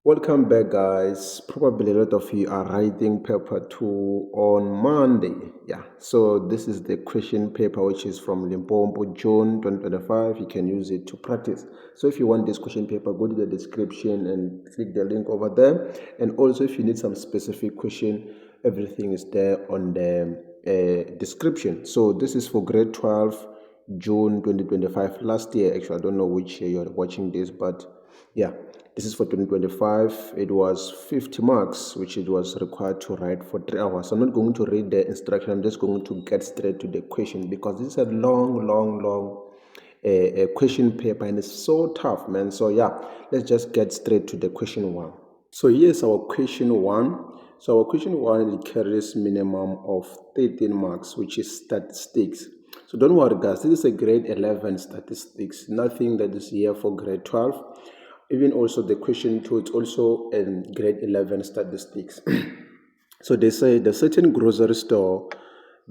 Welcome back, guys. Probably a lot of you are writing paper 2 on Monday. Yeah, so this is the question paper which is from Limpopo, June 2025. You can use it to practice. So if you want this question paper, go to the description and click the link over there. And also, if you need some specific question, everything is there on the description. So this is for grade 12, June 2025. Last year, actually, I don't know which year you're watching this, but yeah, this is for 2025. It was 50 marks, which it was required to write for 3 hours. I'm not going to read the instruction. I'm just going to get straight to the question because this is a long question paper and it's so tough, man. So yeah, let's just get straight to the question one. So here's our question one. So our question one, it carries minimum of 13 marks, which is statistics. So don't worry, guys. This is a grade 11 statistics. Nothing that is here for grade 12. Even also the question 2, it's also in grade 11 statistics. So they say the certain grocery store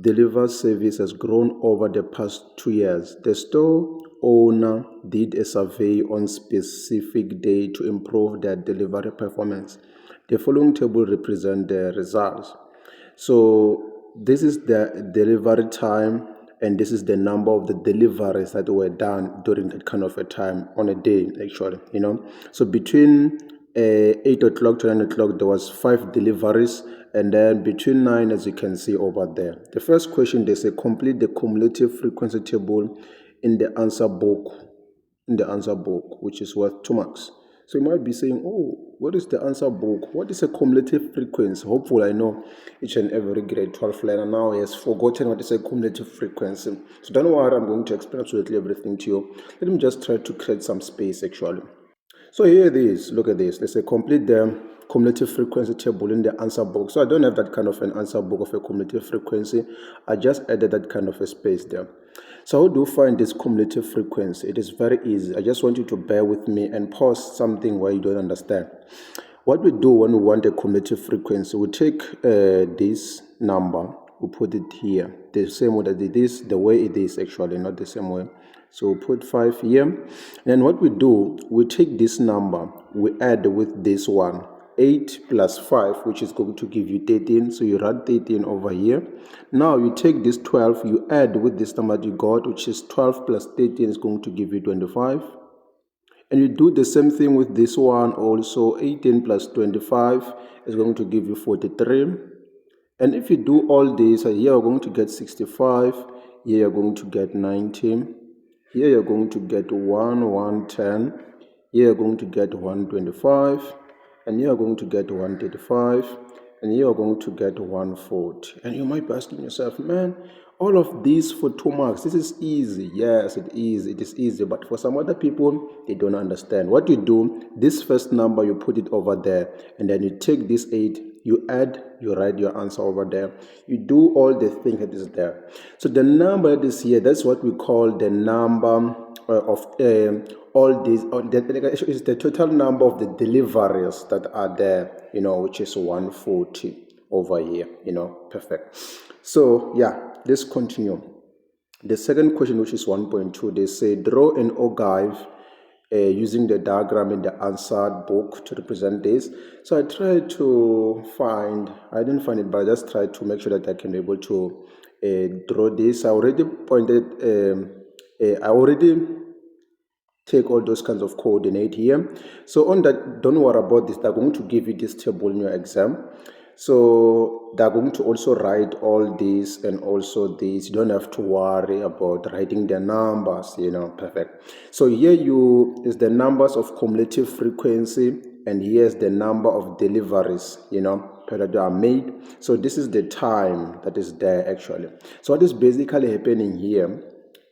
delivery service has grown over the past 2 years. The store owner did a survey on specific day to improve their delivery performance. The following table represents the results. So this is the delivery time and this is the number of the deliveries that were done during that kind of a time on a day, actually, So between 8 o'clock to 9 o'clock, there was 5 deliveries, and then between 9, as you can see over there. The first question, they say complete the cumulative frequency table in the answer book, which is worth 2 marks. So you might be saying, oh, what is the answer book? What is a cumulative frequency? Hopefully, I know each and every grade 12 learner now has forgotten what is a cumulative frequency. So don't worry, I'm going to explain absolutely everything to you. Let me just try to create some space, actually. So here it is. Look at this. Let's say complete the cumulative frequency table in the answer box. So I don't have that kind of an answer book of a cumulative frequency. I just added that kind of a space there. So how do you find this cumulative frequency? It is very easy. I just want you to bear with me and pause something where you don't understand. What we do when we want a cumulative frequency, we take this number, we put it here, the same way that it is, the way it is actually, not the same way. So we put 5 here. And then what we do, we take this number, we add with this one, 8 plus 5, which is going to give you 13. So you write 13 over here. Now you take this 12, you add with this number that you got, which is 12 plus 13 is going to give you 25. And you do the same thing with this one also. 18 plus 25 is going to give you 43. And if you do all this, here you're going to get 65. Here you're going to get 90. Here you're going to get 110. Here you're going to get 125. And here you're going to get 135. And here you're going to get 140. And you might be asking yourself, man, all of these for 2 marks, this is easy. Yes, it is easy. But for some other people, they don't understand. What you do, this first number, you put it over there. And then you take this 8, you add, you write your answer over there. You do all the things that is there. So the number that is here, that's what we call the number of all these. Is the total number of the deliveries that are there, which is 140 over here, perfect. So yeah, let's continue. The second question, which is 1.2, they say draw an ogive using the diagram in the answered book to represent this. So I tried to find, I didn't find it, but I just tried to make sure that I can be able to draw this. I already take all those kinds of coordinate here. So on that, don't worry about this. They're going to give you this table in your exam. So they're going to also write all this and also this. You don't have to worry about writing the numbers, perfect. So here is the numbers of cumulative frequency, and here's the number of deliveries, that are made. So this is the time that is there actually. So what is basically happening here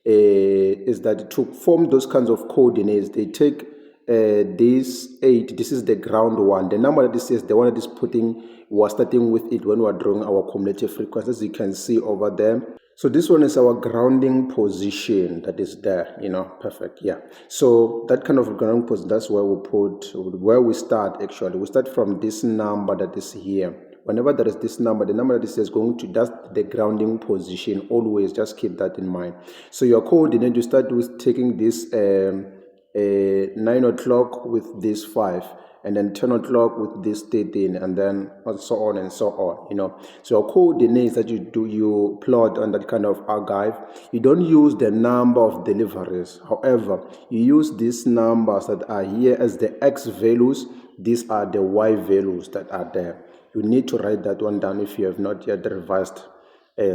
is that to form those kinds of coordinates, they take this 8, this is the ground one. The number that this is the one that is putting, we're starting with it when we're drawing our cumulative frequencies, as you can see over there. So this one is our grounding position that is there, perfect, yeah. So that kind of grounding position, that's where we start actually. We start from this number that is here. Whenever there is this number, the number that is going to, that's the grounding position. Always just keep that in mind. So your coordinate, you start with taking this 9 o'clock with this 5. and then 10 o'clock with this 13, and then so on and so on. So coordinates that you plot on that kind of archive, you don't use the number of deliveries. However, you use these numbers that are here as the X values. These are the Y values that are there. You need to write that one down if you have not yet revised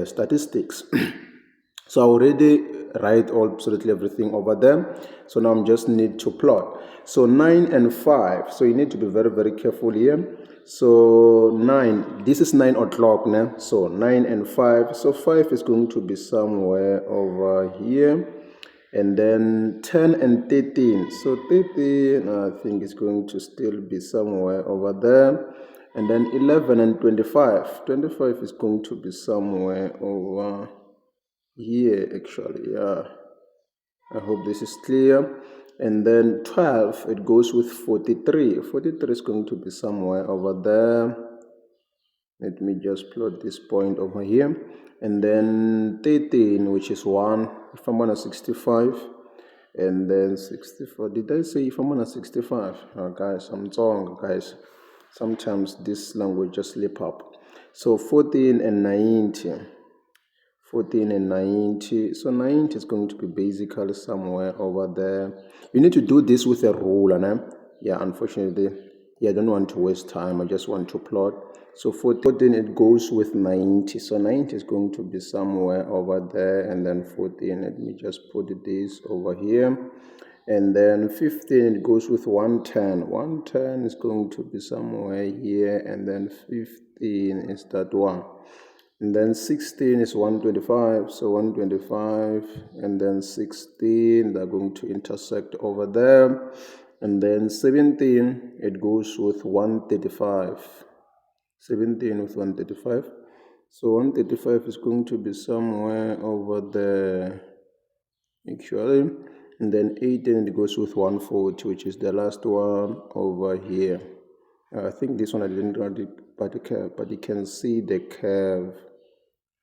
statistics. So I already write absolutely everything over there. So now I just need to plot. So 9 and 5. So you need to be very, very careful here. So 9, this is 9 o'clock now. So 9 and 5. So 5 is going to be somewhere over here. And then 10 and 13. So 13, I think it's going to still be somewhere over there. And then 11 and 25. 25 is going to be somewhere over here, actually. Yeah, I hope this is clear. And then 12, it goes with 43. 43 is going to be somewhere over there. Let me just plot this point over here. And then 13, which is 1, if I'm on a 65. And then 64, did I say if I'm on a 65? Oh, guys, I'm wrong, guys. Sometimes this language just slip up. So 14 and 90. 14 and 90. So 90 is going to be basically somewhere over there. You need to do this with a ruler, né? Yeah, unfortunately, I don't want to waste time. I just want to plot. So 14, it goes with 90. So 90 is going to be somewhere over there. And then 14, let me just put this over here. And then 15, it goes with 110. 110 is going to be somewhere here. And then 15 is that one. And then 16 is 125, so 125, and then 16, they're going to intersect over there. And then 17, it goes with 135. 17 with 135. So 135 is going to be somewhere over there, actually. And then 18, it goes with 140, which is the last one over here. I think this one I didn't write it, but you can see the curve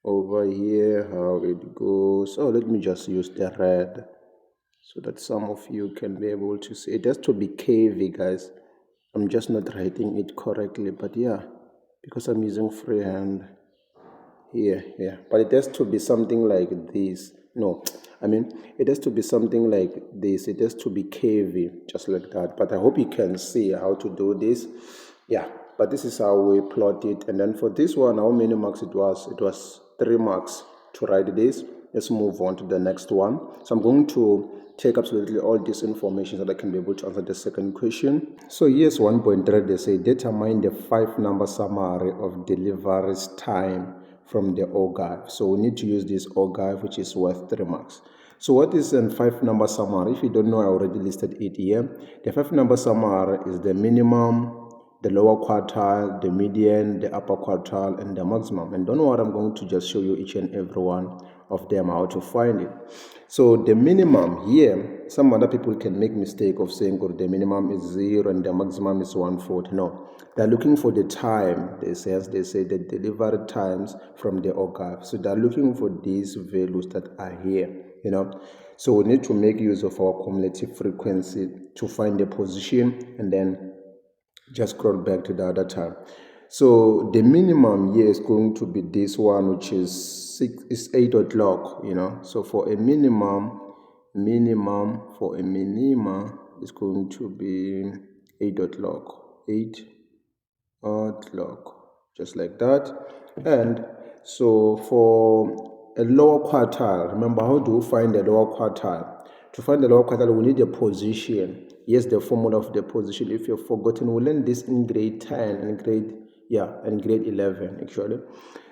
over here, how it goes. Oh, let me just use the red so that some of you can be able to see. It has to be KV, guys. I'm just not writing it correctly, but yeah, because I'm using freehand here, yeah. But it has to be something like this. No, I mean, it has to be something like this. It has to be KV, just like that. But I hope you can see how to do this. Yeah, but this is how we plot it. And then for this one, how many marks it was? It was 3 marks to write this. Let's move on to the next one. So I'm going to take absolutely all this information so that I can be able to answer the second question. So here's 1.3. They say determine the 5-number summary of deliveries time from the archive. So we need to use this archive, which is worth 3 marks. So what is a 5-number summary? If you don't know, I already listed it here. The 5-number summary is the minimum, the lower quartile, the median, the upper quartile, and the maximum. And don't know what, I'm going to just show you each and every one of them how to find it. So the minimum here, some other people can make mistake of saying, oh, the minimum is 0 and the maximum is 140. No, they're looking for the time. They say the delivery times from the archive. So they're looking for these values that are here. So we need to make use of our cumulative frequency to find the position and then just scroll back to the other time. So the minimum here is going to be this one, which is 8 o'clock. So for a minimum for a minima is going to be 8 o'clock. 8 o'clock, just like that. And so for a lower quartile, remember, how do we find the lower quartile? To find the lower quartile, we need a position. Yes, the formula of the position. If you've forgotten, we'll learn this in grade 10 and grade 11, actually.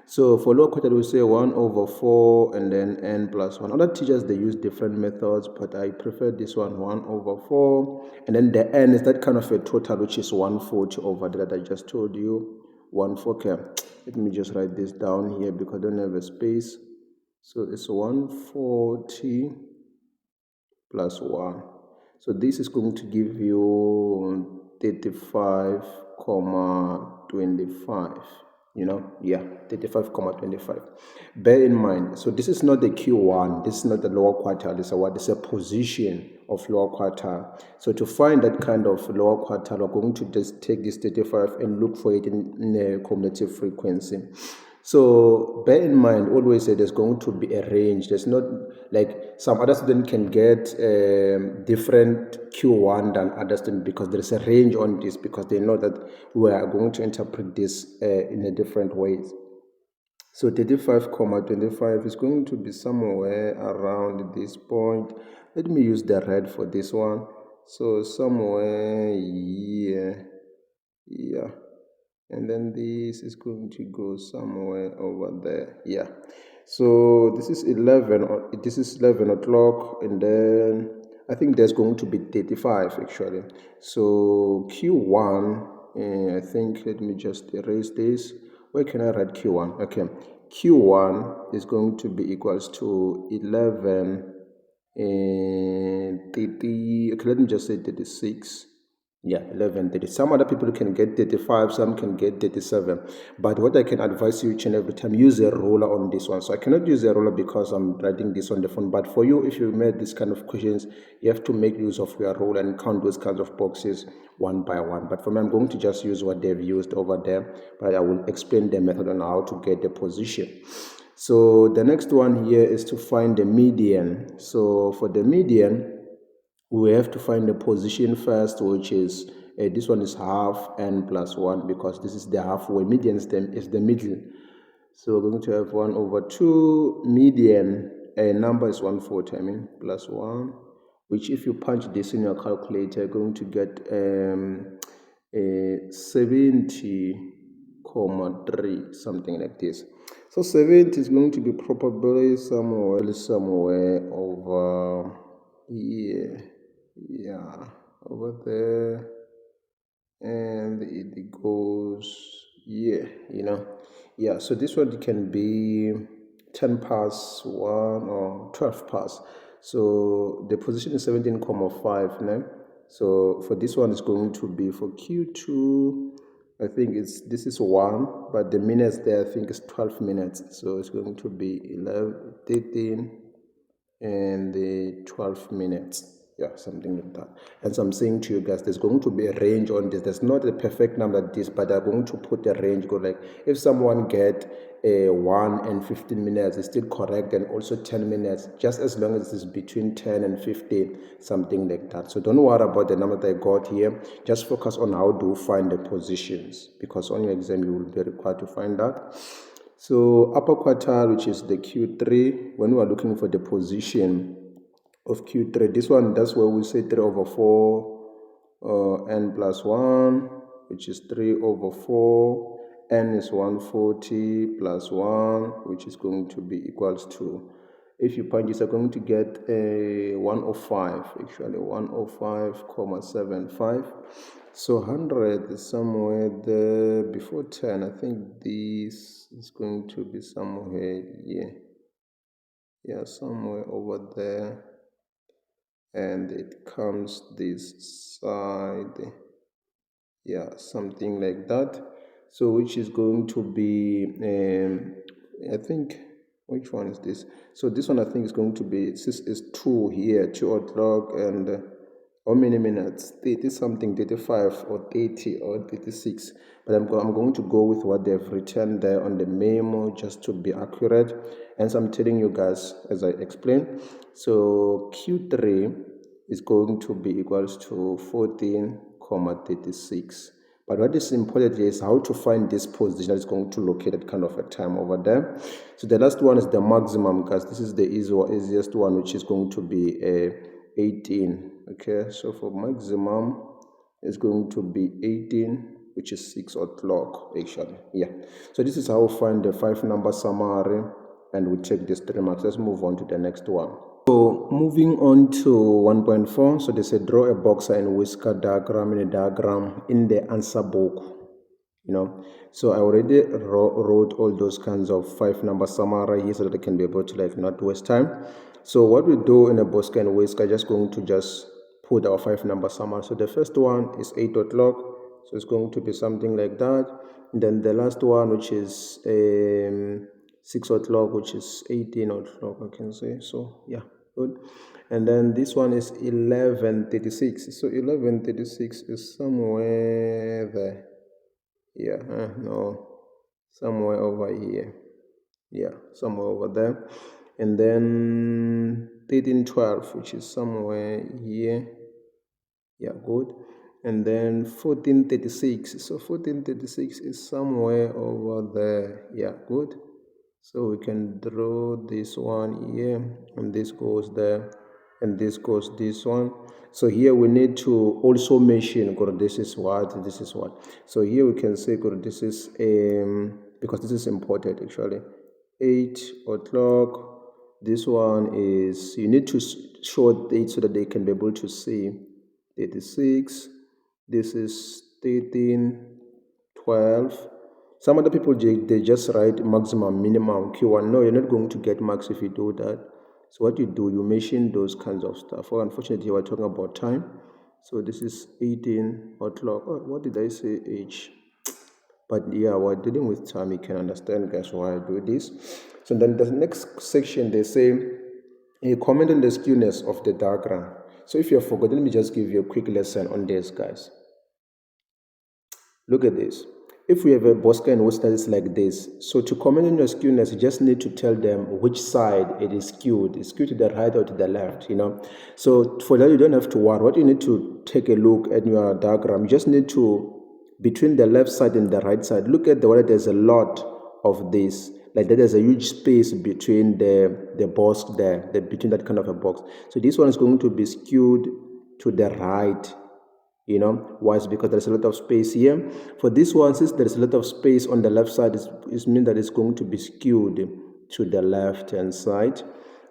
So for lower quartile, we say 1 over 4 and then n plus 1. Other teachers, they use different methods, but I prefer this one, 1 over 4. And then the n is that kind of a total, which is 140 over that I just told you. 140. Okay. Let me just write this down here because I don't have a space. So it's 140 plus 1. So this is going to give you 35,25. Yeah, 35,25. Bear in mind, so this is not the Q1, this is not the lower quartile, this is what is a position of lower quartile. So to find that kind of lower quartile, we're going to just take this 35 and look for it in a cumulative frequency. So bear in mind, always say there's going to be a range. There's not like some other students can get different Q1 than other students because there's a range on this, because they know that we are going to interpret this in a different ways. So 35,25 is going to be somewhere around this point. Let me use the red for this one. So somewhere here, yeah, and then this is going to go somewhere over there. Yeah, so this is 11 or this is 11 o'clock, and then I think there's going to be 35 actually. So Q1, I think, let me just erase this. Where can I write Q1? Okay, Q1 is going to be equals to 11 and 30. Okay, let me just say 36. Yeah, 11:30. Some other people can get 35, some can get 37. But what I can advise you each and every time, use a ruler on this one. So I cannot use a ruler because I'm writing this on the phone. But for you, if you made this kind of questions, you have to make use of your ruler and count those kinds of boxes one by one. But for me, I'm going to just use what they've used over there. But I will explain the method on how to get the position. So the next one here is to find the median. So for the median, we have to find the position first, which is this one is half n plus 1, because this is the halfway. Median is the middle. So we're going to have 1 over 2. Median number is 140, plus 1, which if you punch this in your calculator, you're going to get 70,3, something like this. So 70 is going to be probably somewhere over here. Yeah, over there, and it goes, yeah, so this one can be 10 past 1 or 12 past. So the position is 17,5 now. So for this one, it's going to be for Q2, I think this is 1, but the minutes there, I think, is 12 minutes. So it's going to be 11, 13, and the 12 minutes. Yeah, something like that. And so I'm saying to you guys, there's going to be a range on this. There's not a perfect number like this, but they're going to put a range. Go like, if someone get a 1 and 15 minutes, it's still correct, and also 10 minutes, just as long as it's between 10 and 15, something like that. So don't worry about the number that I got here. Just focus on how to find the positions, because on your exam you will be required to find that. So upper quartile, which is the Q3, when we are looking for the position of Q3, this one, that's where we say 3 over 4 n plus 1, which is 3 over 4. N is 140 plus 1, which is going to be equals to, if you punch this, are going to get a 105, actually 105,75. So 100 is somewhere there before 10. I think this is going to be somewhere here. Yeah, somewhere over there. And it comes this side. Yeah, something like that. So which is going to be, I think, which one is this? So this one, I think, is going to be, this is 2 here, 2 o'clock, and how many minutes? 30 something, 35 or 30 or 36. But I'm going to go with what they've written there on the memo, just to be accurate. And so I'm telling you guys, as I explained, so Q3 is going to be equals to 14,36. But what is important here is how to find this position that is going to locate at kind of a time over there. So the last one is the maximum, because this is the easiest one, which is going to be 18. Okay, so for maximum, it's going to be 18, which is 6 o'clock actually. Yeah, so this is how we find the 5-number summary, and we take these 3 marks. Let's move on to the next one. So moving on to 1.4, so they say draw a boxer and whisker diagram in a diagram in the answer book. So I already wrote all those kinds of 5-number summary here so that I can be able to not waste time. So what we do in a boxer and whisker, just going to just put our 5-number summary. So the first one is 8 o'clock. So it's going to be something like that. And then the last one, which is 6 o'clock, which is 18 o'clock, I can say. So yeah, good. And then this one is 11:36. So 11:36 is somewhere there. Yeah, no, somewhere over here. Yeah, somewhere over there. And then 13:12, which is somewhere here. Yeah, good. And then 14:36. So 14:36 is somewhere over there. Yeah, good. So we can draw this one here, and this goes there, and this goes this one. So here we need to also mention, this is what, this is what. So here we can say, this is because this is important actually. 8 o'clock. This one is, you need to show it so that they can be able to see. 36. This is 13, 12. Some other people, they just write maximum, minimum, Q1. No, you're not going to get max if you do that. So what you do, you mention those kinds of stuff. Well, unfortunately, we're talking about time. So this is 18 o'clock. Oh, what did I say? Age. But yeah, we're dealing with time. You can understand, guys, why I do this. So then the next section, they say, a comment on the skewness of the diagram. So if you're forgotten, let me just give you a quick lesson on this, guys. Look at this. If we have a Bosca and Worcester like this, so to comment on your skewness, you just need to tell them which side it is skewed. It's skewed to the right or to the left, So for that, you don't have to worry. What you need to take a look at your diagram, you just need to, between the left side and the right side, look at the way there's a lot of this. Like that, there's a huge space between the box there, between that kind of a box. So this one is going to be skewed to the right. Why? It's because there's a lot of space here. For this one, since there's a lot of space on the left side, it means that it's going to be skewed to the left hand side.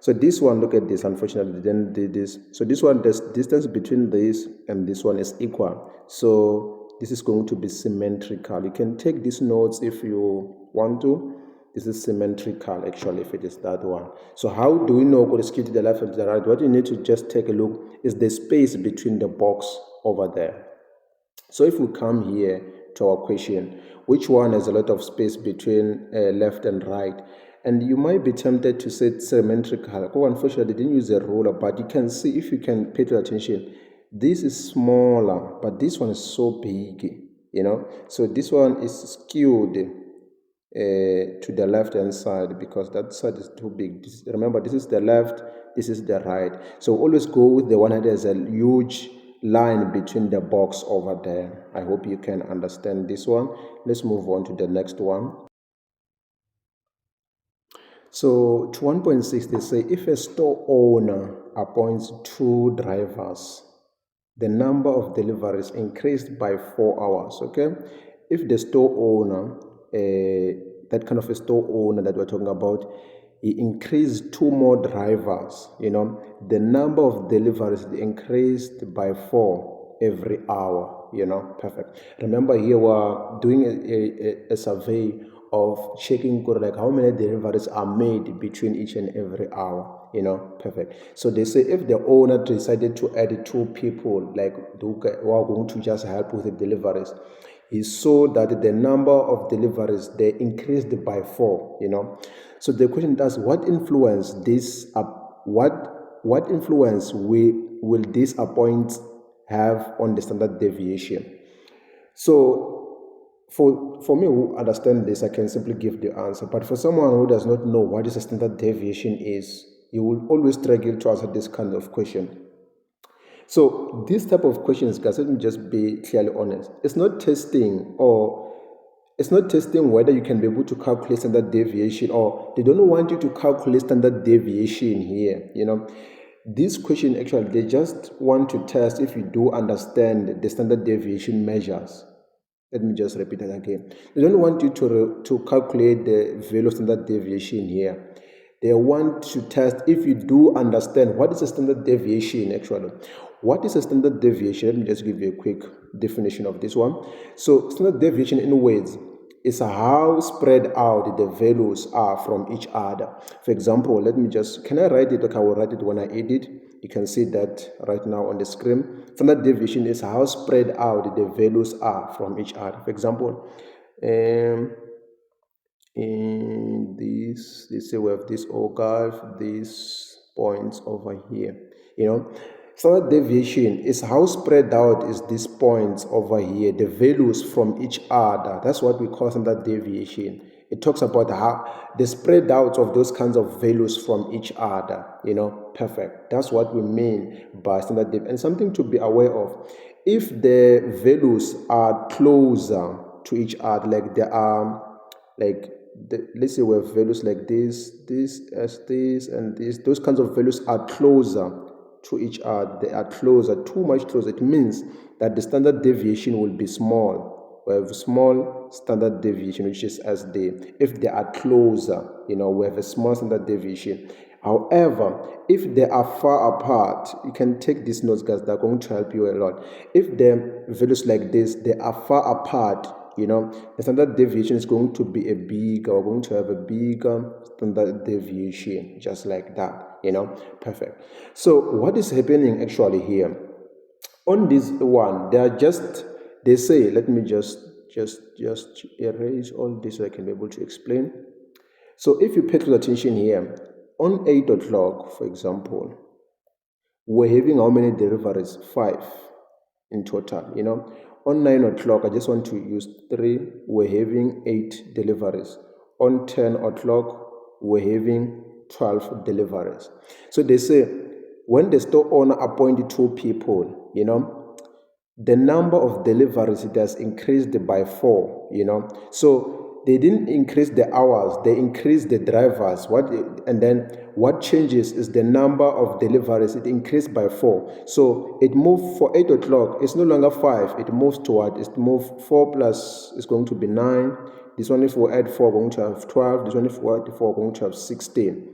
So this one, look at this, unfortunately, then this. So this one, the distance between this and this one is equal. So this is going to be symmetrical. You can take these notes if you want to. This is symmetrical, actually, if it is that one. So how do we know it's skewed to the left and to the right? What you need to just take a look is the space between the box over there. So if we come here to our question, which one has a lot of space between left and right? And you might be tempted to say symmetrical. Oh, unfortunately, I didn't use a ruler, but you can see, if you can pay attention, this is smaller, but this one is so big, So this one is skewed to the left hand side because that side is too big. Remember, this is the left, this is the right. So always go with the one that has a huge line between the box over there. I hope you can understand this one. Let's move on to the next one. So to 1.6, they say if a store owner appoints 2 drivers, the number of deliveries increased by 4 hours. Okay, if the store owner, that kind of a store owner that we're talking about, he increased 2 more drivers, the number of deliveries increased by 4 every hour, perfect. Remember, here we're doing a survey of checking like how many deliveries are made between each and every hour, perfect. So they say if the owner decided to add 2 people like who are going to just help with the deliveries, he saw that the number of deliveries, they increased by 4, So the question is, what influence this what influence will this appoint have on the standard deviation? So for me who understand this, I can simply give the answer. But for someone who does not know what is a standard deviation is, you will always struggle to answer this kind of question. So this type of questions, guys, let me just be clearly honest. It's not testing whether you can be able to calculate standard deviation, or they don't want you to calculate standard deviation here, This question, actually, they just want to test if you do understand the standard deviation measures. Let me just repeat that again. They don't want you to calculate the value of standard deviation here. They want to test if you do understand what is a standard deviation, actually. What is a standard deviation? Let me just give you a quick definition of this one. So standard deviation, in words, is how spread out the values are from each other. For example, can I write it? Okay, I will write it when I edit. You can see that right now on the screen. Standard deviation is how spread out the values are from each other. For example, in this, let's say we have this ogive, these points over here. Standard deviation is how spread out is these points over here, the values from each other. That's what we call standard deviation. It talks about how the spread out of those kinds of values from each other. Perfect. That's what we mean by standard deviation. And something to be aware of, if the values are closer to each other, like they are, let's say we have values like this, and this, those kinds of values are closer to each other. They are closer, too much closer. It means that the standard deviation will be small. We have a small standard deviation, which is SD. If they are closer, we have a small standard deviation. However, if they are far apart, you can take these notes, guys. They're going to help you a lot. If the values like this, they are far apart, the standard deviation is going to be we're going to have a bigger standard deviation, just like that, perfect. So what is happening actually here? On this one, they say, let me just erase all this so I can be able to explain. So if you pay close attention here, on 8 o'clock, for example, we're having how many deliveries? 5 in total, On 9 o'clock, I just want to use 3, we're having 8 deliveries. On 10 o'clock, we're having 12 deliveries. So they say, when the store owner appointed 2 people, the number of deliveries, it has increased by 4, So they didn't increase the hours, they increased the drivers. And then what changes is the number of deliveries. It increased by 4. So it moved for 8 o'clock. It's no longer 5. It moves to what? It moved 4 plus is going to be 9. This one, if we add 4, going to have 12. This one, if we add 4, going to have 16.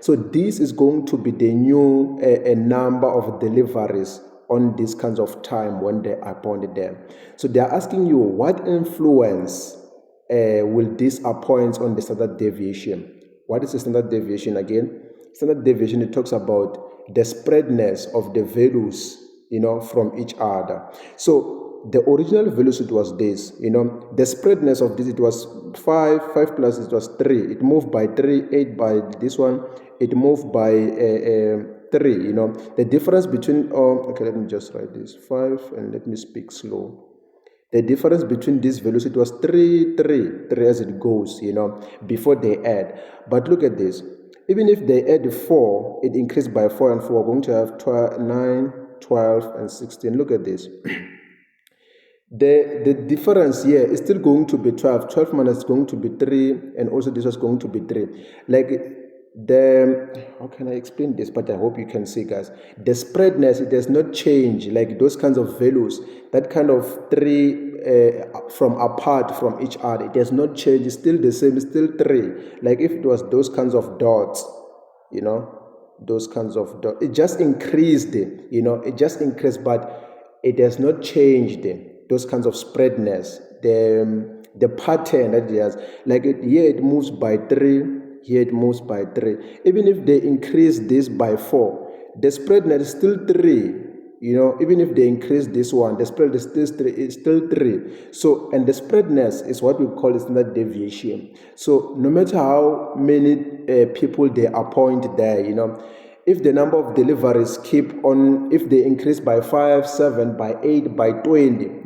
So this is going to be the new a number of deliveries on these kinds of time when they appointed them. So they are asking you, what influence will this appoint on the standard deviation? What is the standard deviation again? Standard deviation, it talks about the spreadness of the values, from each other. So the original values, it was this, the spreadness of this, it was 5 plus it was 3. It moved by 3, 8 by this one, it moved by 3, the difference between, okay, let me just write this, 5, and let me speak slow. The difference between these values, it was 3 as it goes, before they add. But look at this. Even if they add 4, it increased by 4 and 4. We're going to have 9, 12, and 16. Look at this. The difference here is still going to be 12. 12 minus is going to be 3, and also this was going to be 3. How can I explain this? But I hope you can see, guys. The spreadness, it does not change. Like those kinds of values, that kind of 3 from apart from each other, it does not change. It's still the same. It's still 3. Like if it was those kinds of dots, those kinds of dots, it just increased. It just increased, but it does not change those kinds of spreadness. The pattern that it has, here it moves by 3. Here it moves by 3. Even if they increase this by 4, the spreadness is still 3. Even if they increase this one, the spread is still 3. So, and the spreadness is what we call the standard deviation. So, no matter how many people they appoint there, if the number of deliveries keep on, if they increase by 5, 7, by 8, by 20,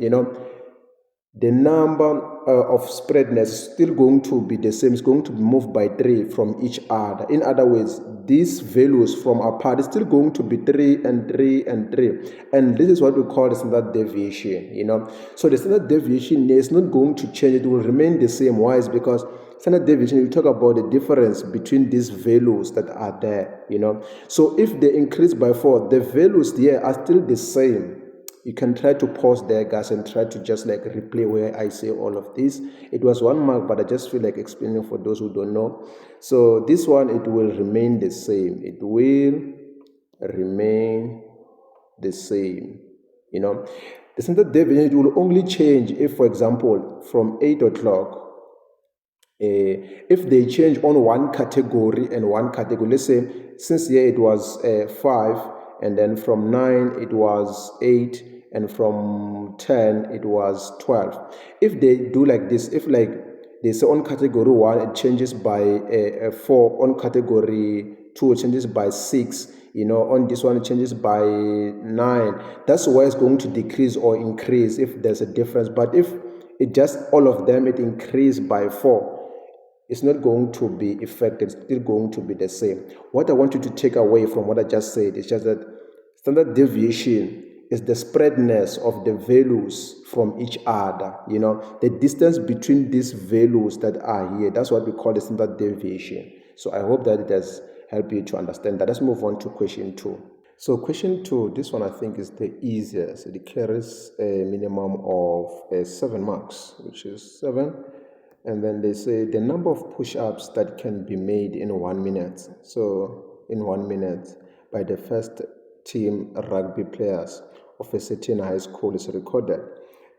the number of spreadness is still going to be the same. It's going to be moved by 3 from each other. In other words, these values from apart is still going to be 3 and 3 and 3. And this is what we call the standard deviation, So the standard deviation is not going to change. It will remain the same. Why? Is because standard deviation, we talk about the difference between these values that are there, So if they increase by 4, the values there are still the same. You can try to pause there, guys, and try to just replay where I say all of this. It was 1 mark, but I just feel like explaining for those who don't know. So this one, it will remain the same. It will remain the same. The standard deviation, it will only change if, for example, from 8 o'clock, if they change on one category and one category, let's say, since here it was 5, and then from 9 it was 8, and from 10 it was 12. If they do like this, if like they say on category 1 it changes by 4, on category 2 it changes by 6, on this one it changes by 9, that's where it's going to decrease or increase if there's a difference. But if it just all of them it increased by 4, it's not going to be affected, it's still going to be the same. What I want you to take away from what I just said is just that standard deviation is the spreadness of the values from each other, the distance between these values that are here. That's what we call the standard deviation. So I hope that it has helped you to understand that. Let's move on to question 2. So question 2, this one I think is the easiest. It carries a minimum of 7 marks, which is 7. And then they say the number of push-ups that can be made in 1 minute. So in 1 minute by the first team rugby players of a certain high school is recorded.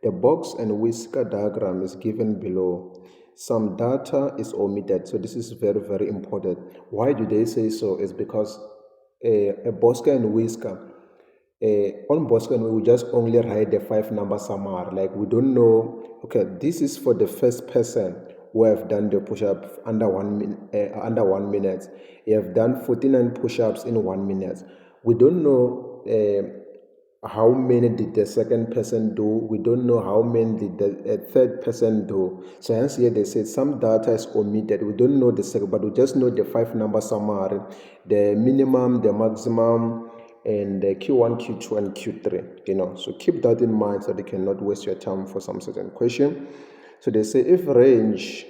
The box and whisker diagram is given below. Some data is omitted. So this is very, very important. Why do they say so? It's because a box and whisker, on Boscan, we will just only write the 5 number summary. Like we don't know, okay, this is for the first person who have done the push-up under 1 minute. You have done 49 push-ups in 1 minute. We don't know how many did the second person do. We don't know how many did the third person do. So hence here they say some data is omitted. We don't know the second, but we just know the 5 number summary, the minimum, the maximum, and the Q1, Q2, and Q3, so keep that in mind so they cannot waste your time for some certain question. So they say if range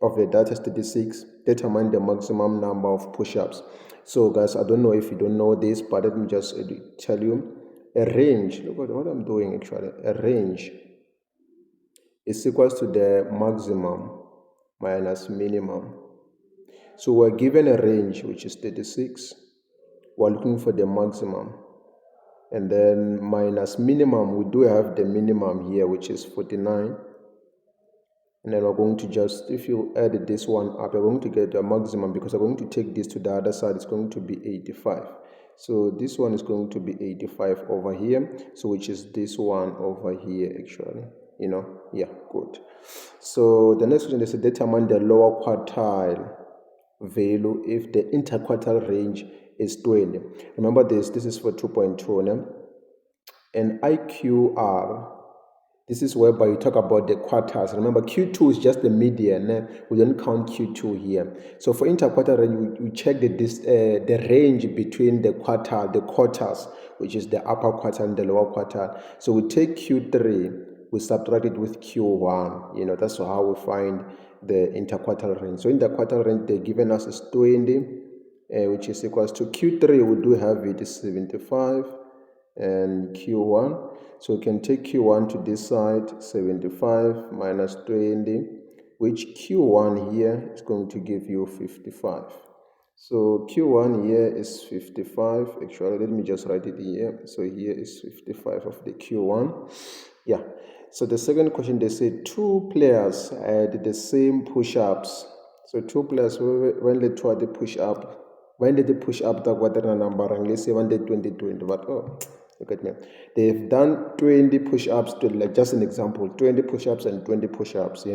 of the data is 36, determine the maximum number of push-ups. So guys, I don't know if you don't know this, but let me just tell you, a range, look at what I'm doing actually, a range is equals to the maximum minus minimum. So we're given a range which is 36. We're looking for the maximum, and then minus minimum, we do have the minimum here which is 49, and then we're going to just, if you add this one up, you're going to get the maximum, because we're going to take this to the other side, it's going to be 85. So this one is going to be 85 over here, so which is this one over here actually, yeah, good. So the next question is to determine the lower quartile value if the interquartile range is 20. Remember this is for 2.2, né? And IQR, this is whereby you talk about the quarters. Remember, Q2 is just the median, né? We don't count Q2 here. So for interquartile range, we check the range between the quarters, which is the upper quartile and the lower quartile. So we take Q3, we subtract it with Q1, that's how we find the interquartile range. So interquartile range they're given us is 20, which is equals to Q3, we do have it is 75, and Q1. So we can take Q1 to this side, 75 minus 20, which Q1 here is going to give you 55. So Q1 here is 55. Actually, let me just write it here. So here is 55 of the Q1. Yeah. So the second question, they say 2 players had the same push-ups. So 2 players, when they try to push up, when did they push up the quadrant number? And let's say when they 20, but oh, look at me. They've done 20 push-ups, to like just an example, 20 push-ups and 20 push-ups,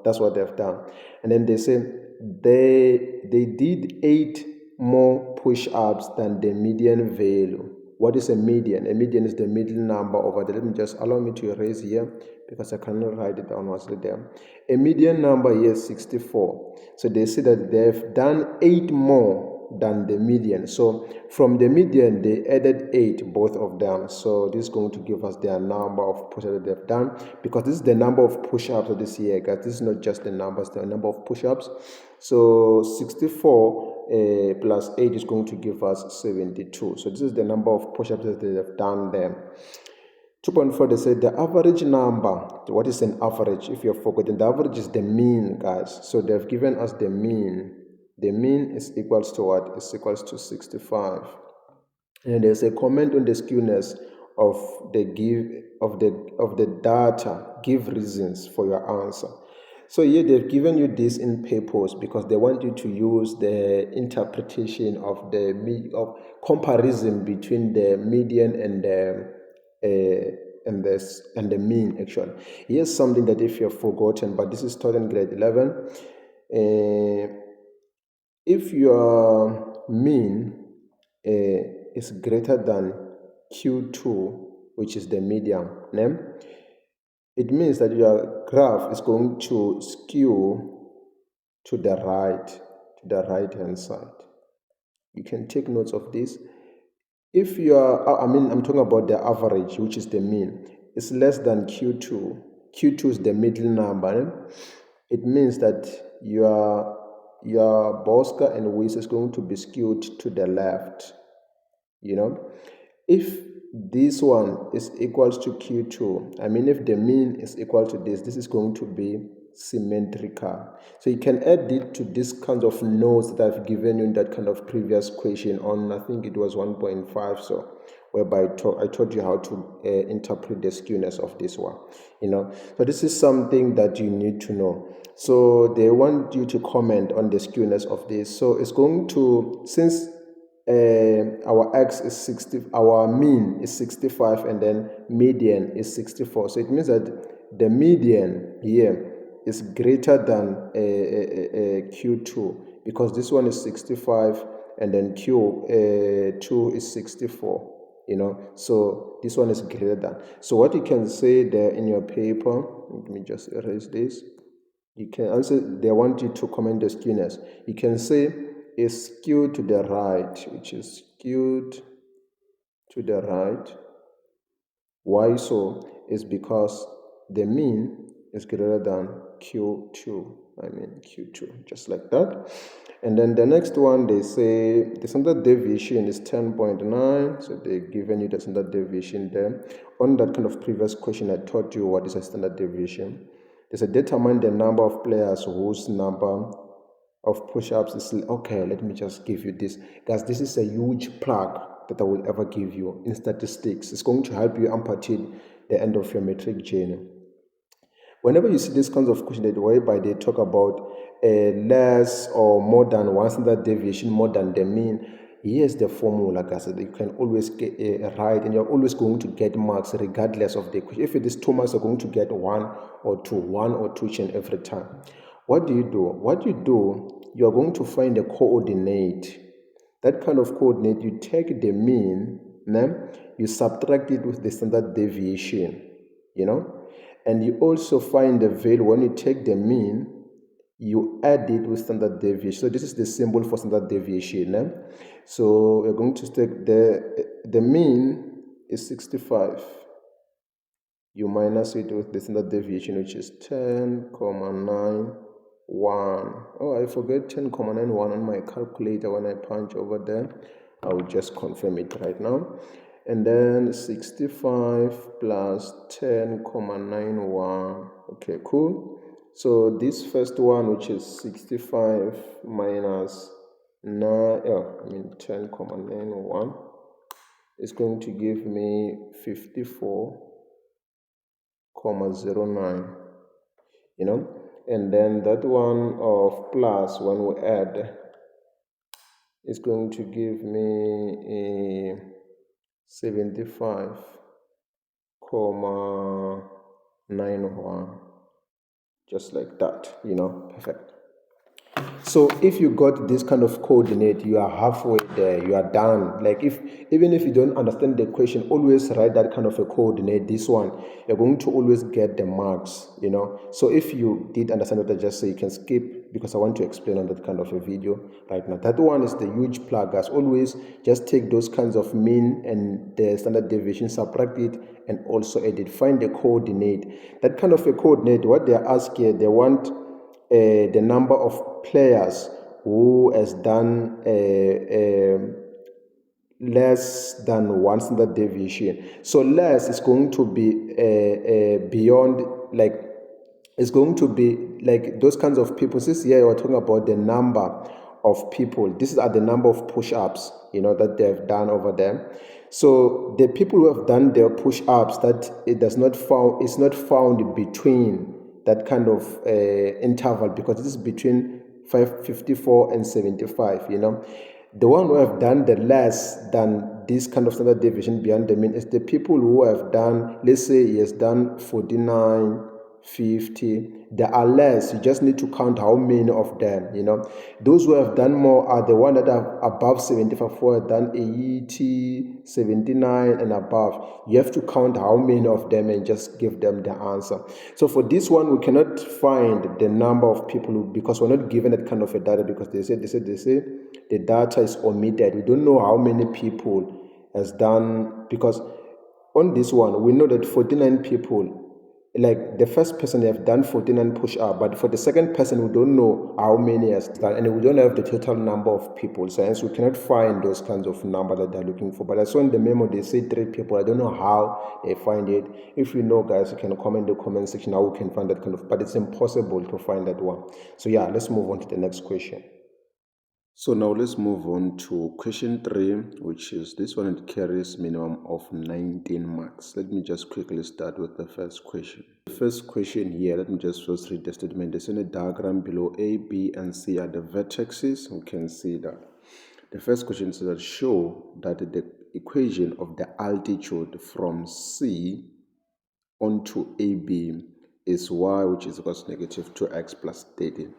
that's what they've done. And then they say they did 8 more push-ups than the median value. What is a median? A median is the middle number over there. Let me just allow me to erase here because I cannot write it down what's there. A median number here is 64. So they say that they've done 8 more than the median. So from the median, they added 8, both of them. So this is going to give us their number of push-ups that they've done, because this is the number of push-ups of this year, guys. This is not just the numbers, the number of push-ups. So 64 plus 8 is going to give us 72. So this is the number of push-ups that they have done there. 2.4, they said the average number. What is an average? If you're forgotten, the average is the mean, guys. So they've given us the mean. The mean is equals to what? Is equals to 65. And there's a comment on the skewness of the data. Give reasons for your answer. So here they've given you this in purpose because they want you to use the interpretation of of comparison between the median and the mean actually. Here's something that if you've forgotten, but this is taught in grade 11. If your mean is greater than Q2, which is the median, it means that your graph is going to skew to the right hand side. You can take notes of this. If you are, I'm talking about the average, which is the mean, is less than Q2. Q2 is the middle number. It means that your Bosca and Weiss is going to be skewed to the left. If this one is equals to Q2, if the mean is equal to this is going to be symmetrical. So you can add it to this kind of notes that I've given you in that kind of previous question on, I think it was 1.5, so whereby I taught you how to interpret the skewness of this one, So this is something that you need to know. So they want you to comment on the skewness of this. So it's going to, since our x is 60, our mean is 65, and then median is 64. So it means that the median here is greater than Q2 because this one is 65 and then Q2 is 64. So this one is greater than. So what you can say there in your paper, let me just erase this. You can answer, they want you to comment the skewness. You can say is skewed to the right, which is skewed to the right. Why so? Is because the mean is greater than Q2. Q2, just like that. And then the next one, they say the standard deviation is 10.9. So they've given you the standard deviation there. On that kind of previous question, I taught you what is a standard deviation. They said determine the number of players whose number of push-ups is okay. Let me just give you this, guys. This is a huge plug that I will ever give you in statistics. It's going to help you unpack the end of your metric journey. Whenever you see this kinds of question whereby they talk about less or more than one standard deviation, more than the mean, here's the formula, guys, that you can always get right, and you're always going to get marks regardless of the question. If it is 2 marks, you're going to get 1 or 2 each and every time. What do? You're going to find a coordinate. That kind of coordinate, you take the mean, you subtract it with the standard deviation, and you also find the value. When you take the mean, you add it with standard deviation. So this is the symbol for standard deviation. So we're going to take the mean is 65. You minus it with the standard deviation, which is 10.91. Oh, I forget 10.91 on my calculator when I punch over there. I will just confirm it right now. And then 65 plus 10.91. Okay, cool. So this first one, which is 65 minus 10.91, is going to give me 54.09. And then that one of plus, when we add, is going to give me 75.91, just like that, perfect. So if you got this kind of coordinate, you are halfway there, you are done. Like even if you don't understand the question, always write that kind of a coordinate. This one, you're going to always get the marks, So if you did understand what I just said, you can skip, because I want to explain on that kind of a video right now. That one is the huge plug. As always, just take those kinds of mean and the standard deviation, subtract it, and also edit. Find the coordinate. That kind of a coordinate, what they ask here, they want the number of players who has done less than one standard deviation. So less is going to be beyond, like, it's going to be like those kinds of people. Since here we're talking about the number of people, these are the number of push-ups, that they've done over there. So the people who have done their push-ups, that it's not found between that kind of interval, because this is between 554 and 75, The one who have done the less than this kind of standard deviation beyond the mean is the people who have done, let's say he has done 49, 50. There are less. You just need to count how many of them, Those who have done more are the ones that are above 75, who have done 80, 79 and above. You have to count how many of them and just give them the answer. So for this one, we cannot find the number of people because we're not given that kind of a data, because they say the data is omitted. We don't know how many people has done, because on this one, we know that 49 people, like the first person, they have done 49 push-up, but for the second person, we don't know how many has done, and we don't have the total number of people, so hence we cannot find those kinds of number that they're looking for. But I saw in the memo, they say 3 people. I don't know how they find it. If you know, guys, you can comment in the comment section how we can find that kind of, but it's impossible to find that one. So yeah, let's move on to the next question. So now let's move on to question 3, which is this one. It carries minimum of 19 marks. Let me just quickly start with the first question. The first question here, let me just first read the statement. There's in a diagram below. A, B, and C are the vertices. We can see that. The first question says that show that the equation of the altitude from C onto AB is y, which is equal to negative 2x plus 30.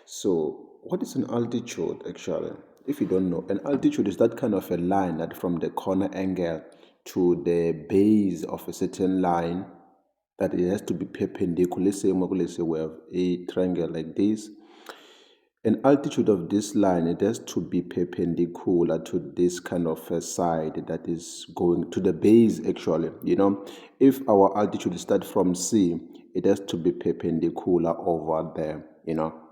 So what is an altitude actually? If you don't know, an altitude is that kind of a line that from the corner angle to the base of a certain line, that it has to be perpendicular. Let's say we have a triangle like this. An altitude of this line, it has to be perpendicular to this kind of a side that is going to the base actually. If our altitude starts from C, it has to be perpendicular over there.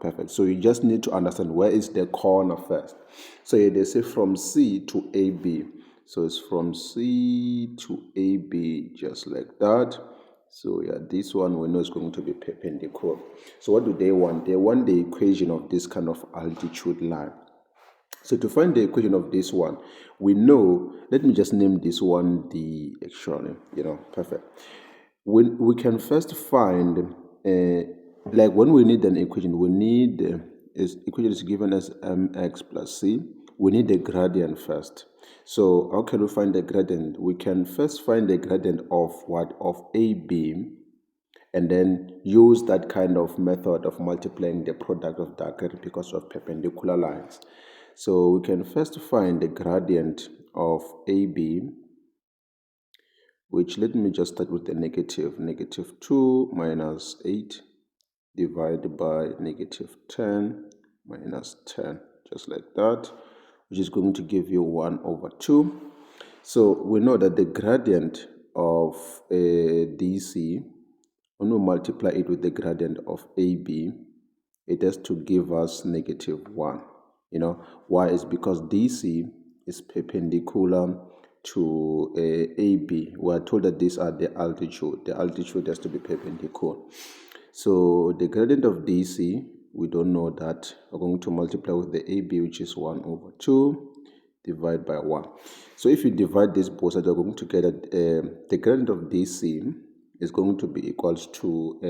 Perfect. So you just need to understand where is the corner first. So here they say from C to AB. So it's from C to AB, just like that. So yeah, this one we know is going to be perpendicular. So what do they want? They want the equation of this kind of altitude line. So to find the equation of this one, we know, let me just name this one the actually, perfect. We can first find, like when we need an equation, we need, equation is given as mx plus c. We need the gradient first. So how can we find the gradient? We can first find the gradient of what? Of AB, and then use that kind of method of multiplying the product of that gradient because of perpendicular lines. So we can first find the gradient of AB, which, let me just start with the negative. Negative 2 minus 8 divided by negative 10 minus 10, just like that, which is going to give you 1 over 2. So we know that the gradient of DC, when we multiply it with the gradient of AB, it has to give us negative 1. Why? Is because DC is perpendicular to AB. We are told that these are the altitude. The altitude has to be perpendicular. So the gradient of DC, we don't know that. We're going to multiply with the AB, which is 1 over 2, divide by 1. So if you divide this both sides, you're going to get that the gradient of DC is going to be equals to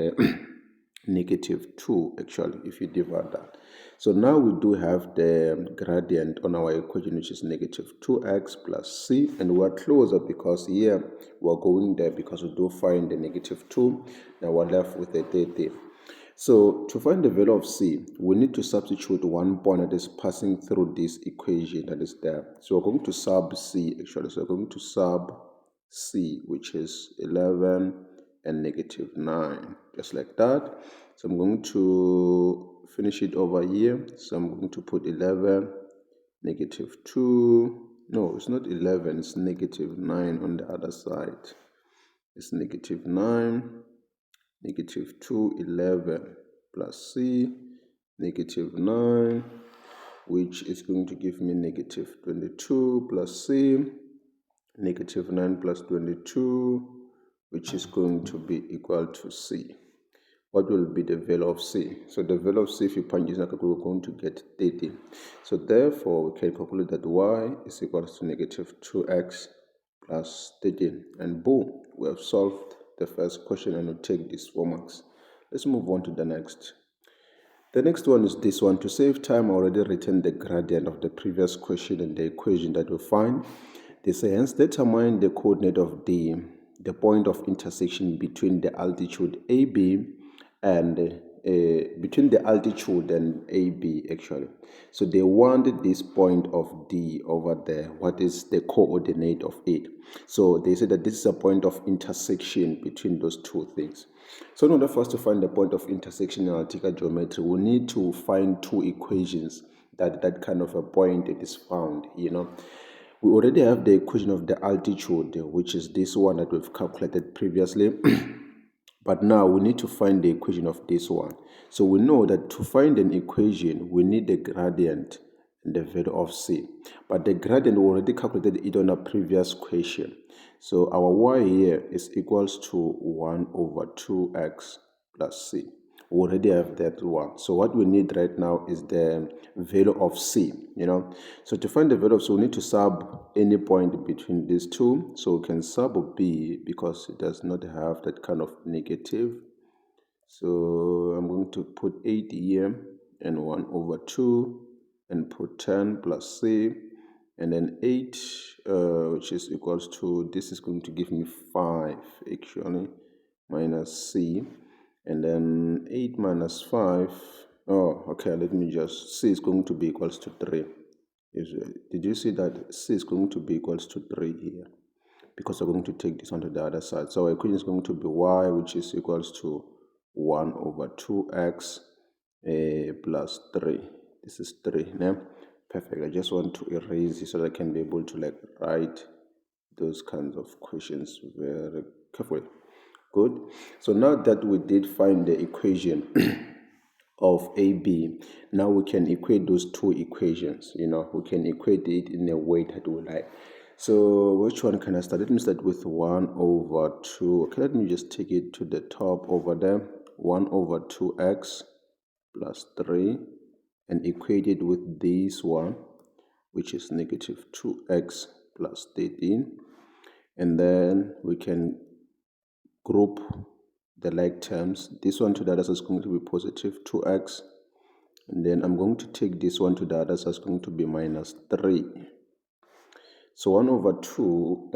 negative 2 actually, if you divide that. So now we do have the gradient on our equation, which is negative 2x plus c, and we're closer because here we're going there because we do find the negative 2. Now we're left with the 30. So to find the value of c, we need to substitute one point that is passing through this equation that is there. So we're going to sub c actually. So we're going to sub c, which is 11 and negative 9, just like that. So I'm going to finish it over here. So I'm going to put 11, negative 2. No, it's not 11, it's negative 9 on the other side. It's negative 9, negative 2, 11 plus c, negative 9, which is going to give me negative 22 plus c, negative 9 plus 22, which is going to be equal to c. What will be the value of c? So the value of c, if you punch this, we're going to get 30. So therefore, we can calculate that y is equal to negative 2x plus 30. And boom, we have solved the first question, and we'll take these 4 marks. Let's move on to the next. The next one is this one. To save time, I already written the gradient of the previous question and the equation that we find. They say, hence determine the coordinate of the point of intersection between the altitude AB and between the altitude and AB actually. So they wanted this point of D over there. What is the coordinate of it? So they say that this is a point of intersection between those two things. So in order for us to find the point of intersection in analytical geometry, we need to find two equations that kind of a point it is found, We already have the equation of the altitude, which is this one that we've calculated previously. But now we need to find the equation of this one. So we know that to find an equation, we need the gradient and the value of c. But the gradient, we already calculated it on a previous question. So our y here is equals to 1 over 2x plus c. We already have that one. So what we need right now is the value of c, So to find the value of c, we need to sub any point between these two. So we can sub b because it does not have that kind of negative. So I'm going to put 8 here and 1 over 2 and put 10 plus c and then 8 which is equals to, this is going to give me 5 actually, minus c. And then 8 minus 5, oh, okay, let me just, c is going to be equals to 3. Did you see that c is going to be equals to 3 here? Because we're going to take this onto the other side. So our equation is going to be y, which is equals to 1 over 2x plus 3. This is 3, yeah? Perfect. I just want to erase this so that I can be able to write those kinds of questions very carefully. Good. So now that we did find the equation of AB, now we can equate those two equations. We can equate it in a way that we like. So which one can I start? Let me start with 1 over 2. Okay, let me just take it to the top over there. 1 over 2x plus 3 and equate it with this one, which is negative 2x plus 13. And then we can group the like terms. This one to the other side is going to be positive 2x. And then I'm going to take this one to the other side, is going to be minus 3. So 1 over 2,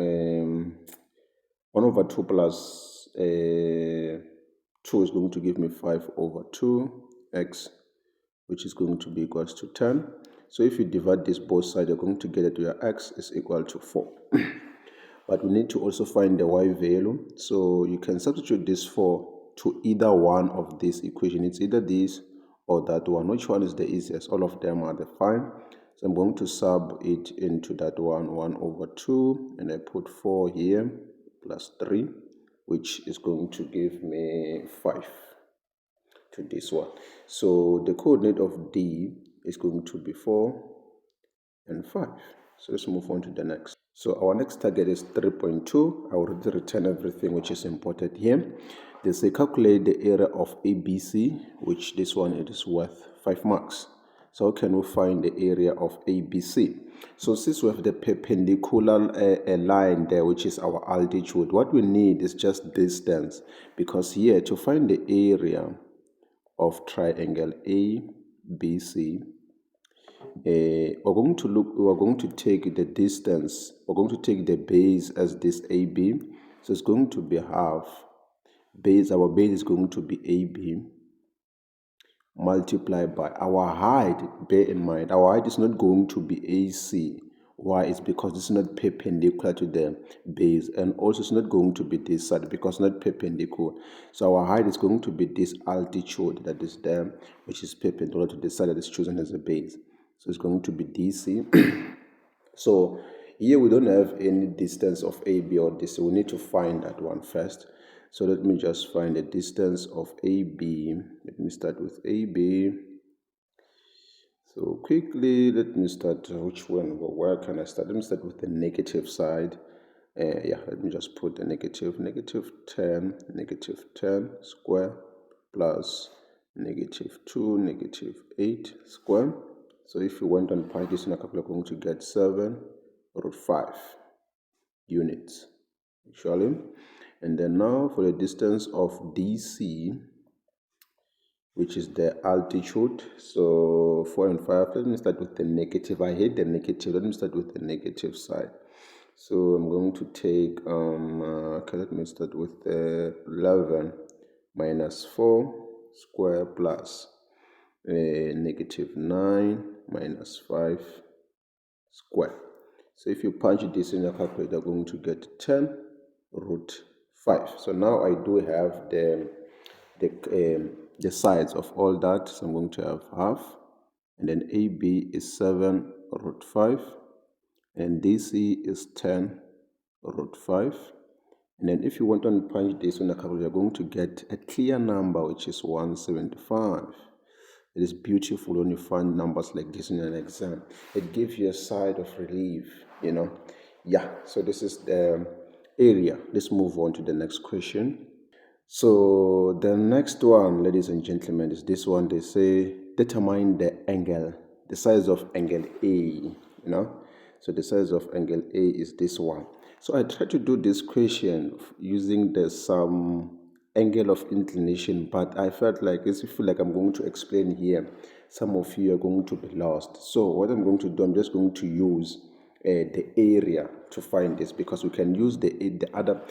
1 over 2 plus 2 is going to give me 5 over 2x, which is going to be equals to 10. So if you divide this both sides, you're going to get that your x is equal to 4. But we need to also find the y value. So you can substitute this 4 to either one of these equations. It's either this or that one. Which one is the easiest? All of them are the fine. So I'm going to sub it into that one, 1 over 2, and I put 4 here plus 3, which is going to give me 5 to this one. So the coordinate of D is going to be 4 and 5. So let's move on to the next. So our next target is 3.2. I already written everything which is important here. They say calculate the area of ABC, which this one it is worth 5 marks. So how can we find the area of ABC? So since we have the perpendicular line there, which is our altitude, what we need is just distance. Because here, to find the area of triangle ABC, we're going to take the distance, we're going to take the base as this AB. So it's going to be half. Our base is going to be AB multiplied by our height. Bear in mind, our height is not going to be AC. Why? It's because it's not perpendicular to the base, and also it's not going to be this side because it's not perpendicular. So our height is going to be this altitude that is there, which is perpendicular to the side that is chosen as a base. So it's going to be DC. So here we don't have any distance of AB or DC. We need to find that one first. So let me just find the distance of AB. Let me start with AB. So quickly, let me start. Which one? Where can I start? Let me start with the negative side. Let me just put the negative 10 square plus negative 2, negative 8 square. So if you went on pi this in a couple, you're going to get 7 root 5 units, actually. And then now for the distance of DC, which is the altitude. So 4 and 5, let me start with the negative. I hate the negative. Let me start with the negative side. So I'm going to take, okay, let me start with 11 minus 4 square plus negative 9 minus 5 square. So if you punch this in your calculator, you're going to get 10 root 5. So now I do have the sides of all that. So I'm going to have half, and then AB is 7 root 5, and DC is 10 root 5. And then if you want to punch this on the calculator, you're going to get a clear number, which is 175. It is beautiful when you find numbers like this in an exam. It gives you a side of relief, you know. Yeah, so this is the area. Let's move on to the next question. So the next one, ladies and gentlemen, is this one. They say determine the angle, the size of angle A, you know. So the size of angle A is this one. So I try to do this question using the some angle of inclination, but I felt like if you feel like I'm going to explain here, some of you are going to be lost. So what I'm going to do, I'm just going to use the area to find this, because we can use the other.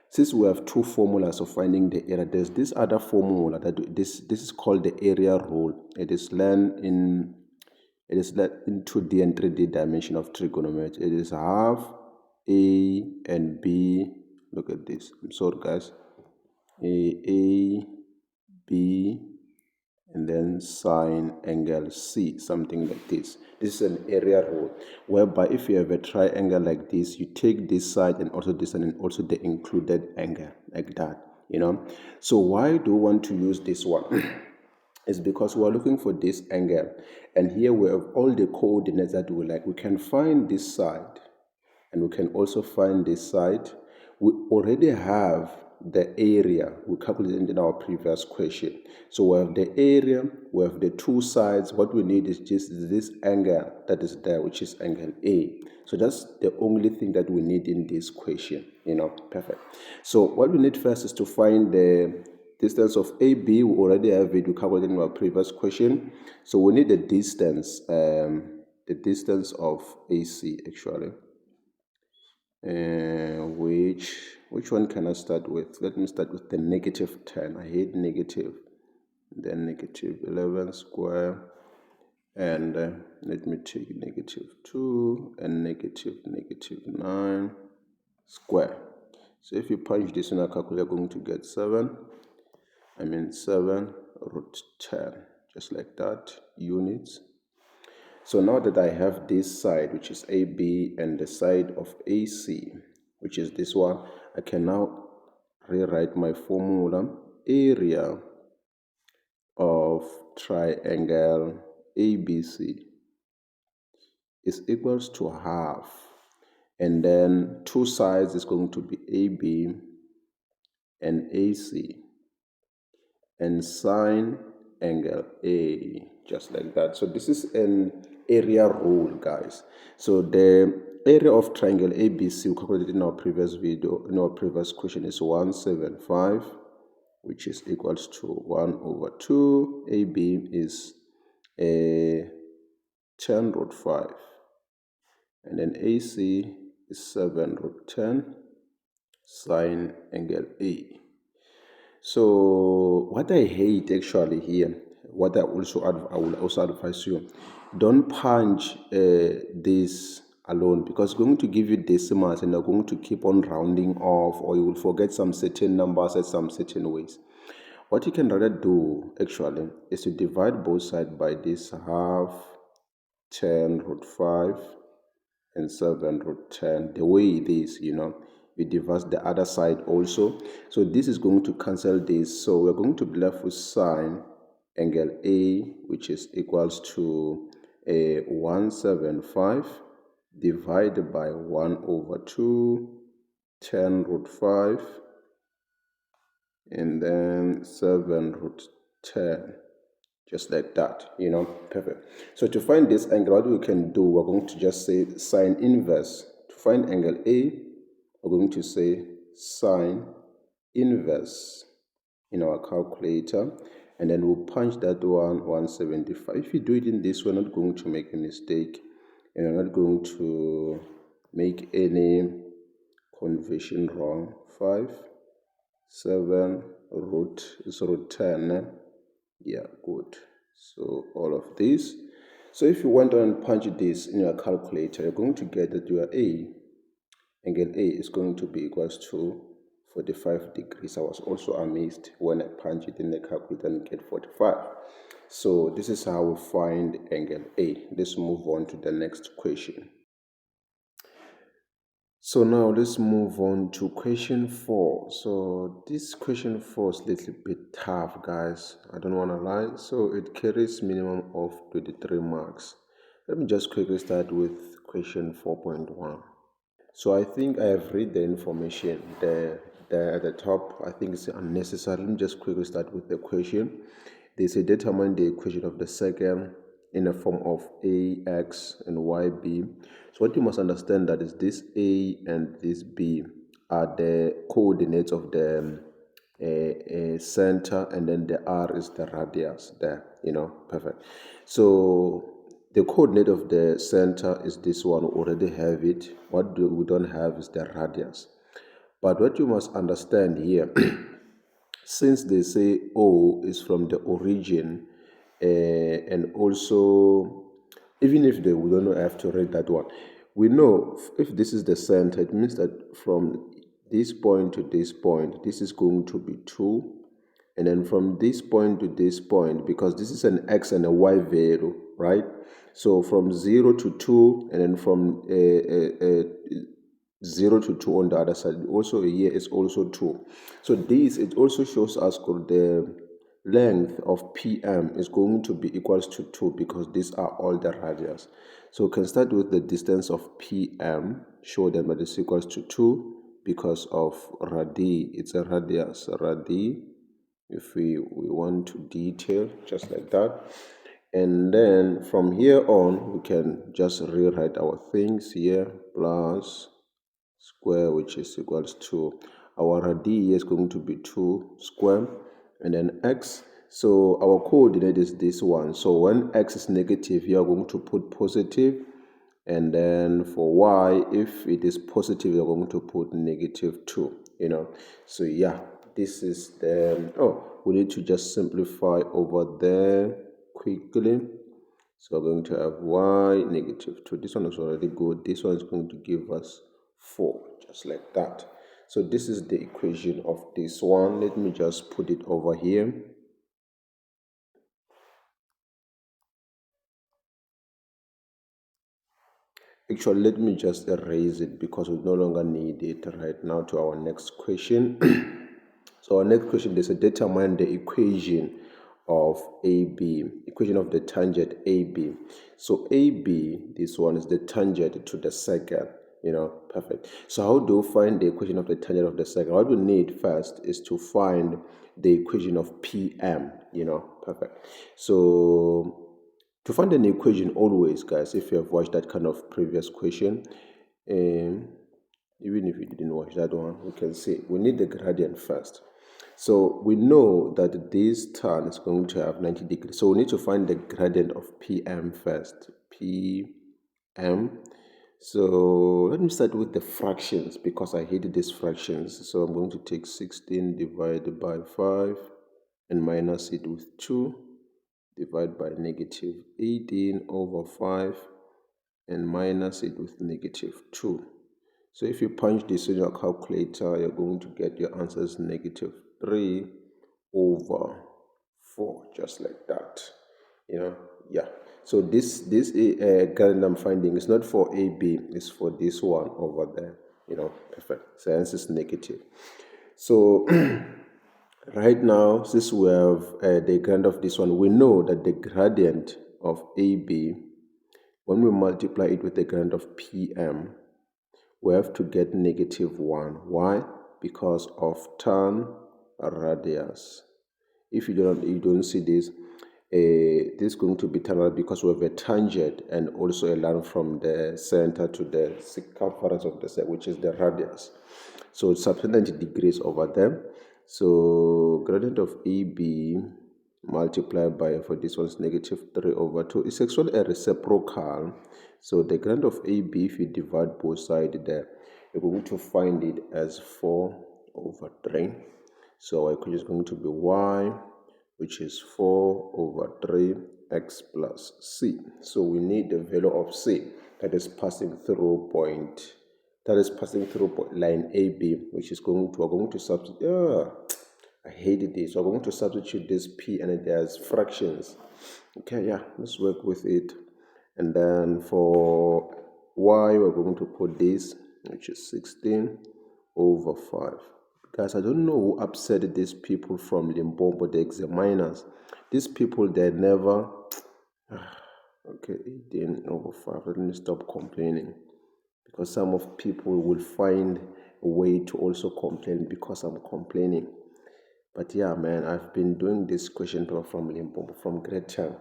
Since we have two formulas of finding the area, there's this other formula that this is called the area rule. It is learned in 2D and 3D dimension of trigonometry. It is half A and B. Look at this. I'm sorry, guys. A, B, and then sine angle C, something like this. This is an area rule, whereby if you have a triangle like this, you take this side and also this side and also the included angle, like that, you know. So why do we want to use this one? It's because we're looking for this angle, and here we have all the coordinates that we like. We can find this side, and we can also find this side. We already have the area we calculated in our previous question. So we have the area, we have the two sides. What we need is just this angle that is there, which is angle A. So that's the only thing that we need in this question, you know. Perfect. So what we need first is to find the distance of AB. We already have it, we calculated in our previous question. So we need the distance of AC actually. Which one can I start with? Let me start with the negative 10. I hate negative. Then negative 11 square, and let me take negative 2 and negative 9 square. So if you punch this in a calculator, you're going to get 7 root 10, just like that, units. So now that I have this side, which is AB, and the side of AC, which is this one, I can now rewrite my formula. Area of triangle ABC is equals to half, and then two sides is going to be AB and AC, and sine angle A, just like that. So this is an area rule, guys. So the area of triangle ABC, we calculated in our previous video, in our previous question, is 175, which is equals to 1 over 2. AB is a 10 root 5, and then AC is 7 root 10 sine angle A. So what I hate actually here, what I will also advise you, don't punch this alone, because it's going to give you decimals and you're going to keep on rounding off, or you will forget some certain numbers at some certain ways. What you can rather do actually is to divide both sides by this half 10 root 5 and 7 root 10, the way it is, you know. We divide the other side also. So this is going to cancel this. So we're going to be left with sine angle A, which is equals to 175 divided by 1 over 2, 10 root 5, and then 7 root 10. Just like that, you know. Perfect. So to find this angle, what we can do, we're going to just say sine inverse. To find angle A, we're going to say sine inverse in our calculator, and then we'll punch that one 175. If you do it in this, we're not going to make a mistake, and we're not going to make any conversion wrong. 5 7 root is root 10. Yeah, good. So all of this. So if you went on and punch this in your calculator, you're going to get that your angle A is going to be equals to 45 degrees. I was also amazed when I punch it in the calculator and get 45. So this is how we find angle A. Let's move on to the next question. So now let's move on to question 4. So this question 4 is a little bit tough, guys. I don't want to lie. So it carries minimum of 23 marks. Let me just quickly start with question 4.1. So I think I have read the information there at the top. I think it's unnecessary. Let me just quickly start with the question. They say determine the equation of the second in the form of ax and yb. So what you must understand that is this a and this b are the coordinates of the center, and then the r is the radius there, perfect. So the coordinate of the center is this one. We already have it. What we don't have is the radius. But what you must understand here, since they say O is from the origin, and also, even if we don't have to read that one, we know if this is the center, it means that from this point to this point, this is going to be 2. And then from this point to this point, because this is an x and a y value, right? So from 0 to 2, and then from 0 to 2 on the other side, also here is also 2. So this, it also shows us the length of PM is going to be equals to 2, because these are all the radius. So we can start with the distance of PM, show them that it's equals to 2 because of radii. It's a radius, radii. If we want to detail just like that, and then from here on we can just rewrite our things here, plus square, which is equals to our radii is going to be 2 square, and then x. So our coordinate is this one. So when x is negative, you are going to put positive, and then for y, if it is positive, you're going to put -2, so yeah, this is the we need to just simplify over there quickly. So we're going to have y -2. This one is already good. This one is going to give us 4, just like that. So this is the equation of this one. Let me just put it over here. Actually, let me just erase it because we no longer need it right now. To our next question. So our next question, there's a determine the equation of AB, equation of the tangent AB. So AB, this one is the tangent to the second, perfect. So how do we find the equation of the tangent of the second? What we need first is to find the equation of PM, perfect. So to find an equation, always, guys, if you have watched that kind of previous question, even if you didn't watch that one, we can see we need the gradient first. So we know that this tan is going to have 90 degrees. So we need to find the gradient of PM first. PM. So let me start with the fractions, because I hate these fractions. So I'm going to take 16 divided by 5 and minus it with 2. Divide by -18 over 5 and minus it with -2. So if you punch this in your calculator, you're going to get your answers -3 over 4, just like that. Yeah. So this gradient I'm finding is not for AB, it's for this one over there. Perfect. So answer is negative. So right now, since we have the gradient of this one, we know that the gradient of AB, when we multiply it with the gradient of PM, we have to get -1. Why? Because of tan radius. If you don't see this, this is going to be tan radius because we have a tangent and also a line from the center to the circumference of the set, which is the radius. So it's 90 degrees over there. So gradient of AB, multiplied by, for this one's negative 3 over 2. It's actually a reciprocal. So the grand of AB, if you divide both sides there, you're going to find it as 4 over 3. So our equation is going to be y, which is 4 over 3 x plus c. So we need the value of c that is passing through line AB, which is we're going to substitute. I hated this. So I'm going to substitute this p and it has fractions. Okay, yeah, let's work with it. And then for y, we're going to put this, which is 16 over 5. Guys, I don't know who upset these people from Limpopo, the examiners. These people, they never... Okay, 18 over 5. Let me stop complaining. Because some of people will find a way to also complain because I'm complaining. But yeah, man, I've been doing this question paper from Limpopo from grade 10.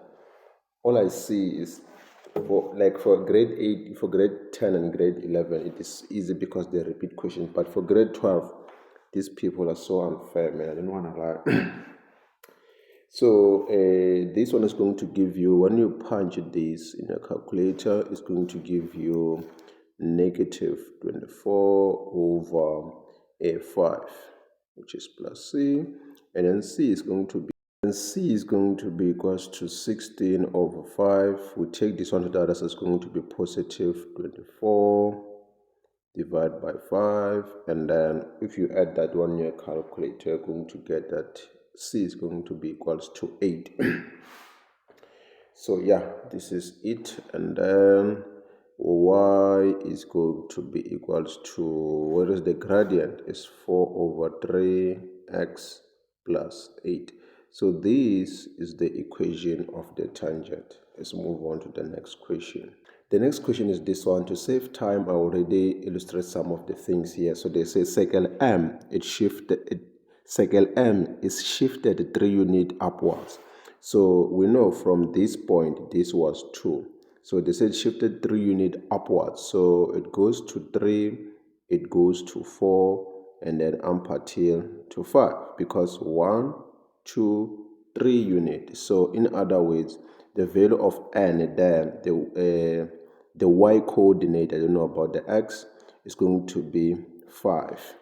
All I see is for grade 8, for grade 10 and grade 11, it is easy because they repeat questions. But for grade 12, these people are so unfair, man. I don't want to lie. So this one is going to give you, when you punch this in a calculator, it's going to give you negative 24 over 5, which is plus c, and then c is going to be equals to 16 over 5. We take this one to the other, so it's going to be positive 24 divided by 5, and then if you add that one in your calculator, you're going to get that c is going to be equals to 8. So yeah, this is it, and then y is going to be equals to, what is the gradient? Is 4 over 3 x plus 8. So this is the equation of the tangent. Let's move on to the next question. The next question is this one. To save time, I already illustrate some of the things here. So they say circle M, circle M is shifted 3 units upwards. So we know from this point, this was 2. So they said shifted 3 units upwards. So it goes to 3, it goes to 4, and then up until to 5. Because 1, 2, 3 units. So in other words, the value of n there, the y coordinate, I don't know about the x, is going to be 5,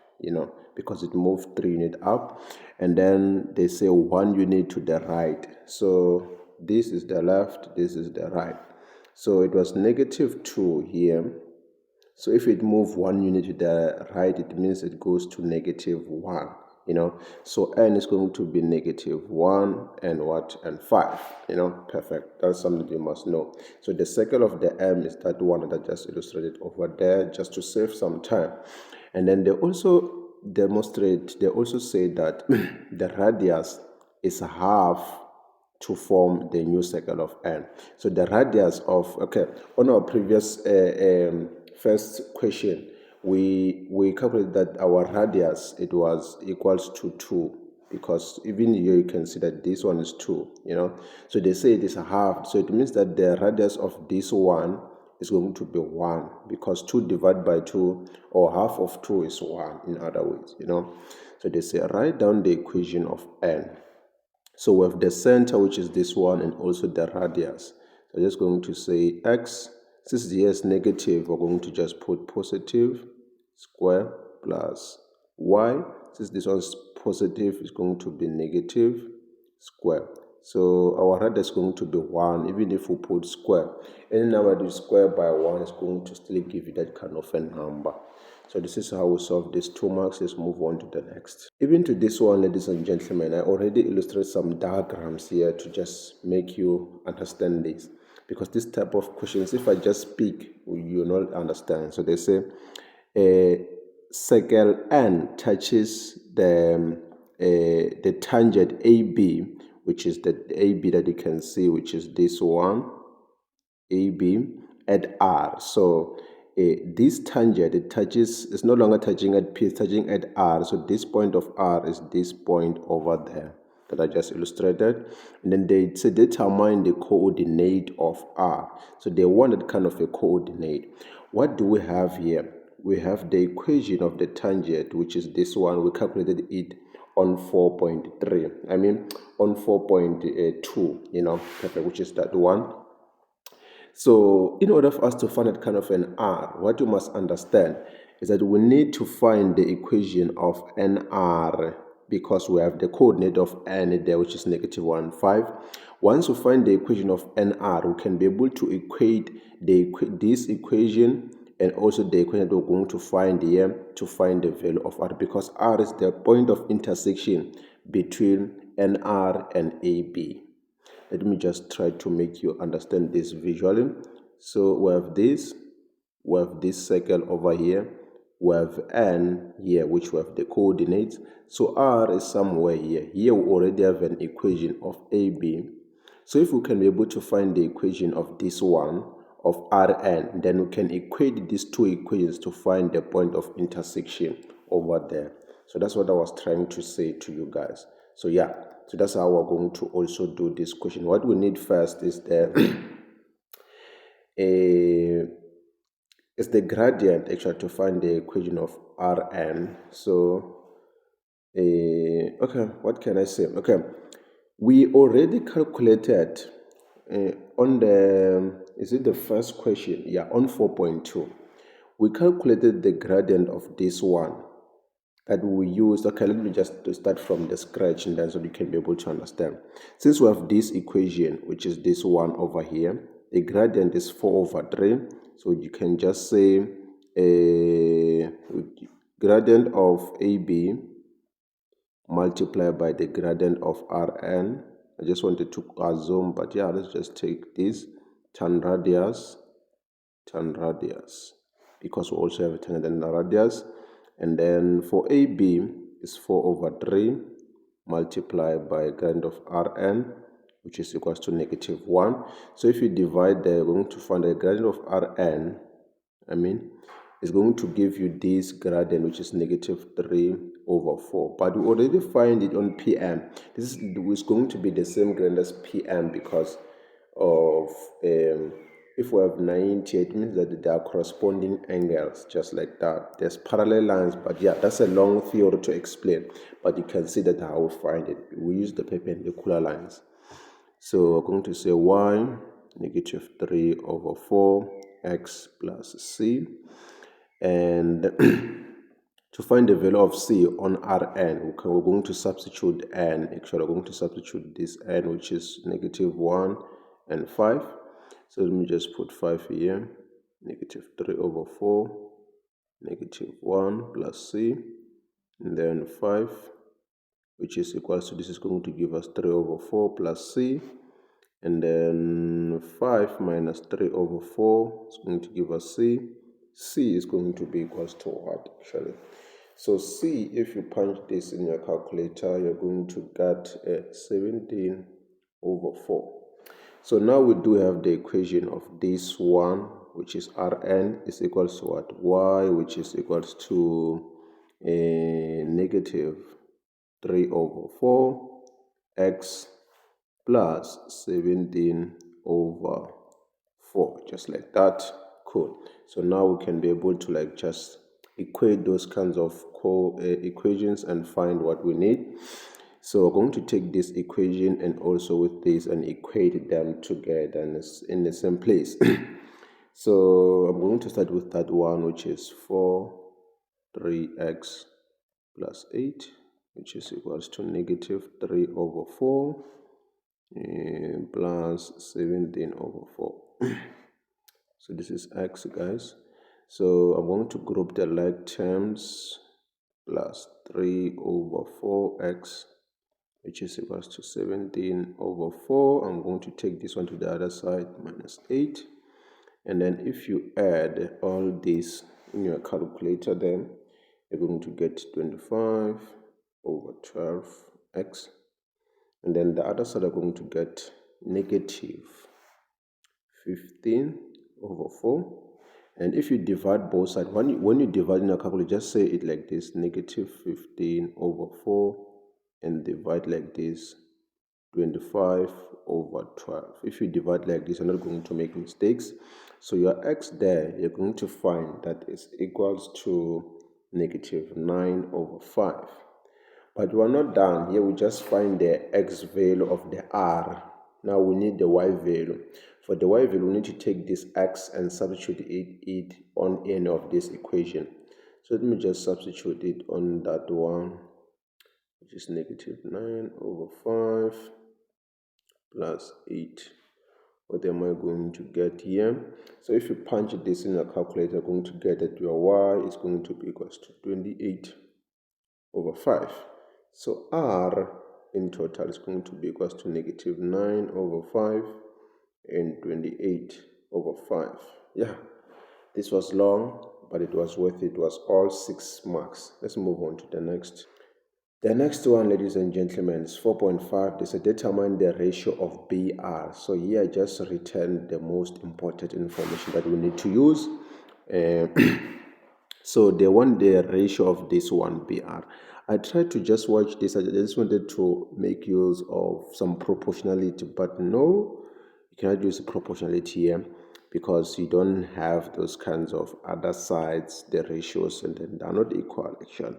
because it moved 3 units up. And then they say 1 unit to the right. So this is the left, this is the right. So it was negative 2 here. So if it moves 1 unit to the right, it means it goes to negative 1. So n is going to be negative 1 and what? And 5. Perfect. That's something you must know. So the circle of the m is that one that I just illustrated over there, just to save some time. And then they also say that the radius is half to form the new circle of n. So the radius of, on our previous first question, we calculated that our radius, it was equals to 2, because even here you can see that this one is 2, So they say it is a half, so it means that the radius of this one is going to be 1, because 2 divided by 2, or half of 2 is 1, in other words, So they say write down the equation of n. So we have the center, which is this one, and also the radius. So I'm just going to say x, since here is negative, we're going to just put positive square plus y. Since this one is positive, it's going to be negative square. So our radius is going to be 1, even if we put square. Any number that is square by 1 is going to still give you that kind of a number. So this is how we solve these 2 marks. Let's move on to the next. Even to this one, ladies and gentlemen, I already illustrated some diagrams here to just make you understand this. Because this type of questions, if I just speak, you will not understand. So they say, circle n touches the tangent AB, which is the AB that you can see, which is this one, AB, at R. So this tangent, it's no longer touching at P, it's touching at R. So this point of R is this point over there that I just illustrated. And then they say determine the coordinate of R. So they wanted kind of a coordinate. What do we have here? We have the equation of the tangent, which is this one. We calculated it on 4.3. I mean on 4.2, perfect, which is that one. So in order for us to find that kind of an R, what you must understand is that we need to find the equation of nr, because we have the coordinate of n there, which is negative 1, 5. Once we find the equation of nr, we can be able to equate this equation and also the equation that we're going to find here to find the value of r, because r is the point of intersection between nr and ab. Let me just try to make you understand this visually. So we have this circle over here, we have n here, which we have the coordinates. So r is somewhere here. Here we already have an equation of AB. So if we can be able to find the equation of this one, of Rn, then we can equate these two equations to find the point of intersection over there. So that's what I was trying to say to you guys. So yeah, so that's how we're going to also do this question. What we need first is the gradient actually to find the equation of Rn. So okay, what can I say? Okay, we already calculated on is it the first question? Yeah, on 4.2. We calculated the gradient of this one that we used. Okay, let me just start from the scratch and then so you can be able to understand. Since we have this equation, which is this one over here, the gradient is 4/3. So you can just say gradient of AB multiplied by the gradient of Rn. I just wanted to assume, but yeah, let's just take this tan radius, because we also have a tangent radius. And then for AB is 4/3 multiplied by gradient of Rn, which is equals to -1. So if you divide there, you're going to find the gradient of Rn, is going to give you this gradient, which is -3/4. But we already find it on PM. This is going to be the same gradient as PM because of if we have 90, it means that there are corresponding angles, just like that. There's parallel lines, but yeah, that's a long theory to explain. But you can see that how we find it. We use the perpendicular lines. So we're going to say y -3/4 x plus c. And to find the value of c on Rn, we're going to substitute n. Actually, we're going to substitute this n, which is -1 and 5. So let me just put 5 here. -3/4, -1 plus c, and then 5, which is equals to, this is going to give us 3/4 plus c, and then 5 minus 3/4 is going to give us c. C is going to be equals to what actually? So C, if you punch this in your calculator, you're going to get 17/4. So now we do have the equation of this one, which is Rn is equals to what? Y, which is equals to -3/4 x plus 17/4, just like that. Cool. So now we can be able to like just equate those kinds of equations and find what we need. So we're going to take this equation and also with this and equate them together in the same place. So I'm going to start with that one, which is 3x plus 8, which is equals to -3/4 plus 17/4. So this is x, guys. So I'm going to group the like terms, plus 3/4x, which is equals to 17/4. I'm going to take this one to the other side, -8. And then if you add all this in your calculator, then you're going to get 25/12x. And then the other side are going to get -15/4. And if you divide both sides, when you divide in a calculator, just say it like this, -15/4, and divide like this, 25/12. If you divide like this, you're not going to make mistakes. So your x there, you're going to find that is equals to -9/5. But we're not done. Here we just find the x value of the r. Now we need the y value. For the y value, we need to take this x and substitute it on any of this equation. So let me just substitute it on that one, which is negative 9 over 5 plus 8. What am I going to get here? So if you punch this in a calculator, you're going to get that your y is going to be equals to 28 over 5. So r in total is going to be equals to negative 9 over 5 and 28 over 5. Yeah, this was long, but it was worth it. It was all 6 marks. Let's move on to the next. The next one, ladies and gentlemen, is 4.5. This is determine the ratio of BR. So here I just returned the most important information that we need to use. So they want the ratio of this one BR. I tried to just watch this. I just wanted to make use of some proportionality, but no, you cannot use proportionality here because you don't have those kinds of other sides, the ratios, and then they're not equal actually.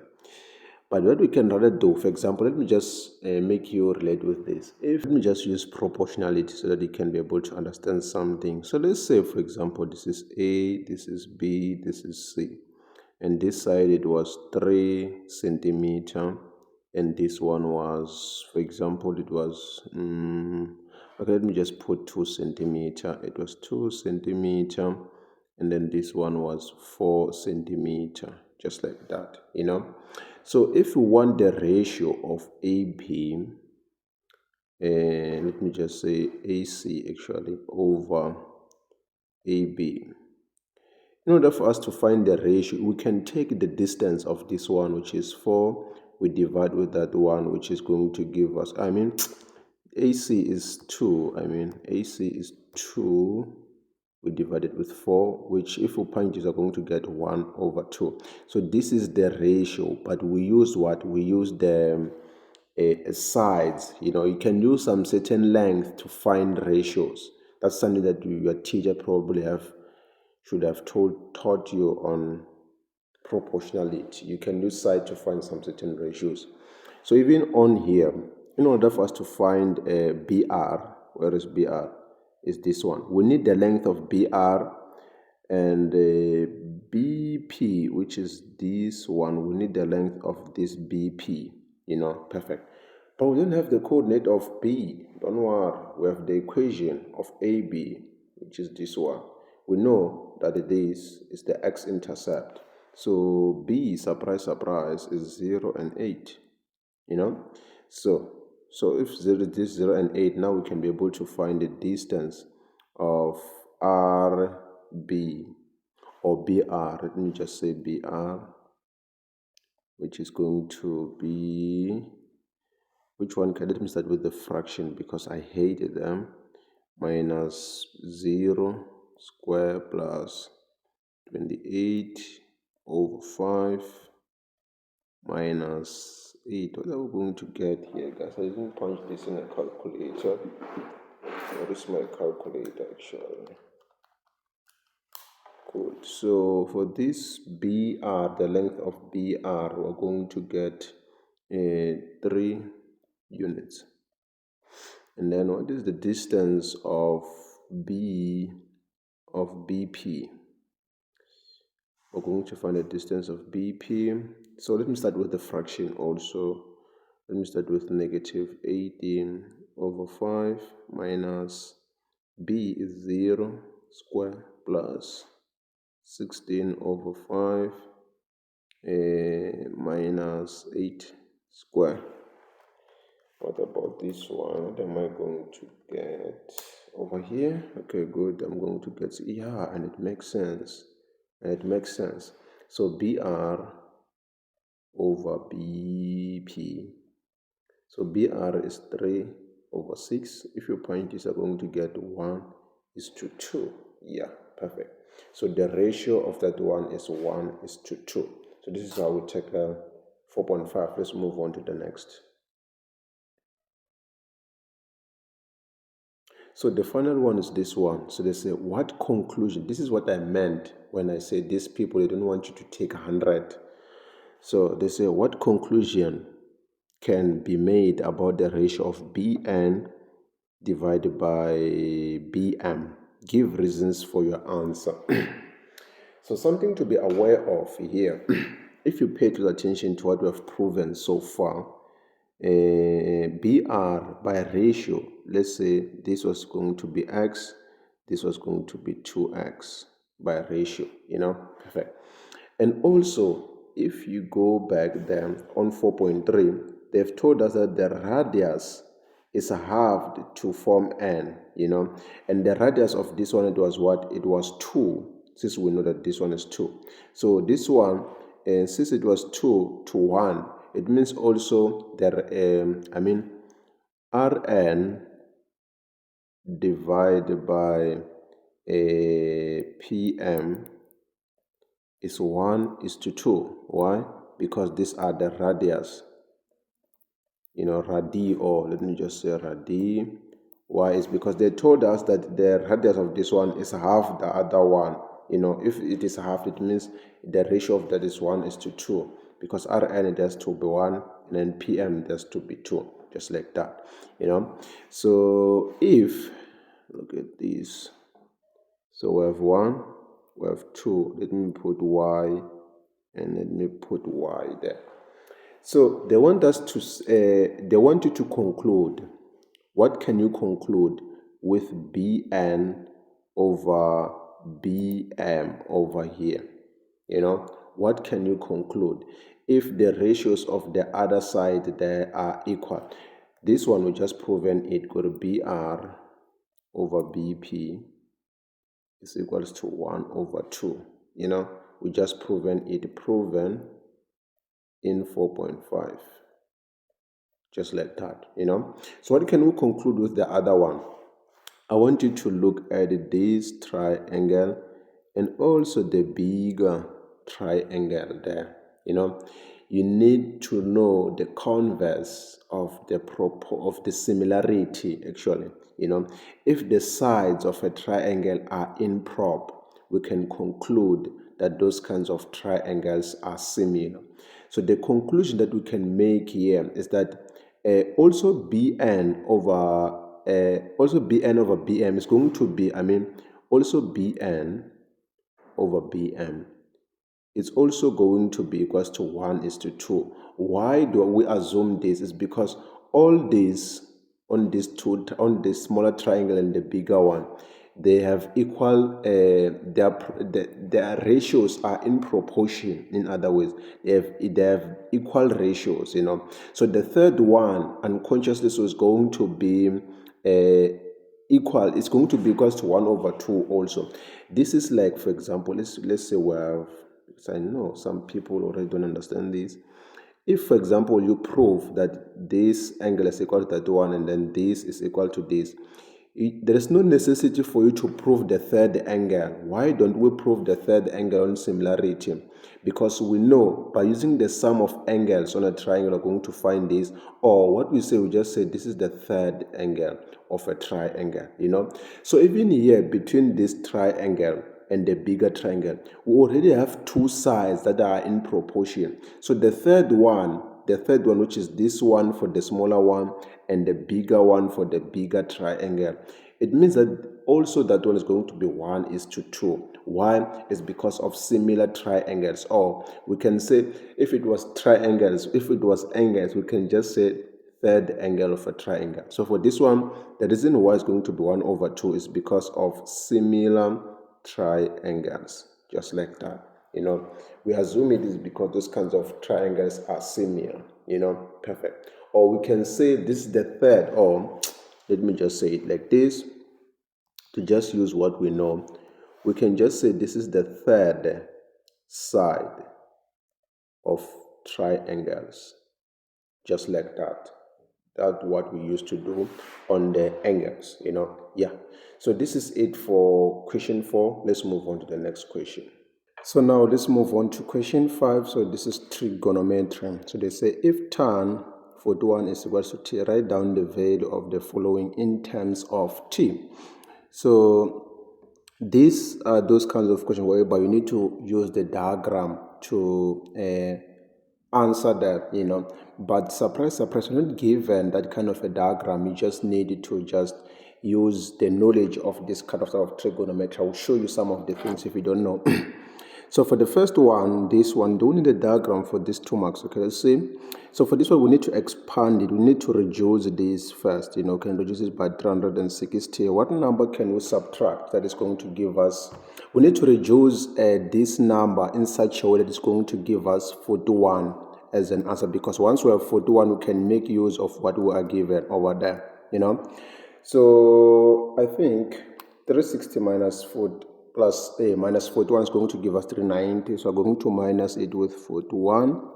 But what we can rather do, for example, let me just make you relate with this. Let me just use proportionality so that you can be able to understand something. So let's say, for example, this is A, this is B, this is C. And this side it was 3 centimeter. And this one was, for example, it was, okay, let me just put 2 centimeter. It was 2 centimeter. And then this one was 4 centimeter, just like that, you know. So if we want the ratio of AB, let me just say AC actually over AB. In order for us to find the ratio, we can take the distance of this one, which is 4, we divide with that one, which is going to give us, AC is 2, AC is 2, we divide it with 4, which if we punch this, are going to get 1 over 2. So this is the ratio, but we use what? We use the sides. You know, you can use some certain length to find ratios. That's something that your teacher probably should have taught you on proportionality. You can use side to find some certain ratios. So even on here, in order for us to find BR, where is BR? Is this one. We need the length of BR and BP, which is this one. We need the length of this BP, you know, perfect. But we don't have the coordinate of B. Don't worry, we have the equation of AB, which is this one. We know that this is the x-intercept. So B, surprise, surprise, is 0 and 8, you know. So if 0 is 0 and 8, now we can be able to find the distance of RB or BR. Let me just say BR, which is going to be, which one can, let me start with the fraction because I hated them. Minus 0 square plus 28 over 5 minus 8. What are we going to get here, guys? I didn't punch this in a calculator. Where is my calculator actually? Good. So for this BR, the length of BR, we're going to get 3 units. And then what is the distance of BP? We're going to find the distance of BP. So let me start with the fraction also. Let me start with negative 18 over 5 minus B is 0 square plus 16 over 5 minus 8 square. What about this one? What am I going to get over here? Okay, good. I'm going to get, yeah, and it makes sense. It makes sense. So BR over BP. So BR is 3 over 6. If you point this, are going to get 1 is to 2. Yeah, perfect. So the ratio of that one is 1 is to 2. So this is how we take 4.5. Let's move on to the next. So the final one is this one. So they say, what conclusion? This is what I meant when I say these people, they don't want you to take 100. So they say, what conclusion can be made about the ratio of Bn divided by Bm. Give reasons for your answer. So something to be aware of here, if you pay close attention to what we have proven so far, BR by ratio, let's say this was going to be X, this was going to be 2X by ratio, perfect. And also, if you go back there on 4.3, they've told us that the radius is halved to form N, and the radius of this one, it was what? It was 2, since we know that this one is 2. So this one, since it was 2 to 1, it means also that, Rn divided by Pm is 1:2. Why? Because these are the radius. Radii, or let me just say radii. Why? Is because they told us that the radius of this one is half the other one. If it is half, it means the ratio of that is 1:2. Because Rn it has to be 1, and then Pm it has to be 2. Just like that. So if, look at this. So we have 1, we have 2. Let me put Y, and let me put Y there. So they want us to, they want you to conclude. What can you conclude with Bn over Bm over here? What can you conclude if the ratios of the other side there are equal? This one we just proven it could Br over Bp is equals to 1/2. We just proven it, proven in 4.5. Just like that, So what can we conclude with the other one? I want you to look at this triangle and also the bigger triangle there. You need to know the converse of the similarity, actually. If the sides of a triangle are improper, we can conclude that those kinds of triangles are similar. So the conclusion that we can make here is that also Bn over Bm is going to be, also Bn over Bm is also going to be equals to 1:2. Why do we assume this? Is because all these on this smaller triangle and the bigger one, they have equal, their ratios are in proportion. In other words, they have equal ratios, So the third one, unconsciously, so is going to be equal. It's going to be equals to 1/2 also. This is like, for example, let's say we have, because I know some people already don't understand this. If, for example, you prove that this angle is equal to that one and then this is equal to this, there is no necessity for you to prove the third angle. Why don't we prove the third angle on similarity? Because we know by using the sum of angles on a triangle, we're going to find this. Or what we say, we just say this is the third angle of a triangle, So even here, between this triangle and the bigger triangle, we already have two sides that are in proportion. So the third one, which is this one for the smaller one and the bigger one for the bigger triangle, it means that also that one is going to be 1:2. Why? It's because of similar triangles. Or we can say, if it was triangles, if it was angles, we can just say third angle of a triangle. So for this one, the reason why it's going to be 1/2 is because of similar triangles. Just like that. We assume it is because those kinds of triangles are similar, perfect. Or we can say this is the third, or let me just say it like this, to just use what we know. We can just say this is the third side of triangles, just like that. That's what we used to do on the angles, Yeah. So this is it for question 4. Let's move on to the next question. So now let's move on to question 5. So this is trigonometry. So they say if tan 41 is equal to t, write down the value of the following in terms of t. So these are those kinds of questions whereby you need to use the diagram to answer that, but surprise, surprise, you're not given that kind of a diagram. You just need to just use the knowledge of this kind of sort of trigonometry. I'll show you some of the things if you don't know. So for the first one, this one, do we need a diagram for these 2 marks? Okay, let's see. So for this one, we need to expand it. We need to reduce this first. Can reduce it by 360. What number can we subtract that is going to give us? We need to reduce this number in such a way that it's going to give us 41 as an answer, because once we have 41, we can make use of what we are given over there. So I think 360 minus 4 plus minus 41 is going to give us 390. So I'm going to minus it with 41.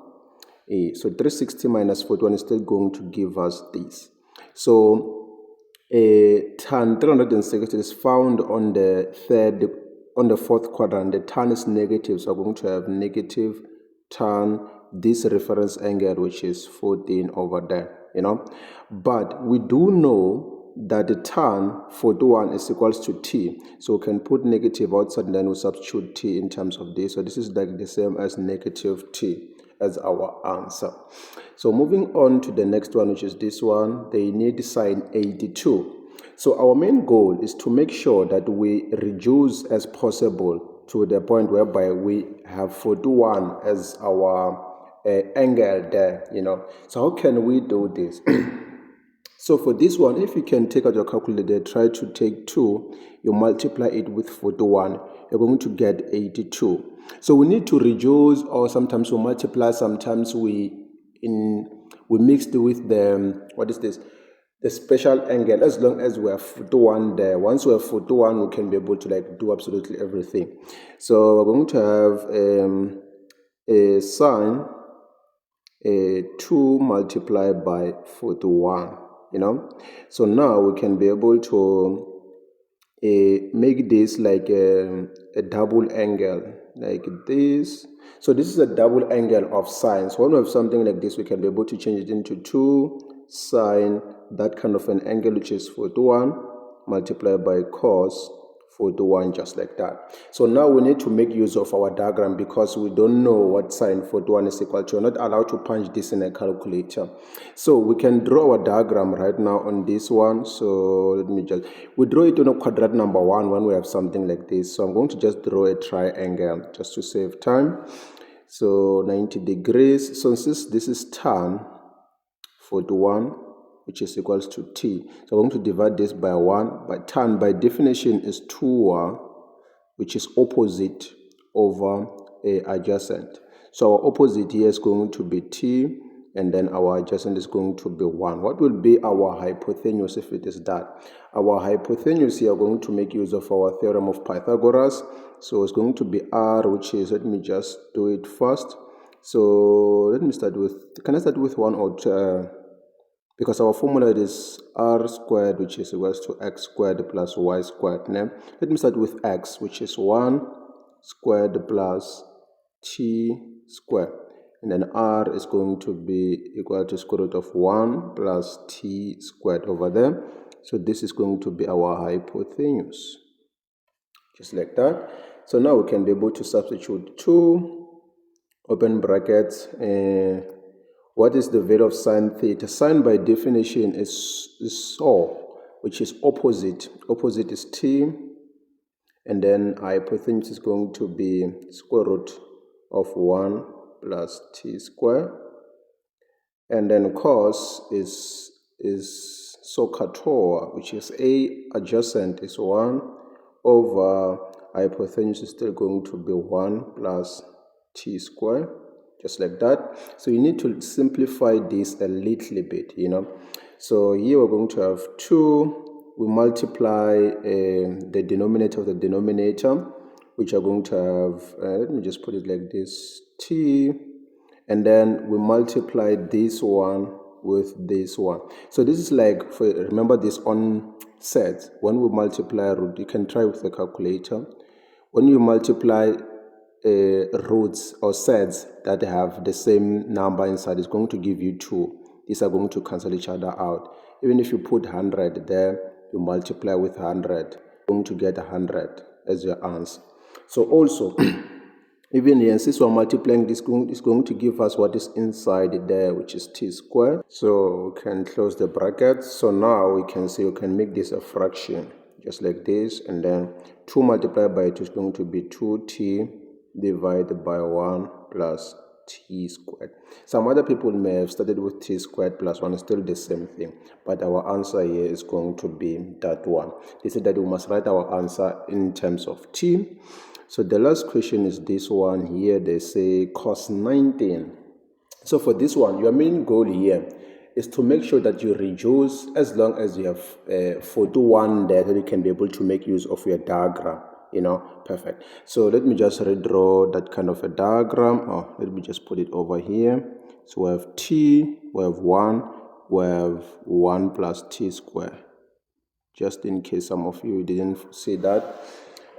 So 360 minus 41 is still going to give us this. So tan 360 is found on the fourth quadrant. The tan is negative, so I'm going to have negative tan this reference angle, which is 14 over there, but we do know that the tan 41 is equals to t, so we can put negative outside and then we substitute t in terms of this. So this is like the same as negative t as our answer. So moving on to the next one, which is this one, they need sine 82. So our main goal is to make sure that we reduce as possible to the point whereby we have 41 as our angle there, So how can we do this? So for this one, if you can take out your calculator, try to take 2, you multiply it with 41, you're going to get 82. So we need to reduce, or sometimes we multiply, sometimes we mixed with the, what is this? The special angle, as long as we have 41 there. Once we have 41, we can be able to do absolutely everything. So we're going to have a sine 2 multiplied by 41. So now we can be able to make this like a double angle like this. So this is a double angle of sine. So when we have something like this, we can be able to change it into 2 sine that kind of an angle, which is 41 multiplied by cos 41, just like that. So now we need to make use of our diagram because we don't know what sine 41 is equal to. We're not allowed to punch this in a calculator. So we can draw our diagram right now on this one. So we draw it on a quadrant number 1 when we have something like this. So I'm going to just draw a triangle just to save time. So 90 degrees. So since this is tan 41, which is equals to t. So I'm going to divide this by 1. But tan by definition is 2, which is opposite over adjacent. So our opposite here is going to be t, and then our adjacent is going to be 1. What will be our hypotenuse if it is that? Our hypotenuse here, are going to make use of our theorem of Pythagoras. So it's going to be r, which is, let me just do it first. So let me start with, can I start with 1 or 2? Because our formula is r squared, which is equals to x squared plus y squared. Now, let me start with x, which is 1 squared plus t squared. And then r is going to be equal to square root of 1 plus t squared over there. So this is going to be our hypotenuse, just like that. So now we can be able to substitute 2, open brackets, what is the value of sine theta? Sine by definition is so, which is opposite. Opposite is t, and then hypotenuse is going to be square root of 1 plus t squared. And then cos is SOHCAHTOA, which is a adjacent is 1 over hypotenuse is still going to be 1 plus t squared. Just like that. So you need to simplify this a little bit, So here we're going to have 2. We multiply the denominator of the denominator, which are going to have, let me just put it like this, t. And then we multiply this one with this one. So this is like, remember this on sets. When we multiply root, you can try with the calculator. When you multiply roots or sets that have the same number inside, is going to give you 2. These are going to cancel each other out. Even if you put 100 there, you multiply with 100, you're going to get 100 as your answer. So also Even here, since we're multiplying, this is going to give us what is inside there, which is t squared. So we can close the bracket. So now we can see we can make this a fraction, just like this. And then 2 multiplied by 2 is going to be 2t divided by 1 plus t squared. Some other people may have started with t squared plus 1, still the same thing, but our answer here is going to be that one. They said that we must write our answer in terms of t. So the last question is this one here. They say cos 19. So for this one, your main goal here is to make sure that you reduce as long as you have 41 there, that you can be able to make use of your diagram. Perfect. So let me just redraw that kind of a diagram. Let me just put it over here. So we have t, we have 1, we have 1 plus t squared. Just in case some of you didn't see that.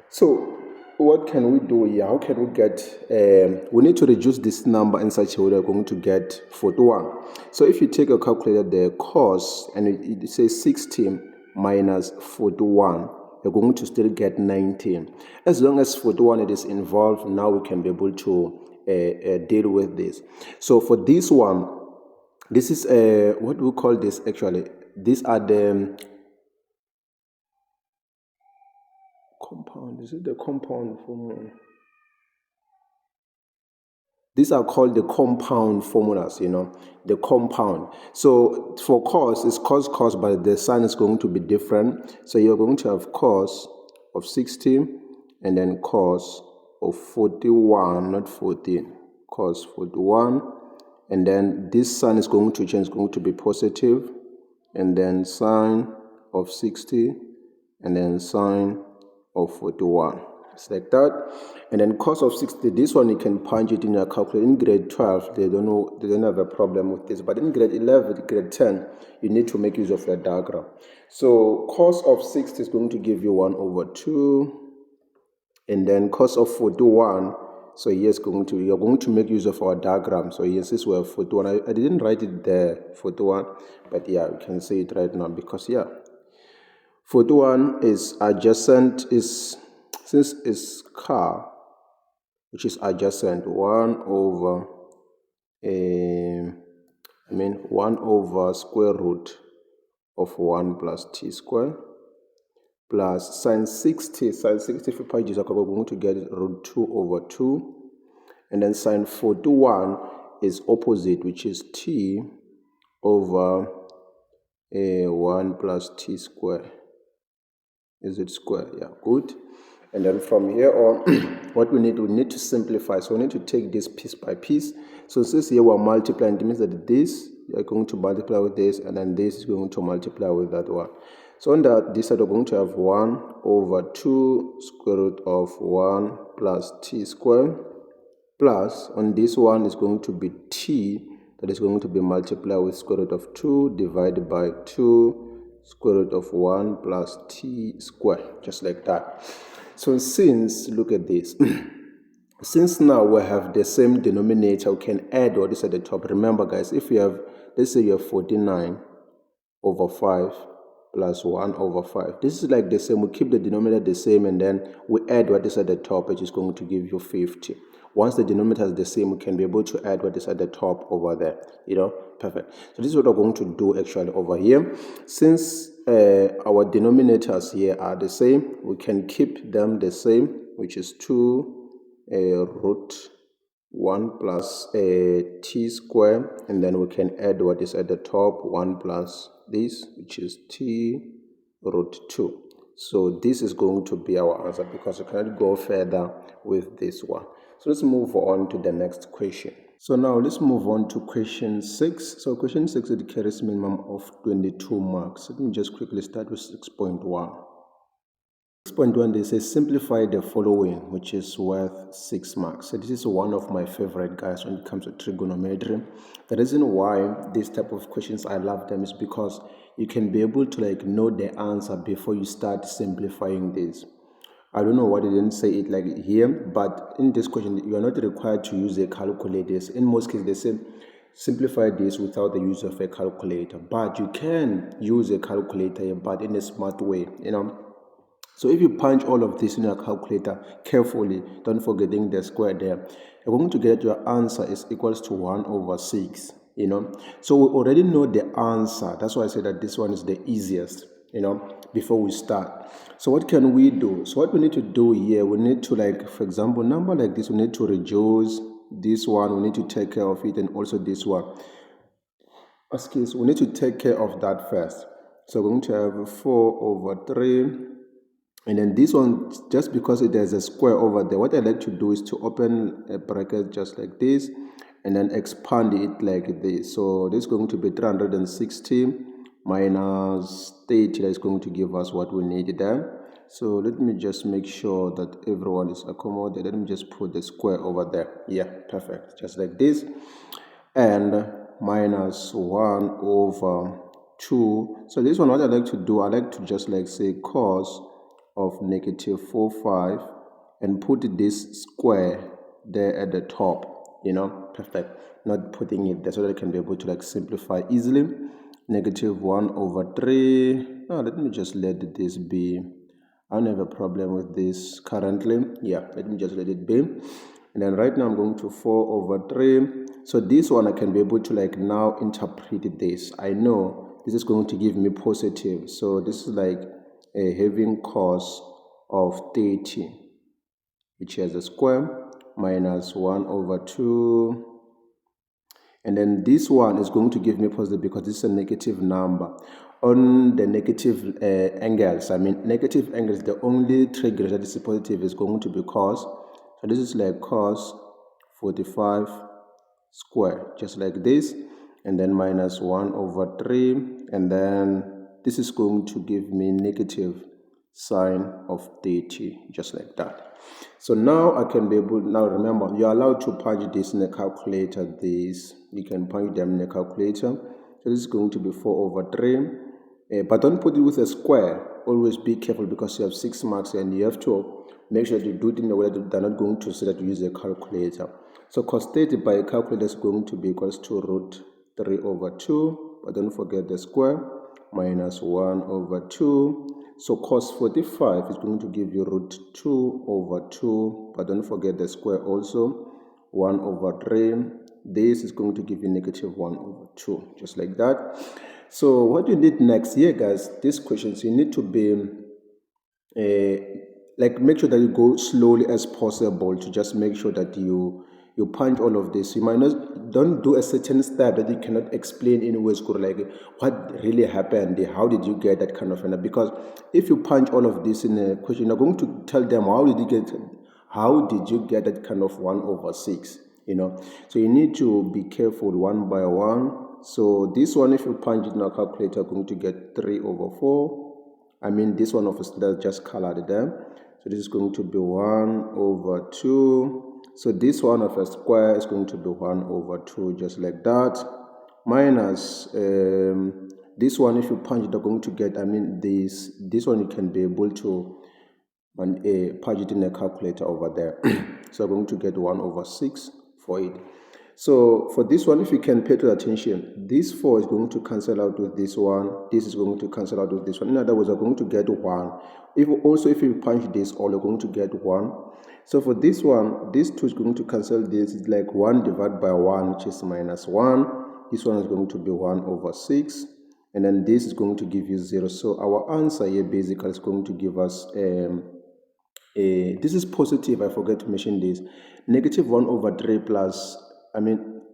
So what can we do here? How can we get, we need to reduce this number in such a way that we're going to get 41. So if you take a calculator, the cos, and it says 60 minus 41, you're going to still get 19. As long as 41 it is involved, now we can be able to deal with this. So for this one, this is, what do we call this actually? These are the compound. Is it the compound formula? These are called the compound formulas, the compound. So for cos, it's cos, but the sign is going to be different. So you're going to have cos of 60 and then cos of 41, not 14, cos 41. And then this sign is going to change, it's going to be positive, and then sine of 60, and then sine of 41. It's like that. And then cos of 60, this one you can punch it in your calculator. In grade 12, they don't have a problem with this. But in grade 11, grade 10, you need to make use of your diagram. So cos of 60 is going to give you 1 over 2. And then cos of 41, so yes, you're going to make use of our diagram. So yes, this was 41. I didn't write it there, 41, but yeah, you can see it right now because 41 is adjacent, since it's car, which is adjacent, 1 over 1 over square root of 1 plus t squared plus sine 60 if you pages are going to get root 2 over 2, and then sine 41 is opposite, which is t over 1 plus t squared. Is it square? Yeah, good. And then from here on, what we need to simplify. So we need to take this piece by piece. So since here we're multiplying, it means that this, you're going to multiply with this, and then this is going to multiply with that one. So on this side, we're going to have 1 over 2 square root of 1 plus t squared, plus on this one is going to be t, that is going to be multiplied with square root of 2 divided by 2 square root of 1 plus t squared, just like that. So since, look at this, since now we have the same denominator, we can add what is at the top. Remember guys, if you have, let's say you have 49 over 5 plus 1 over 5. This is like the same. We keep the denominator the same, and then we add what is at the top, which is going to give you 50. Once the denominator is the same, we can be able to add what is at the top over there. Perfect. So this is what we're going to do actually over here. Since our denominators here are the same, we can keep them the same, which is 2 root 1 plus t squared, and then we can add what is at the top, 1 plus this, which is t root 2. So this is going to be our answer because we cannot go further with this one. So let's move on to the next question. So now let's move on to question 6. So question 6, it carries minimum of 22 marks. Let me just quickly start with 6.1. 6.1, they say simplify the following, which is worth 6 marks. So this is one of my favorite guys when it comes to trigonometry. The reason why this type of questions I love them is because you can be able to know the answer before you start simplifying this. I don't know why they didn't say it like here, but in this question, you are not required to use a calculator. In most cases, they say simplify this without the use of a calculator, but you can use a calculator, but in a smart way, So if you punch all of this in your calculator carefully, don't forgetting the square there, you're going to get your answer is equals to 1 over 6, So we already know the answer. That's why I say that this one is the easiest, before we start. So what can we do? So what we need to do here, we need to, like, for example, number like this, we need to reduce this one, we need to take care of it, and also this one. Excuse, we need to take care of that first. So we're going to have 4 over 3. And then this one, just because there's a square over there, what I like to do is to open a bracket just like this and then expand it like this. So this is going to be 360 minus 30. That is going to give us what we need there. So let me just make sure that everyone is accommodated. Let me just put the square over there. Yeah, perfect. Just like this. And minus 1 over 2. So this one, what I like to do, I like to just like say cos of negative 4, 5 and put this square there at the top, perfect. Not putting it there so that I can be able to like simplify easily. Negative 1 over 3. Now let me just let this be. I don't have a problem with this currently. Yeah, let me just let it be. And then right now I'm going to 4 over 3. So this one I can be able to like now interpret this. I know this is going to give me positive. So this is like a having cos of 30, which has a square, minus 1 over 2. And then this one is going to give me positive because this is a negative number. On the negative angles, negative angles, the only trigger that is positive is going to be cos. So this is like cos 45 square, just like this. And then minus 1 over 3. And then this is going to give me negative sine of 30, just like that. So now I can be able, now remember, you're allowed to punch this in a calculator. You can punch them in a calculator. So this is going to be 4 over 3. But don't put it with a square. Always be careful because you have 6 marks and you have to make sure that you do it in a way that they're not going to say that you use a calculator. So cos 30 by a calculator is going to be equals to root 3 over 2. But don't forget the square, minus 1 over 2. So cos 45 is going to give you root 2 over 2. But don't forget the square also, 1 over 3. This is going to give you negative 1 over 2, just like that. So what you need next here, guys, these questions, you need to be like make sure that you go slowly as possible to just make sure that you punch all of this. You might not, don't do a certain step that you cannot explain in ways like what really happened, how did you get that kind of thing. Because if you punch all of this in a question, you're going to tell them how did you get that kind of 1 over 6, so you need to be careful one by one. So this one, if you punch it in a calculator, you're going to get 3 over 4. This one of us that's just colored there. So this is going to be 1 over 2. So this one of a square is going to be 1 over 2, just like that. Minus this one, if you punch it, you're going to get, this one you can be able to punch it in a calculator over there. So I'm going to get 1 over 6 for it. So for this one, if you can pay to attention, this 4 is going to cancel out with this one. This is going to cancel out with this one. In other words, you're going to get 1. If you punch this all, you're going to get 1. So for this one, this 2 is going to cancel this. It's like 1 divided by 1, which is minus 1. This one is going to be 1 over 6. And then this is going to give you 0. So our answer here basically is going to give us this is positive. I forgot to mention this. Negative 1 over 3 plus,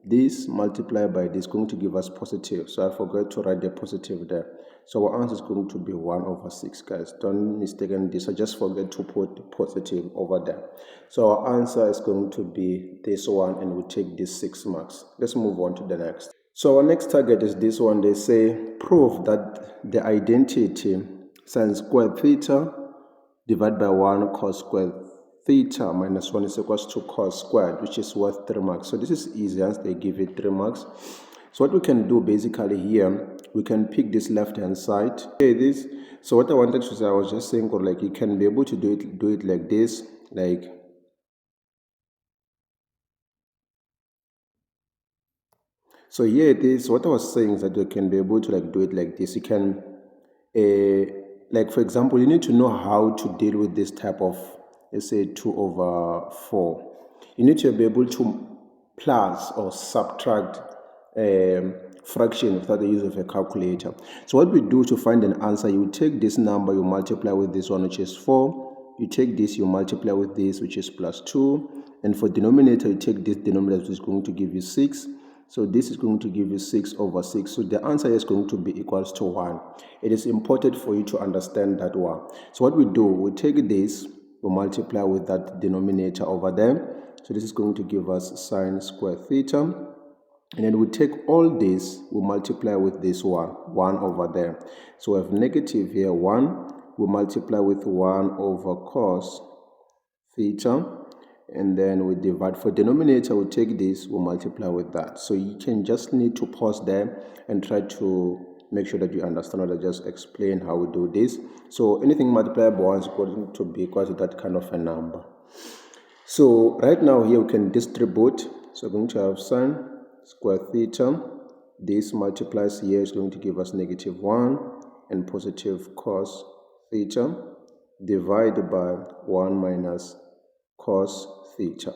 this multiplied by this is going to give us positive. So I forgot to write the positive there. So our answer is going to be 1 over 6, guys. Don't mistake this. I just forget to put positive over there. So our answer is going to be this one, and we'll take this 6 marks. Let's move on to the next. So our next target is this one. They say prove that the identity sin squared theta divided by 1 cos squared theta minus 1 is equals to cos squared, which is worth 3 marks. So this is easy as they give it 3 marks. So what we can do basically here, we can pick this left hand side. Okay, so what I wanted to say, I was just saying, like, you can be able to do it like this, like so here it is. What I was saying is that you can be able to like do it like this. You can like for example, you need to know how to deal with this type of, let's say 2/4. You need to be able to plus or subtract fraction without the use of a calculator. So what we do to find an answer, you take this number, you multiply with this one, which is 4. You take this, you multiply with this, which is plus 2. And for denominator, you take this denominator, which is going to give you 6. So this is going to give you 6/6. So the answer is going to be equals to 1. It is important for you to understand that one. So what we do, we take this, we multiply with that denominator over there. So this is going to give us sine square theta. And then we take all this, we multiply with this one over there. So we have negative here 1. We multiply with 1 over cos theta. And then we divide. For denominator, we take this, we multiply with that. So you can just need to pause there and try to make sure that you understand what I just explained how we do this. So anything multiplied by 1 is going to be equal to that kind of a number. So right now here we can distribute. So we're going to have sine square theta. This multiplies here is going to give us negative 1 and positive cos theta divided by 1 minus cos theta.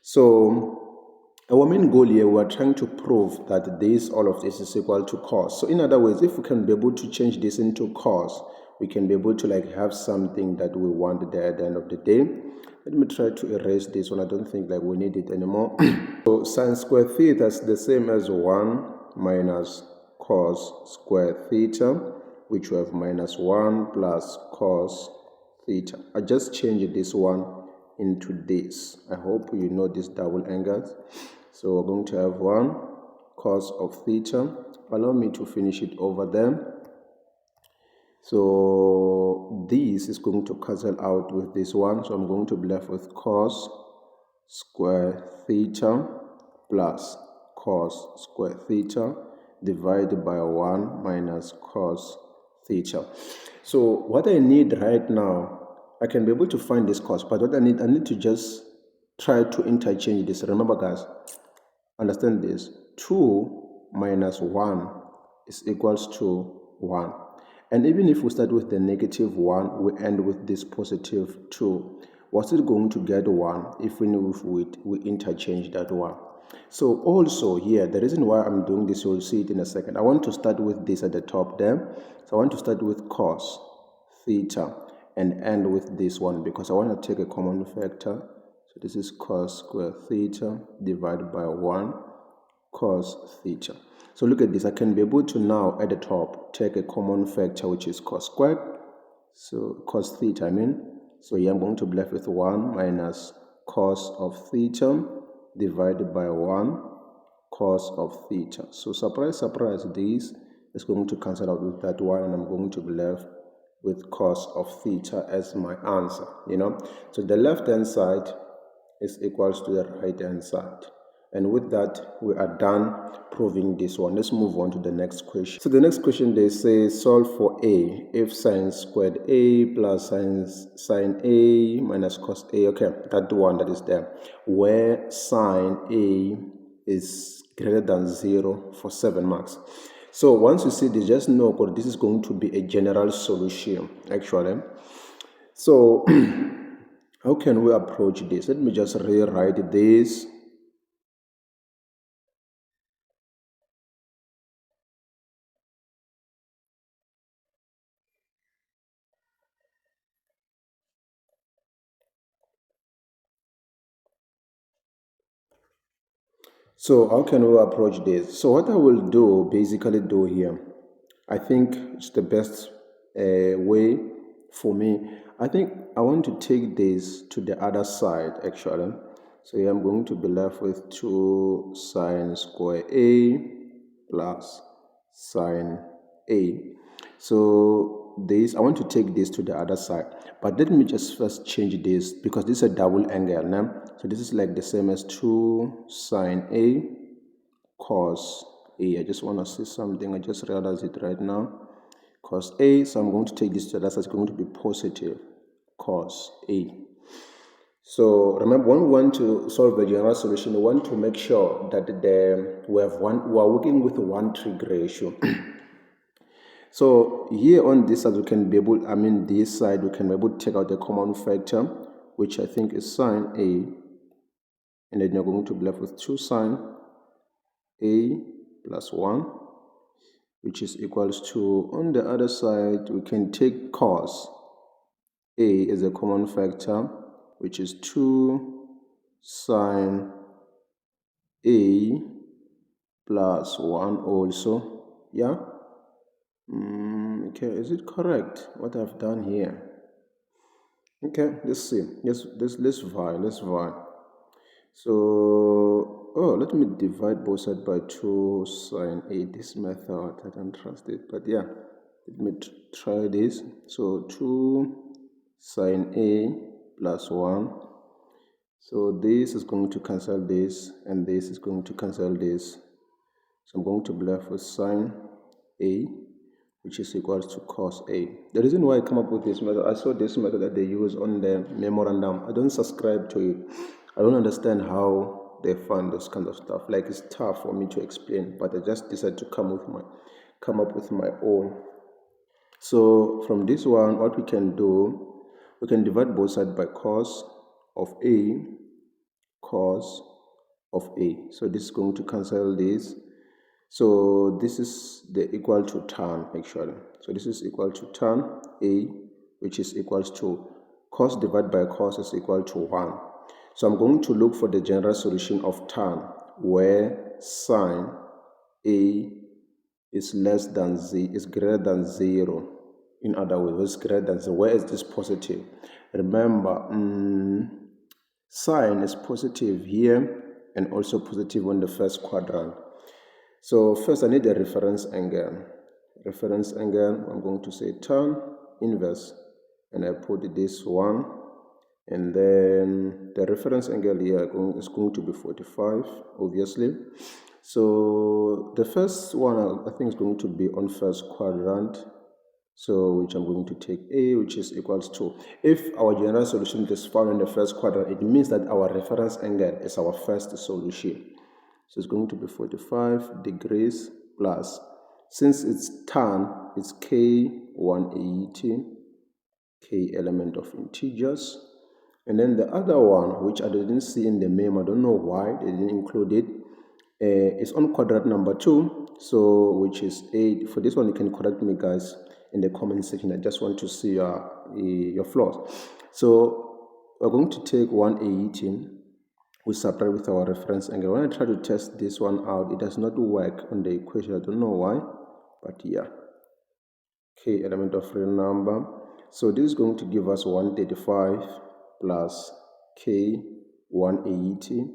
So our main goal here, we are trying to prove that all of this is equal to cos. So in other words, if we can be able to change this into cos, we can be able to like have something that we want there at the end of the day. Let me try to erase this one. I don't think like we need it anymore. So sine square theta is the same as 1 minus cos square theta, which we have minus 1 plus cos theta. I just changed this one into this. I hope you know these double angles. So we're going to have 1 cos of theta. Allow me to finish it over there. So this is going to cancel out with this one. So I'm going to be left with cos square theta plus cos square theta divided by 1 minus cos theta. So what I need right now, I can be able to find this cos, but what I need to just try to interchange this. Remember guys, understand this. 2 minus 1 is equals to 1. And even if we start with the negative 1, we end with this positive 2. What's it going to get 1 if we interchange that 1? So also here, the reason why I'm doing this, you'll see it in a second. I want to start with this at the top there. So I want to start with cos theta and end with this one because I want to take a common factor. So this is cos square theta divided by 1 cos theta. So look at this. I can be able to now at the top take a common factor, which is cos squared. So cos theta, So here I'm going to be left with 1 minus cos of theta divided by 1 cos of theta. So surprise, surprise, this is going to cancel out with that one, and I'm going to be left with cos of theta as my answer, So the left hand side is equals to the right hand side. And with that, we are done proving this one. Let's move on to the next question. So the next question, they say solve for a if sine squared a plus sine a minus cos a. Okay, that one that is there. Where sine a is greater than 0 for 7 marks. So once you see this, just know that this is going to be a general solution, actually. So how can we approach this? Let me just rewrite this. So how can we approach this? So what I will basically do here, I think it's the best way for me. I think I want to take this to the other side actually. So here I'm going to be left with 2 sine square a plus sine a. So this, I want to take this to the other side. But let me just first change this because this is a double angle now. So this is like the same as 2 sine a cos a. I just want to see something. I just realized it right now. Cos a. So I'm going to take this to the other side. It's going to be positive cos a. So remember, when we want to solve a general solution, we want to make sure that we are working with one trig ratio. So here on this side, we can be able, this side, we can be able to take out the common factor, which I think is sine A, and then you're going to be left with 2 sine A plus 1, which is equals to, on the other side, we can take cos A as a common factor, which is 2 sine A plus 1 also, yeah? Okay, is it correct what I've done here? Okay, let's see. Let's verify. So, let me divide both sides by 2 sine A. This method, I don't trust it, but yeah, let me try this. So 2 sine A plus 1. So this is going to cancel this, and this is going to cancel this. So I'm going to be left with sine A, which is equals to cos A. The reason why I come up with this method, I saw this method that they use on the memorandum. I don't subscribe to it. I don't understand how they find this kind of stuff. Like, it's tough for me to explain, but I just decided to come up with my own. So from this one, what we can do, we can divide both sides by cos of A, cos of A. So this is going to cancel this. So this is the equal to tan actually. So this is equal to tan A, which is equals to cos divided by cos is equal to 1. So I'm going to look for the general solution of tan where sine A is less than z, is greater than 0. In other words, it's greater than 0. Where is this positive? Remember, sine is positive here and also positive on the first quadrant. So first I need a reference angle. Reference angle, I'm going to say tan inverse, and I put this 1, and then the reference angle here is going to be 45, obviously. So the first one I think is going to be on first quadrant, so which I'm going to take A, which is equals to, if our general solution is found in the first quadrant, it means that our reference angle is our first solution. So it's going to be 45 degrees plus, since it's tan, it's K 180, K element of integers. And then the other one, which I didn't see in the memo, I don't know why they didn't include it, is on quadrant number 2, so which is 8. For this one, you can correct me, guys, in the comment section. I just want to see your flaws. So we're going to take 180. We subtract with our reference angle. When I try to test this one out, it does not work on the equation. I don't know why, but yeah. K element of real number. So this is going to give us 135 plus K 180,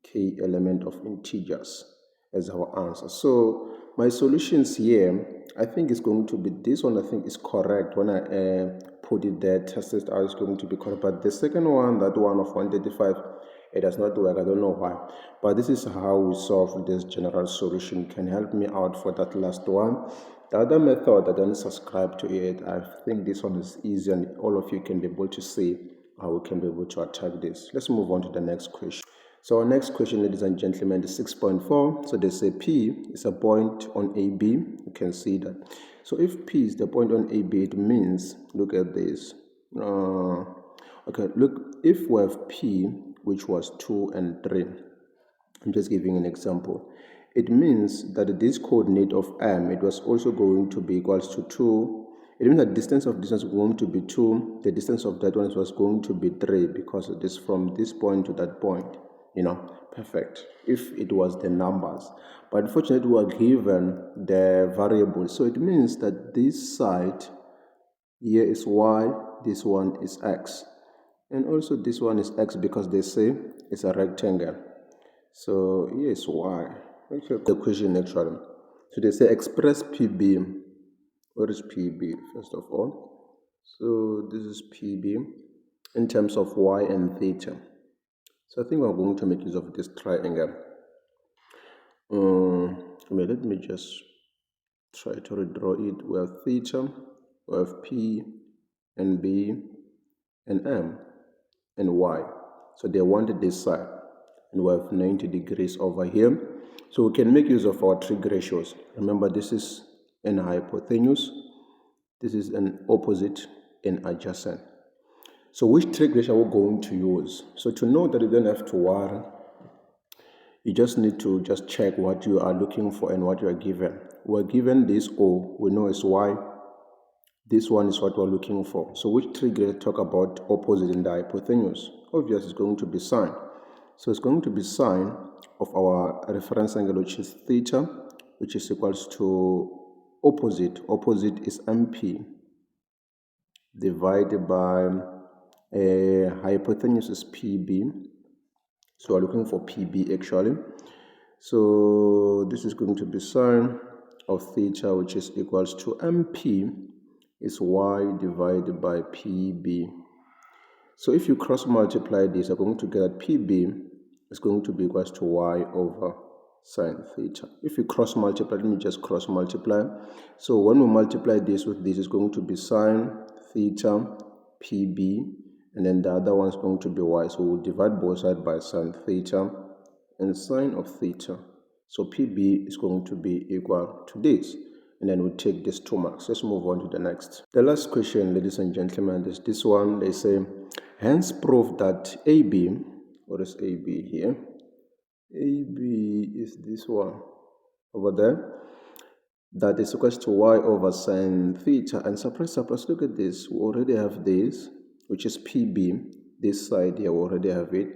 K element of integers as our answer. So my solutions here, I think it's going to be this one. I think is correct. When I put it there, tested out, it's going to be correct. But the second one, that one of 135, it does not work. I don't know why, but this is how we solve this general solution. Can help me out for that last one. The other method, I don't subscribe to it. I think this one is easy, and all of you can be able to see how we can be able to attack this. Let's move on to the next question. So our next question, ladies and gentlemen, is 6.4. So they say P is a point on AB. You can see that. So if P is the point on AB, it means, look at this. Okay, look, if we have P, which was 2 and 3, I'm just giving an example. It means that this coordinate of M, it was also going to be equals to 2. It means that distance of distance was going to be 2. The distance of that one was going to be 3, because it is from this point to that point. Perfect, if it was the numbers. But unfortunately, we are given the variable. So it means that this side here is y, this one is x. And also this one is x, because they say it's a rectangle. So here is y. Okay, the question actually. So they say express PB. What is PB, first of all? So this is PB in terms of y and theta. So I think we're going to make use of this triangle. Let me just try to redraw it. We have theta, we have P and B and M and Y. So they wanted this side, and we have 90 degrees over here. So we can make use of our trig ratios. Remember, this is an hypotenuse, This is an opposite and adjacent. So which trig ratio are we going to use? So to know that you don't have to worry, you just need to just check what you are looking for and what you are given. We're given this O, we know it's Y. This one is what we're looking for. So which trig ratio talk about opposite and the hypotenuse? Obviously, it's going to be sine. So it's going to be sine of our reference angle, which is theta, which is equals to opposite. Opposite is MP divided by hypotenuse is PB. So we're looking for PB actually. So this is going to be sine of theta, which is equals to MP is Y divided by PB. So if you cross multiply this, you're going to get that PB is going to be equals to Y over sine theta. If you cross multiply, let me just cross multiply. So when we multiply this with this, it's going to be sine theta PB, and then the other one is going to be Y. So we'll divide both sides by sine theta and sine of theta. So PB is going to be equal to this. And then we'll take these 2 marks. Let's move on to the next. The last question, ladies and gentlemen, is this one. They say, hence prove that AB, what is AB here? AB is this one over there. That is equals to Y over sine theta. And surprise, look at this. We already have this, which is PB. This side here, we already have it.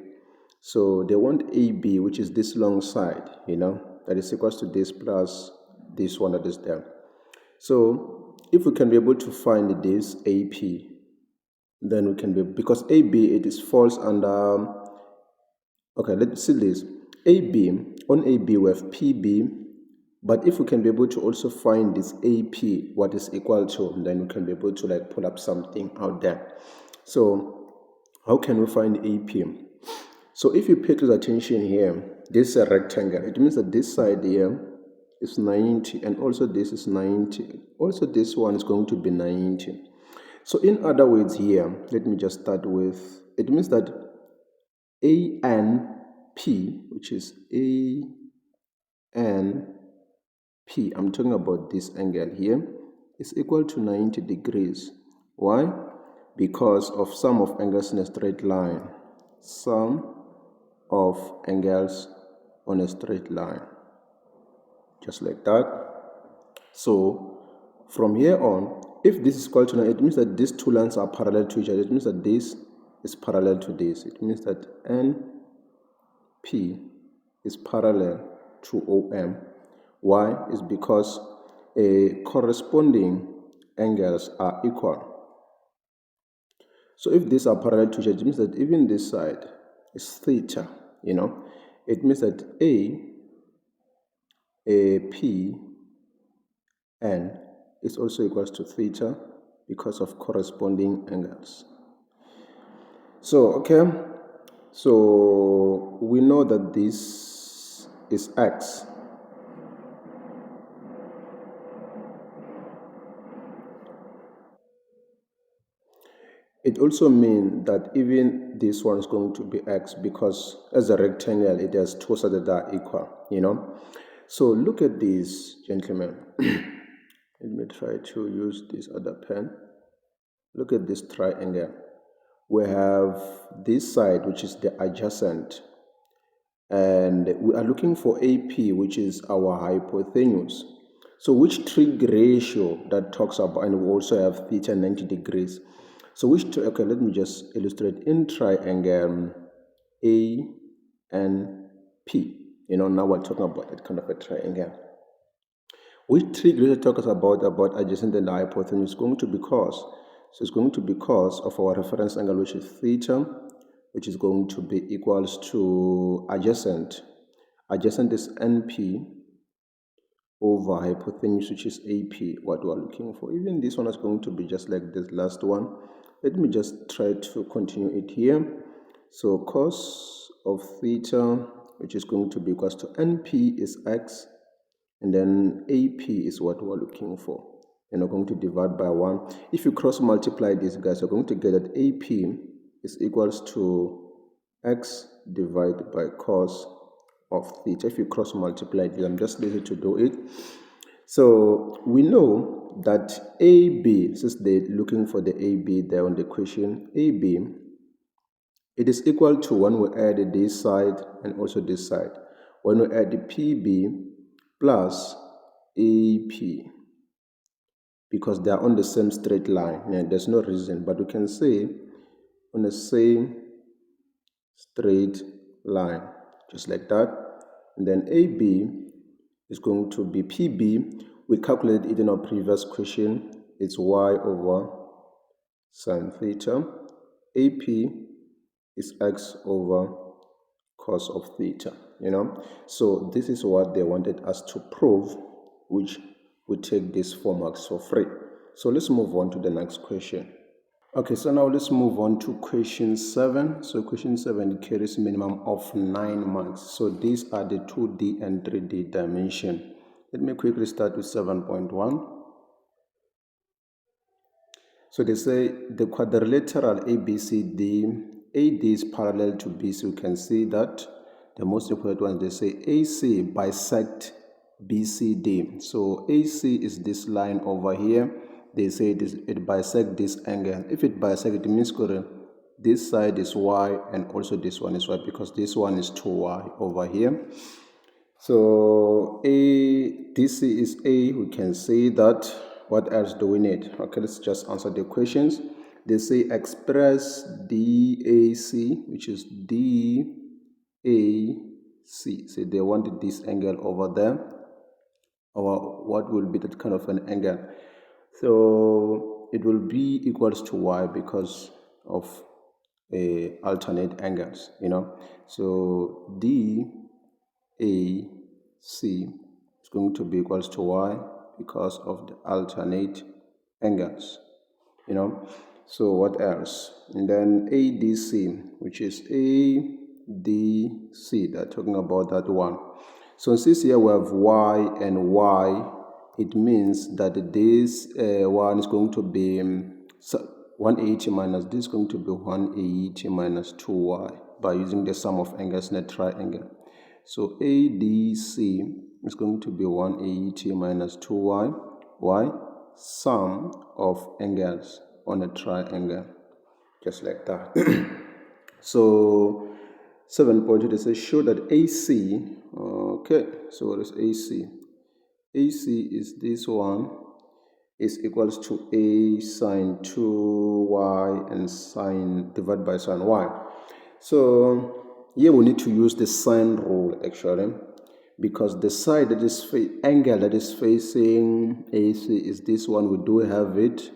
So they want AB, which is this long side, that is equals to this plus this one that is there. So if we can be able to find this AP, then we can be, because AB, it is falls under, okay, let's see this. AB, on AB we have PB, but if we can be able to also find this AP, what is equal to, then we can be able to like pull up something out there. So how can we find AP? So if you pay close attention here, this is a rectangle. It means that this side here is 90, and also this is 90. Also this one is going to be 90. So in other words here, let me just start with, it means that ANP, which is ANP, I'm talking about this angle here, is equal to 90 degrees. Why? Because of sum of angles in a straight line. Sum of angles on a straight line. Just like that. So from here on, if this is equal to 9, it means that these two lines are parallel to each other. It means that this is parallel to this. It means that NP is parallel to OM. Why? Is because corresponding angles are equal. So if these are parallel to each other, it means that even this side is theta, It means that AP N is also equals to theta because of corresponding angles. So, okay, so we know that this is X. It also means that even this one is going to be X because as a rectangle, it has two sides that are equal, So look at this, gentlemen. Let me try to use this other pen. Look at this triangle. We have this side, which is the adjacent, and we are looking for AP, which is our hypotenuse. So which trig ratio that talks about, and we also have theta 90 degrees. So okay, let me just illustrate in triangle A and P. Now we're talking about that kind of a triangle. Which trig ratio talks about adjacent and the hypotenuse is going to be cos. So it's going to be cos of our reference angle, which is theta, which is going to be equals to adjacent. Adjacent is NP over hypotenuse, which is AP, what we're looking for. Even this one is going to be just like this last one. Let me just try to continue it here. So cos of theta, which is going to be equals to NP is X, and then AP is what we're looking for. And we're going to divide by 1. If you cross multiply this, guys, you're going to get that AP is equals to X divided by cos of theta. If you cross multiply this, I'm just lazy to do it. So we know that AB, since they're looking for the AB there on the question, AB, it is equal to when we add this side and also this side. When we add the PB plus AP, because they are on the same straight line. Yeah, there's no reason, but we can say on the same straight line, just like that. And then AB is going to be PB. We calculated it in our previous question. It's y over sine theta. AP is x over cos of theta, So this is what they wanted us to prove, which we take this 4 marks for free. So let's move on to the next question. Okay, so now let's move on to question 7. So question 7 carries minimum of 9 marks. So these are the 2D and 3D dimension. Let me quickly start with 7.1. So they say the quadrilateral ABCD, AD is parallel to BC. You can see that. The most important one, they say AC bisect BCD. So AC is this line over here. They say it bisects this angle. If it bisects, it means this side is Y and also this one is Y, because this one is 2Y over here. So DC is A. We can say that. What else do we need? Okay, let's just answer the questions. They say express DAC, which is DAC. So they wanted this angle over there, or what will be that kind of an angle. So it will be equals to Y because of alternate angles, So DAC is going to be equals to Y because of the alternate angles, So what else? And then ADC, which is ADC, they're talking about that one. So since here we have Y and Y, it means that this one is going to be 180 minus this is going to be 180 minus 2Y by using the sum of angles in a triangle. So ADC is going to be 180 minus 2Y. Why? Sum of angles on a triangle, just like that. So 7.2, they say show that AC, okay, so what is AC? AC is this one, is equals to A sine 2Y and sine divided by sine Y. So here we need to use the sine rule actually, because the side that is angle that is facing AC is this one. We do have it.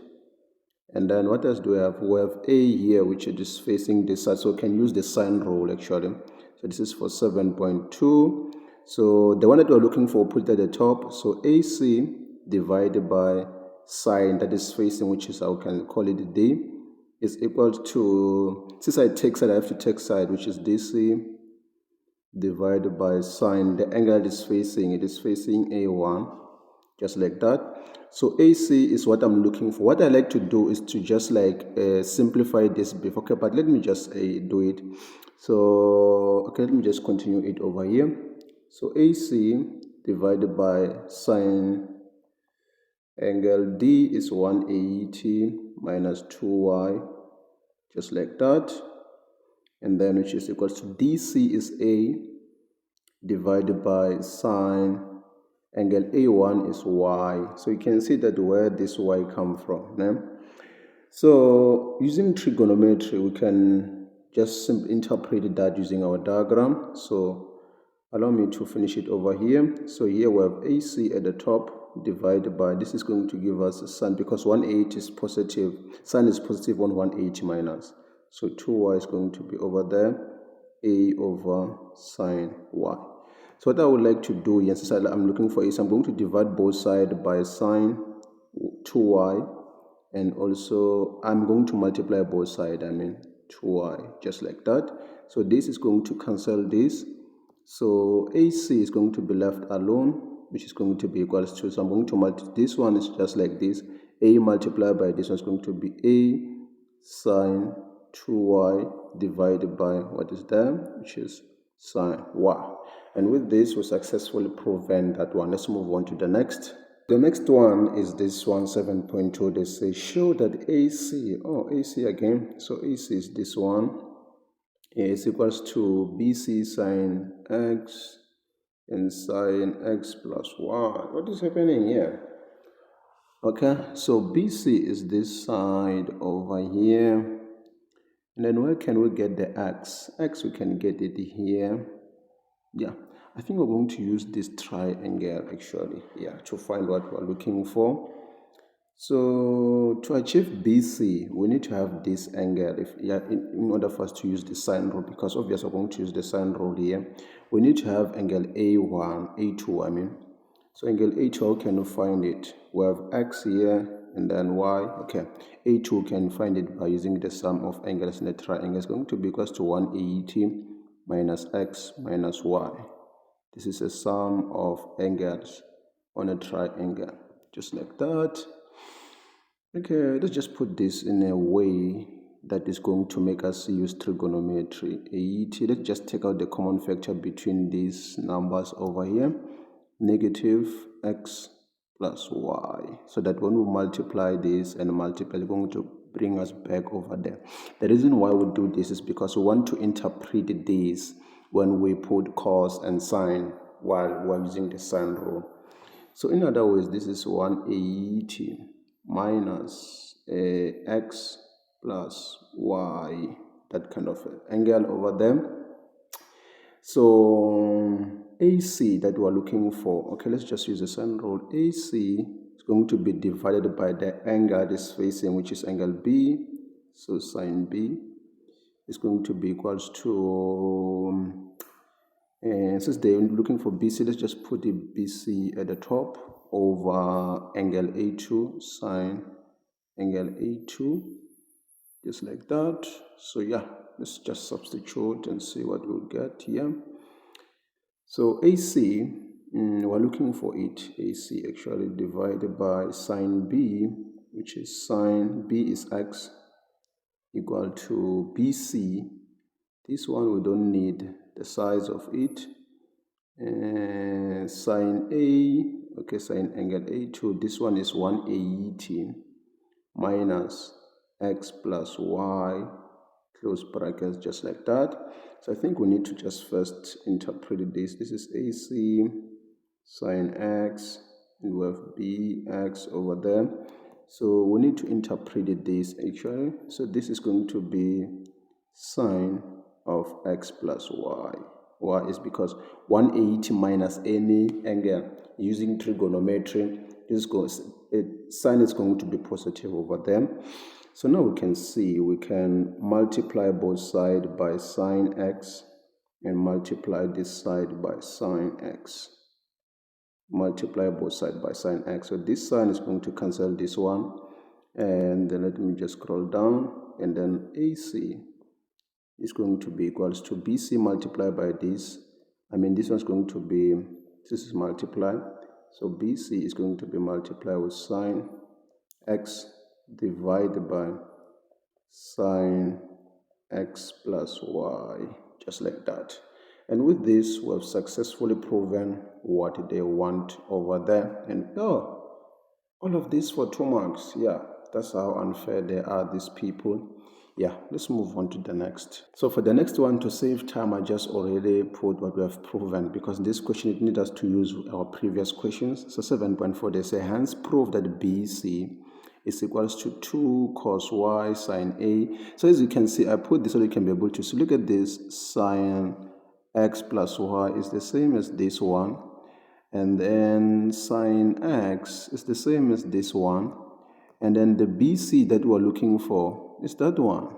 And then what else do we have? We have A here, which is facing this side. So we can use the sine rule actually. So this is for 7.2. So the one that we're looking for, put it at the top. So AC divided by sine that is facing, which is, I can call it D, is equal to, since I take side, I have to take side, which is DC divided by sine. The angle it is facing A1, just like that. So AC is what I'm looking for. What I like to do is to just simplify this before. Okay, but let me just do it. So okay, let me just continue it over here. So AC divided by sine angle D is 180 minus 2Y, just like that. And then which is equals to DC is A divided by sine angle A1 is Y. So you can see that where this Y come from. So using trigonometry, we can just interpret that using our diagram. So allow me to finish it over here. So here we have AC at the top divided by, this is going to give us sine, because 180 is positive, sine is positive on 180 minus. So 2Y is going to be over there, A over sine Y. So what I would like to do, yes, I'm looking for is I'm going to divide both sides by sine 2Y, and also I'm going to multiply both sides, 2Y, just like that. So this is going to cancel this. So AC is going to be left alone, which is going to be equals to, so I'm going to multiply, this one is just like this, A multiplied by this one is going to be A sine 2Y divided by what is there, which is sine Y. And with this, we successfully proven that one. Let's move on to the next. The next one is this one, 7.2. They say show that AC, AC again. So AC is this one. Is equals to BC sine X and sine X plus Y. What is happening here? Okay, so BC is this side over here. And then where can we get the X? X, we can get it here. Yeah, I think we're going to use this triangle actually, to find what we're looking for. So to achieve BC, we need to have this angle in order for us to use the sine rule, because obviously we're going to use the sine rule here. We need to have angle A1, A2, I mean. So angle A2, how can we find it? We have X here and then Y. Okay, A2 can find it by using the sum of angles in the triangle. It's going to be equals to 180 minus X minus Y. This is a sum of angles on a triangle, just like that. Okay, let's just put this in a way that is going to make us use trigonometry. 80, let's just take out the common factor between these numbers over here. Negative X plus Y. So that when we multiply this and multiply, it's going to bring us back over there. The reason why we do this is because we want to interpret this when we put cos and sine while we're using the sine rule. So in other words, this is 180 minus X plus Y, that kind of angle over there. So AC that we're looking for, okay, let's just use the sine rule. AC is going to be divided by the angle it is facing, which is angle B. So sine B is going to be equals to, and since they're looking for BC, let's just put the BC at the top over angle A2, sine angle A2, just like that. So yeah, let's just substitute and see what we'll get here. So AC, we're looking for it. AC actually divided by sine B, which is sine B is X, equal to BC. This one we don't need the size of it. Sine A, okay, sine angle A2, this one is 180 minus X plus Y, close brackets, just like that. So I think we need to just first interpret this. This is AC sine X, and we have BX over there. So we need to interpret this actually. So this is going to be sine of X plus Y. Why? Is because 180 minus any angle using trigonometry, sine is going to be positive over there. So now we can see we can multiply both sides by sine X and multiply this side by sine X. Multiply both sides by sine X. So this sine is going to cancel this one, and then let me just scroll down, and then AC is going to be equals to BC multiplied by this. I mean, this one's going to be, this is multiplied. So BC is going to be multiplied with sine X divided by sine X plus Y, just like that. And with this, we have successfully proven what they want over there. And all of this for 2 marks. Yeah, that's how unfair they are, these people. Yeah, let's move on to the next. So for the next one, to save time, I just already put what we have proven, because this question, it needs us to use our previous questions. So 7.4, they say, hence prove that BC is equals to 2 cos Y sine A. So as you can see, I put this so you can be able to see. Look at this, sine X plus Y is the same as this one. And then sine X is the same as this one. And then the BC that we're looking for is that one.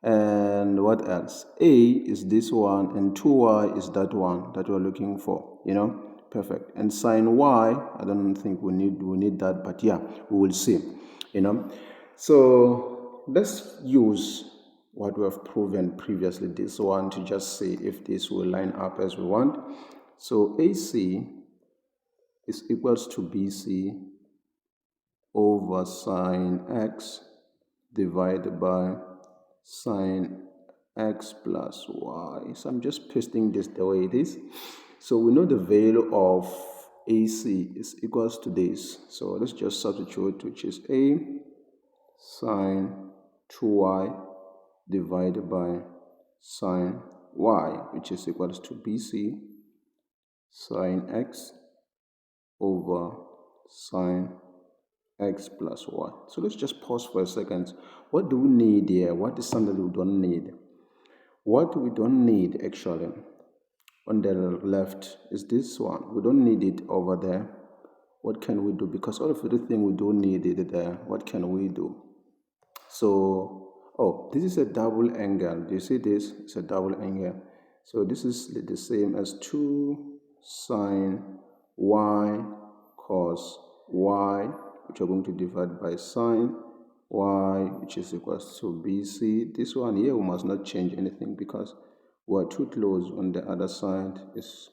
And what else? A is this one, and 2y is that one that we're looking for, perfect. And sine Y, I don't think we need that, but yeah, we will see, So let's use what we have proven previously, this one, to just see if this will line up as we want. So AC is equals to BC over sine X divided by sine X plus Y. So I'm just pasting this the way it is. So we know the value of AC is equals to this. So let's just substitute, which is A sine 2y divided by sine y, which is equals to BC sine x over sine x plus y. So let's just pause for a second. What do we need here? What is something we don't need? What we don't need actually on the left is this one. We don't need it over there. What can we do? Because all of everything we don't need it there. What can we do? So, oh, this is a double angle. Do you see this? It's a double angle. So this is the same as 2 sine y cos y, which are going to divide by sine y, which is equals to BC. This one here, we must not change anything because we are too close. On the other side is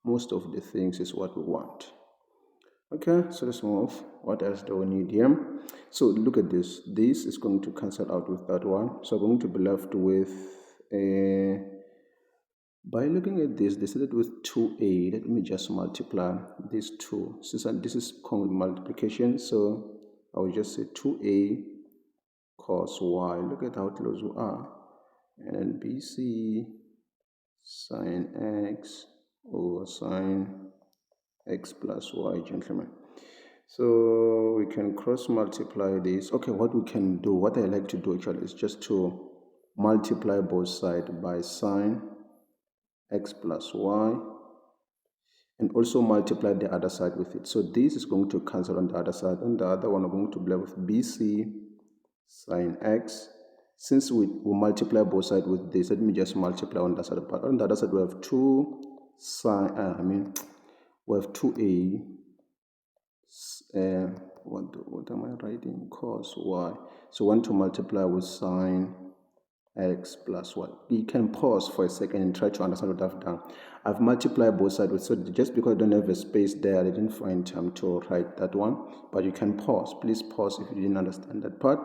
most of the things is what we want. Okay, so let's move. What else do we need here? So look at this. This is going to cancel out with that one. So I'm going to be left with by looking at this, they started with 2a. Let me just multiply these two. Since this is multiplication, so I will just say 2a cos y. Look at how close we are. And then BC sine x over sine x plus y, gentlemen. So we can cross multiply this. Okay, what we can do, what I like to do actually is just to multiply both sides by sine x plus y and also multiply the other side with it. So this is going to cancel on the other side, and the other one I'm going to be left with BC sine x. Since we multiply both sides with this, let me just multiply on the side. But on the other side we have 2 sine, we have 2a, what am I writing, cos y. So I want to multiply with sine x plus y. You can pause for a second and try to understand what I've done. I've multiplied both sides with, so just because I don't have a space there, I didn't find time to write that one. But you can pause. Please pause if you didn't understand that part.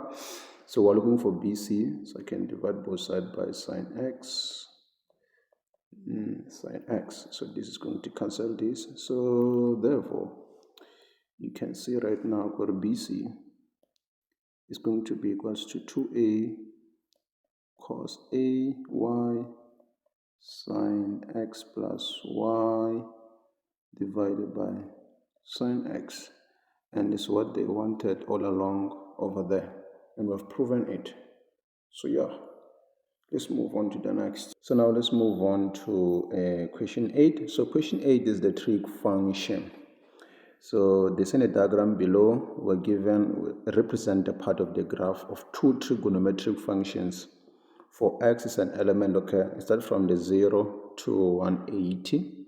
So we're looking for BC, so I can divide both sides by sine x. Sine x. So this is going to cancel this. So therefore, you can see right now for BC is going to be equals to 2a cos a y sine x plus y divided by sine x, and it's what they wanted all along over there, and we've proven it. So yeah, let's move on to the next. So now let's move on to question 8. So question 8 is the trig function. So the Senate diagram below were given represent a part of the graph of two trigonometric functions. For x is an element, okay, it starts from the 0 to 180.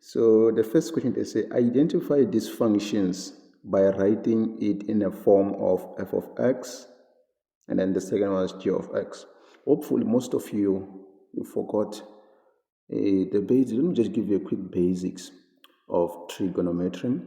So the first question, they say identify these functions by writing it in a form of f of x, and then the second one is g of x. Hopefully most of you forgot the basics. Let me just give you a quick basics of trigonometry,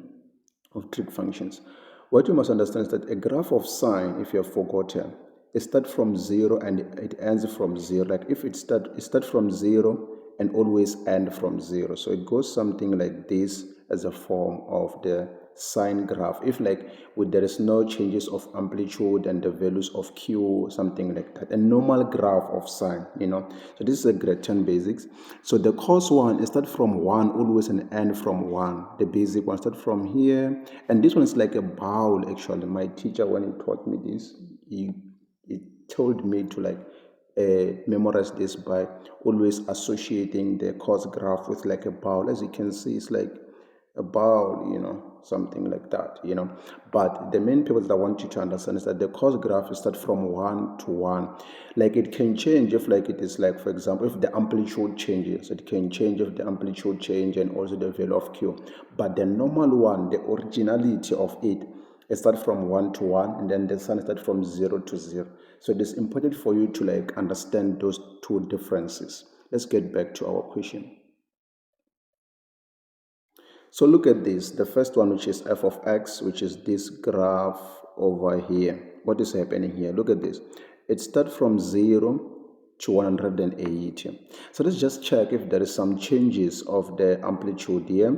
of trig functions. What you must understand is that a graph of sine, if you have forgotten, it starts from 0 and it ends from 0. Like if it start from 0 and always end from 0. So it goes something like this as a form of the sine graph. If like there is no changes of amplitude and the values of q, something like that. A normal graph of sine, So this is a grade 10 basics. So the cos one, it starts from 1 always and end from 1. The basic one start from here. And this one is like a bowl actually. My teacher, when he taught me this, he told me to memorize this by always associating the cos graph with like a bowl. As you can see, it's like a bowl, something like that, But the main purpose that I want you to understand is that the cos graph is start from 1 to 1. Like it can change if like it is like, for example, if the amplitude changes, it can change if the amplitude change and also the value of q. But the normal one, the originality of it start from 1 to 1, and then the sun start from 0 to 0. So it is important for you to understand those two differences. Let's get back to our question. So look at this, the first one, which is f of x, which is this graph over here. What is happening here? Look at this. It starts from 0 to 180. So let's just check if there is some changes of the amplitude here.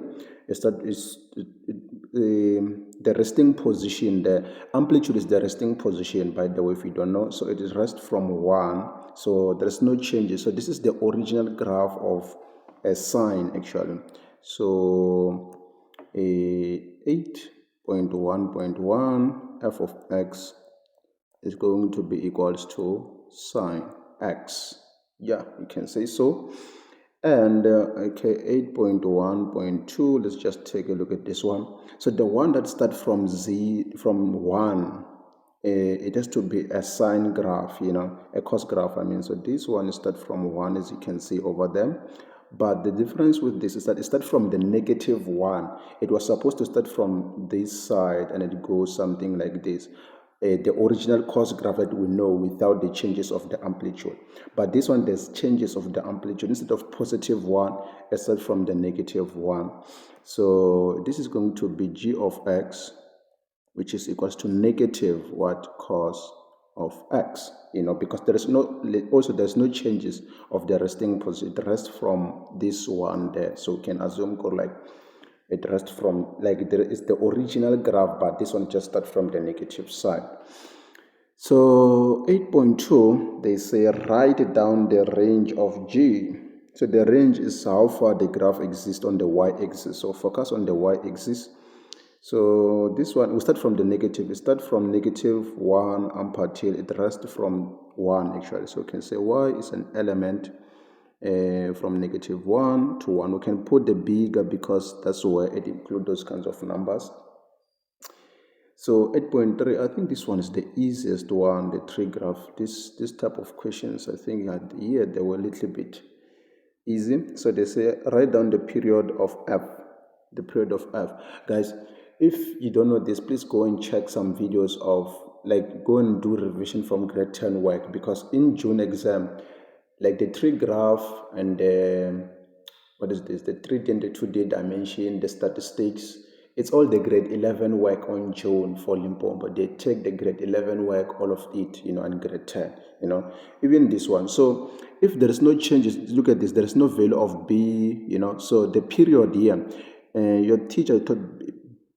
is that is the resting position. The amplitude is the resting position, by the way, if you don't know. So it is rest from 1, so there's no changes. So this is the original graph of a sine actually. So 8.1.1 f of x is going to be equals to sine x. Yeah, you can say so. And okay, 8.1.2, let's just take a look at this one. So the one that starts from 1, it has to be a sine graph, a cos graph, I mean. So this one starts from 1, as you can see over there. But the difference with this is that it starts from the -1. It was supposed to start from this side and it goes something like this. The original cos graph that we know without the changes of the amplitude. But this one, there's changes of the amplitude. Instead of +1, it starts from the -1. So this is going to be g of x, which is equals to negative what cos of x, because there's no changes of the resting position. It rests from this one there, so we can assume like it rests from, like, there is the original graph, but this one just starts from the negative side. So 8.2, they say write down the range of g. So the range is how far the graph exists on the y-axis. So focus on the y-axis. So this one, we start from the negative. We start from -1 up until it rests from 1 actually. So we can say y is an element from -1 to 1. We can put the bigger because that's where it includes those kinds of numbers. So 8.3, I think this one is the easiest one, the tree graph. This type of questions, I think here they were a little bit easy. So they say write down the period of f. The period of f. Guys, if you don't know this, please go and check some videos of, like, go and do revision from grade 10 work, because in June exam, like the tree graph and what is this, the 3D and the 2D dimension, the statistics, it's all the grade 11 work on June for Limpopo. They take the grade 11 work, all of it, and grade 10, even this one. So if there is no changes, look at this, there is no value of b, so the period here, your teacher taught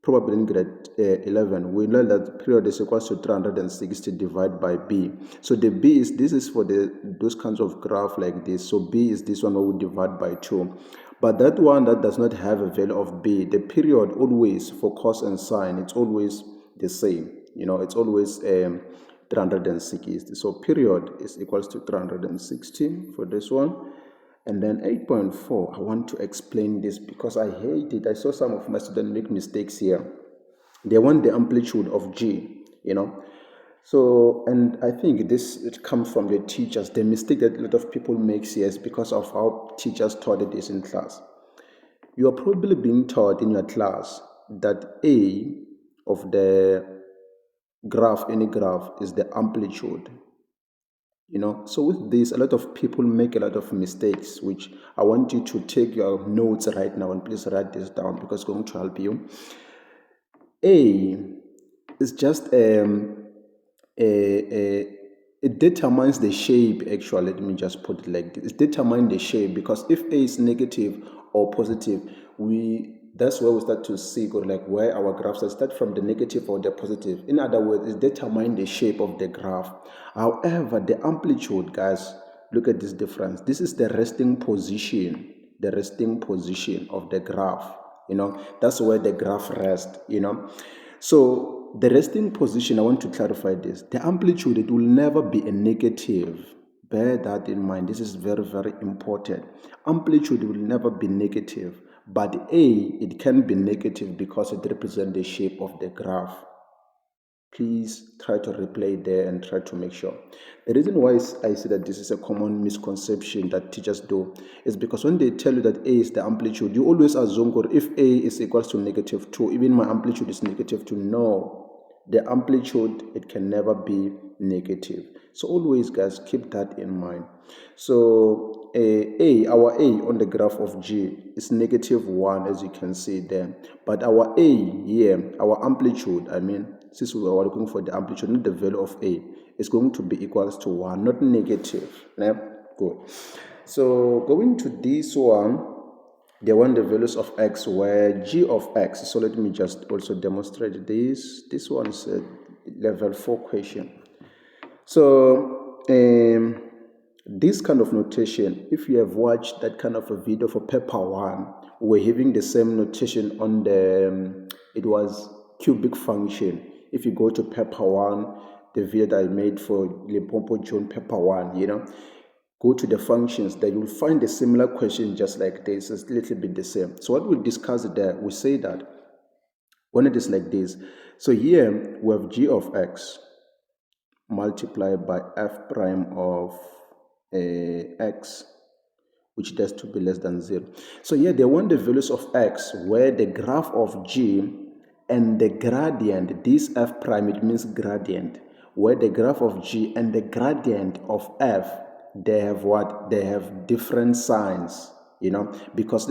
probably in grade 11, we learned that period is equals to 360 divided by b. So the b is, this is for those kinds of graph like this. So b is this one we divide by 2. But that one that does not have a value of b, the period always for cos and sine, it's always the same. It's always 360. So period is equals to 360 for this one. And then 8.4, I want to explain this because I hate it. I saw some of my students make mistakes here. They want the amplitude of g, So, and I think it comes from the teachers. The mistake that a lot of people make here is because of how teachers taught this in class. You are probably being taught in your class that A of the graph, any graph, is the amplitude. So with this, a lot of people make a lot of mistakes, which I want you to take your notes right now and please write this down because it's going to help you. A is just it determines the shape actually. Let me just put it like this. It determines the shape because if A is negative or positive, that's where we start to see like where our graphs start from the negative or the positive. In other words, it determines the shape of the graph. However, the amplitude, guys, look at this difference. This is the resting position of the graph. That's where the graph rests. So the resting position, I want to clarify this. The amplitude, it will never be a negative. Bear that in mind. This is very, very important. Amplitude will never be negative. But it can be negative because it represents the shape of the graph. Please try to replay there and try to make sure. The reason why I say that this is a common misconception that teachers do is because when they tell you that A is the amplitude, you always assume if A is equals to -2, even my amplitude is -2. No, the amplitude, it can never be negative. So always, guys, keep that in mind. So our A on the graph of G is -1, as you can see there. But our A here, our amplitude, since we are looking for the amplitude, not the value of A, is going to be equals to 1, not negative. Yeah? Good. So going to this one, They want the values of x where g of x. So let me just also demonstrate this. This one's a level 4 question. So this kind of notation, if you have watched that kind of a video for paper 1, we're having the same notation on the, it was cubic function. If you go to paper 1, the video that I made for Limpopo June paper 1, go to the functions, that you'll find a similar question just like this. It's a little bit the same. So what we'll discuss there, we say that when it is like this, so here we have g of x multiplied by f prime of x, which does to be less than 0. So here they want the values of x where the graph of g and the gradient, this f prime, it means gradient, where the graph of g and the gradient of f, they have what? They have different signs, because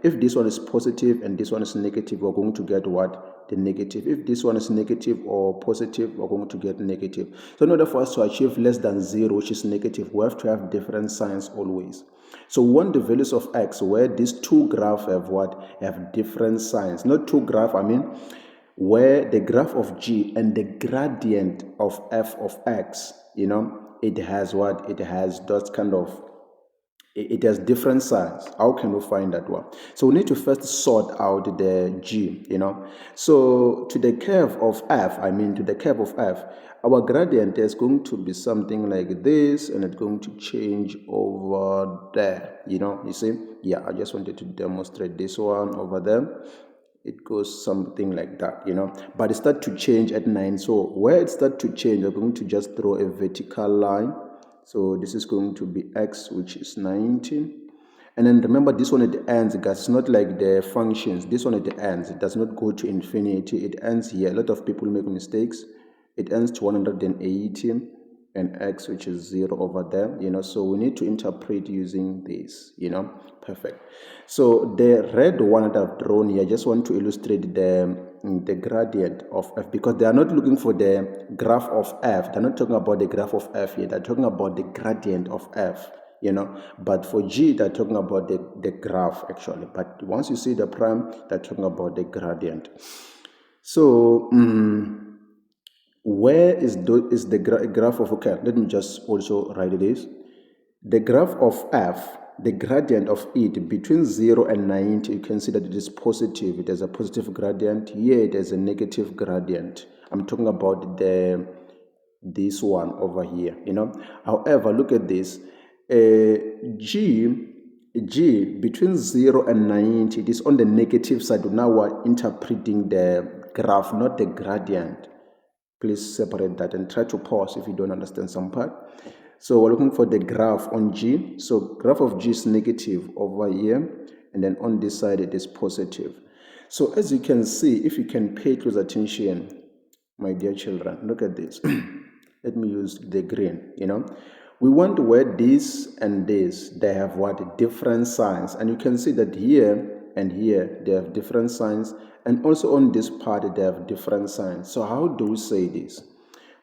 if this one is positive and this one is negative, we're going to get what? The negative. If this one is negative or positive, we're going to get negative. So in order for us to achieve less than 0, which is negative, we have to have different signs always. So we want the values of x where these two graphs have what? Have different signs. Not two graphs, I mean where the graph of g and the gradient of f of x, it has what? It has those kind of, it has different signs. How can we find that one? So we need to first sort out the g, So to the curve of f, our gradient is going to be something like this, and it's going to change over there, you see? Yeah, I just wanted to demonstrate this one over there. It goes something like that, but it starts to change at 9. So where it starts to change, we're going to just draw a vertical line. So this is going to be x, which is 19. And then remember, this one at the ends, guys, it's not like the functions. This one at the ends, it does not go to infinity. It ends here. A lot of people make mistakes. It ends to 180 and x, which is 0 over there, So we need to interpret using this, Perfect. So the red one that I've drawn here, I just want to illustrate the gradient of f, because they are not looking for the graph of f. They're not talking about the graph of f here. They're talking about the gradient of f, But for g, they're talking about the graph actually. But once you see the prime, they're talking about the gradient. So where is the graph of, okay, let me just also write this. The graph of f, the gradient of it between 0 and 90, you can see that it is positive. It has a positive gradient. Here it has a negative gradient. I'm talking about this one over here, However, look at this. G between 0 and 90, it is on the negative side. Now we're interpreting the graph, not the gradient. Please separate that and try to pause if you don't understand some part. So we're looking for the graph on G. So graph of G is negative over here, and then on this side it is positive. So as you can see, if you can pay close attention, my dear children, look at this. Let me use the green, We want where this and this, they have what? Different signs. And you can see that here and here, they have different signs. And also on this part, they have different signs. So how do we say this?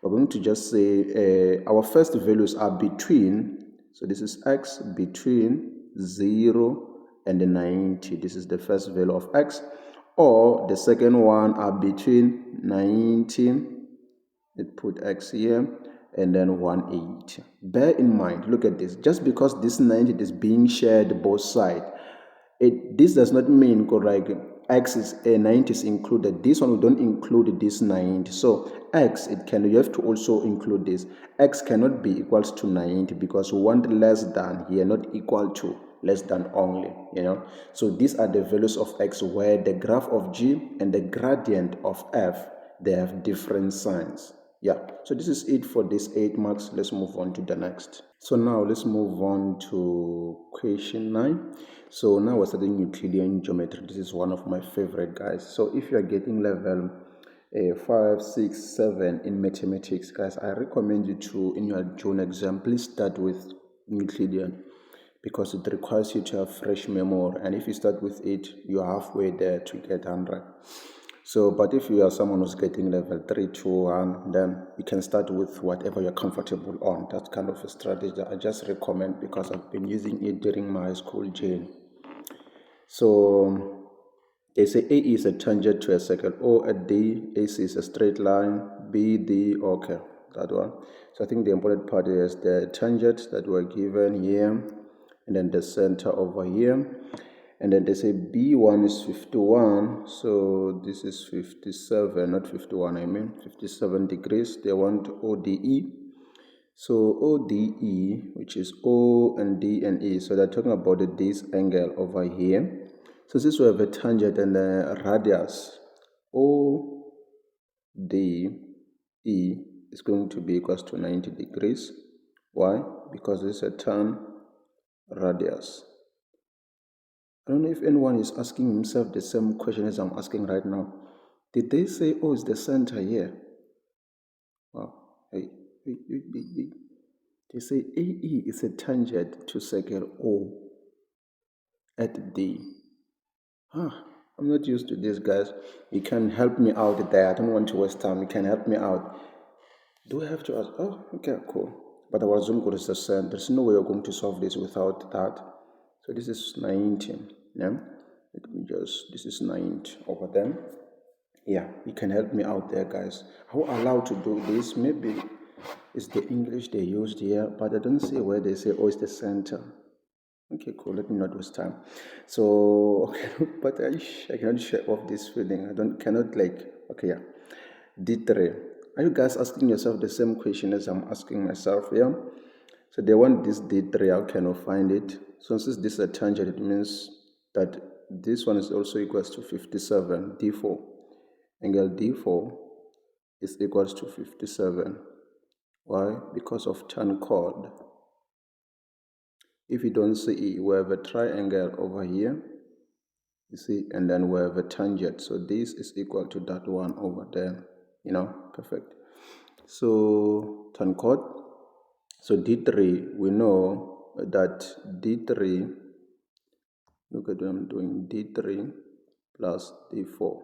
We're going to just say our first values are between, so this is x, between 0 and 90. This is the first value of x. Or the second one are between 90, let's put x here, and then 180. Bear in mind, look at this. Just because this 90 is being shared both sides, this does not mean correct x is 90 is included. This one we don't include this 90. So x, you have to also include this. X cannot be equals to 90 because we want less than here, not equal to, less than only, So these are the values of x where the graph of g and the gradient of f, they have different signs. Yeah, so this is it for this 8 marks. Let's move on to the next. So now let's move on to question 9. So now we're studying Euclidean geometry. This is one of my favorite, guys. So if you're getting level 5, 6, 7 in mathematics, guys, I recommend you to, in your June exam, please start with Euclidean, because it requires you to have fresh memory. And if you start with it, you're halfway there to get 100. So, but if you are someone who's getting level 3, 2, 1, then you can start with whatever you're comfortable on. That's kind of a strategy that I just recommend because I've been using it during my high school journey. So they say AE is a tangent to a circle. O at D, AC is a straight line. B, D, okay, that one. So I think the important part is the tangent that we're given here, and then the center over here. And then they say B1 is 51, so this is 57, not 51, I mean 57 degrees. They want ODE. So ODE, which is O and D and E, so they're talking about this angle over here. So since we have a tangent and a radius, ODE is going to be equals to 90 degrees. Why? Because it's a tan radius. I don't know if anyone is asking himself the same question as I'm asking right now. Did they say, oh, it's the center here? Wow. Hey. They say AE is a tangent to circle O at D. I'm not used to this, guys. You can help me out there. I don't want to waste time. You can help me out. Do I have to ask? Oh, okay, cool. But I will assume good is the same. There's no way you're going to solve this without that. So this is 19. Yeah. Let me just, this is 90 over there. Yeah, you can help me out there, guys. How allowed to do this? Maybe it's the English they used here, but I don't see where they say, oh, it's the center. Okay, cool. Let me not waste time. So, okay, but I cannot shake off this feeling. Cannot like, okay, yeah. D3. Are you guys asking yourself the same question as I'm asking myself here? So they want this D3, how can I find it? So since this is a tangent, it means that this one is also equals to 57, D4. Angle D4 is equals to 57. Why? Because of tan chord. If you don't see it, we have a triangle over here, you see, and then we have a tangent. So this is equal to that one over there, perfect. So tan chord. So D3, we know that D3, look at what I'm doing, D3 plus D4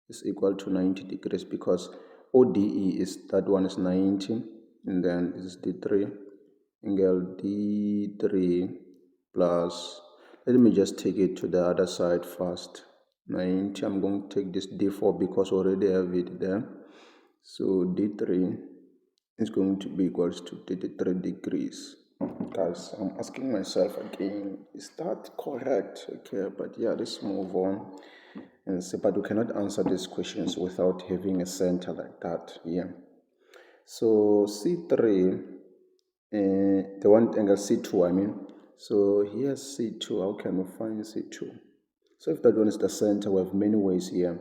is equal to 90 degrees because ODE is, that one is 90, and then this is D3, angle D3 plus, let me just take it to the other side first, 90, I'm going to take this D4 because we already have it there, so D3 is going to be equals to 33 degrees. Guys, I'm asking myself again, is that correct? Okay, but yeah, let's move on and see. But we cannot answer these questions without having a center like that. Yeah. So C3, they want angle C2, I mean. So here's C2. How can we find C2? So if that one is the center, we have many ways here.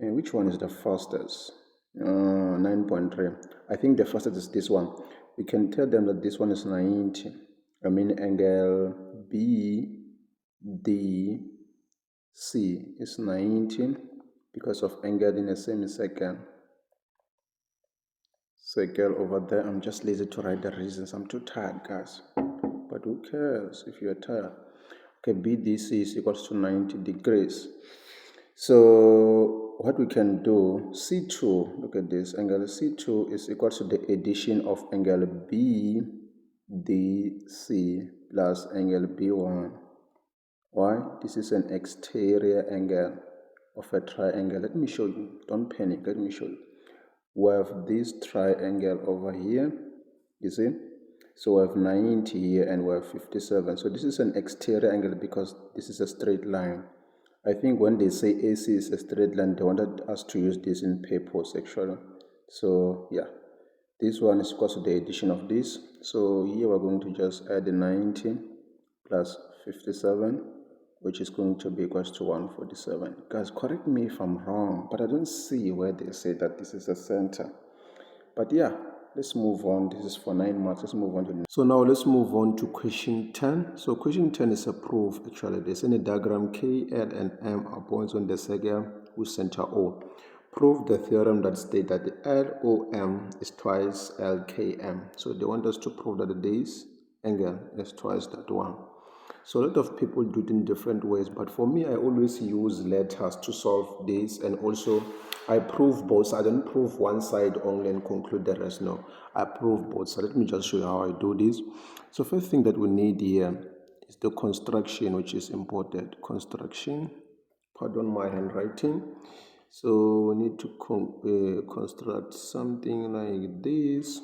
And which one is the fastest? 9.3. I think the fastest is this one. We can tell them that this one is 90. I mean angle BDC is 90 because of angle in a semicircle. Circle over there. I'm just lazy to write the reasons. I'm too tired, guys. But who cares if you're tired? Okay, BDC is equals to 90 degrees. So what we can do, C2, look at this, angle C2 is equal to the addition of angle BDC plus angle B1. Why? This is an exterior angle of a triangle. Let me show you. Don't panic. Let me show you. We have this triangle over here. You see? So we have 90 here and we have 57. So this is an exterior angle because this is a straight line. I think when they say AC is a straight line, they wanted us to use this in papers actually. So yeah, this one is equal to the addition of this. So here we're going to just add the 90 plus 57, which is going to be equals to 147. Guys, correct me if I'm wrong, but I don't see where they say that this is a center. But yeah, let's move on. This is for 9 marks. Let's move on to. So now let's move on to question 10. So question 10 is a proof actually. There's in a diagram K, L, and M are points on the circle with center O. Prove the theorem that states that the LOM is twice LKM. So they want us to prove that this angle is twice that one. So a lot of people do it in different ways, but for me, I always use letters to solve this, and also I prove both. I don't prove one side only and conclude the rest. No, I prove both. So let me just show you how I do this. So first thing that we need here It's the construction which is important. Construction, pardon my handwriting. So we need to construct something like this,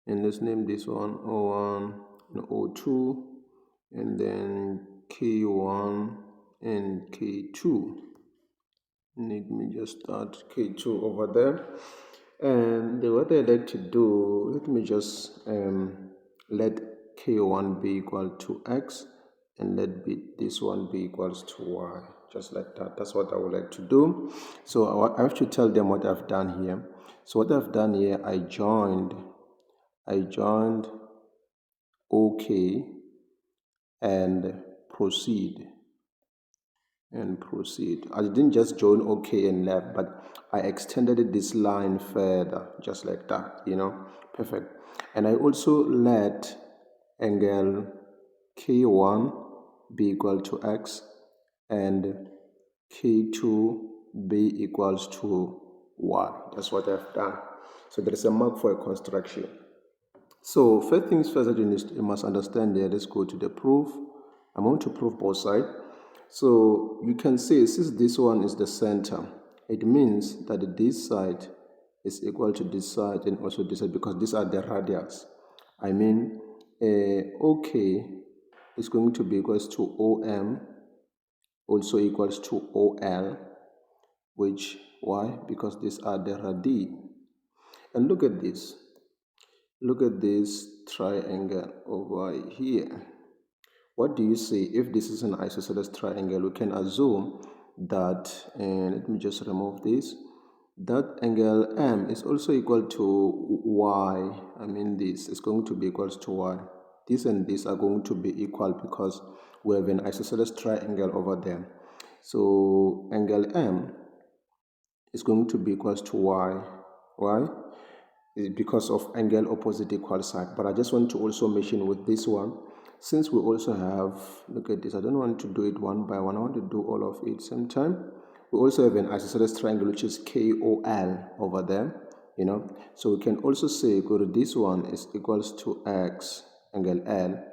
and let's name this one O1 and O2, and then K1 and K2. Let me just start K2 over there. And what I like to do, let me just let K1 be equal to X, and this one be equals to Y, just like that. That's what I would like to do. So I have to tell them what I've done here. So what I've done here, I joined OK and proceed. I didn't just join OK and left, but I extended this line further, just like that, perfect. And I also let angle K1 be equal to X and K2 be equals to Y. That's what I've done. So there is a mark for a construction. So first things first that you must understand here, let's go to the proof. I'm going to prove both sides. So you can see, since this one is the center, it means that this side is equal to this side and also this side, because these are the radius. I mean, OK is going to be equals to OM, also equals to OL, which, why? Because these are the radii. And look at this. Look at this triangle over here. What do you say if this is an isosceles triangle? We can assume that, and let me just remove this, that angle M is also equal to Y. I mean, this is going to be equals to Y. This and this are going to be equal because we have an isosceles triangle over there. So angle M is going to be equals to Y. Why? Because of angle opposite equal side. But I just want to also mention with this one, since we also have, look at this, I don't want to do it one by one, I want to do all of it same time. We also have an isosceles triangle which is KOL over there, so we can also say this one is equals to X angle L,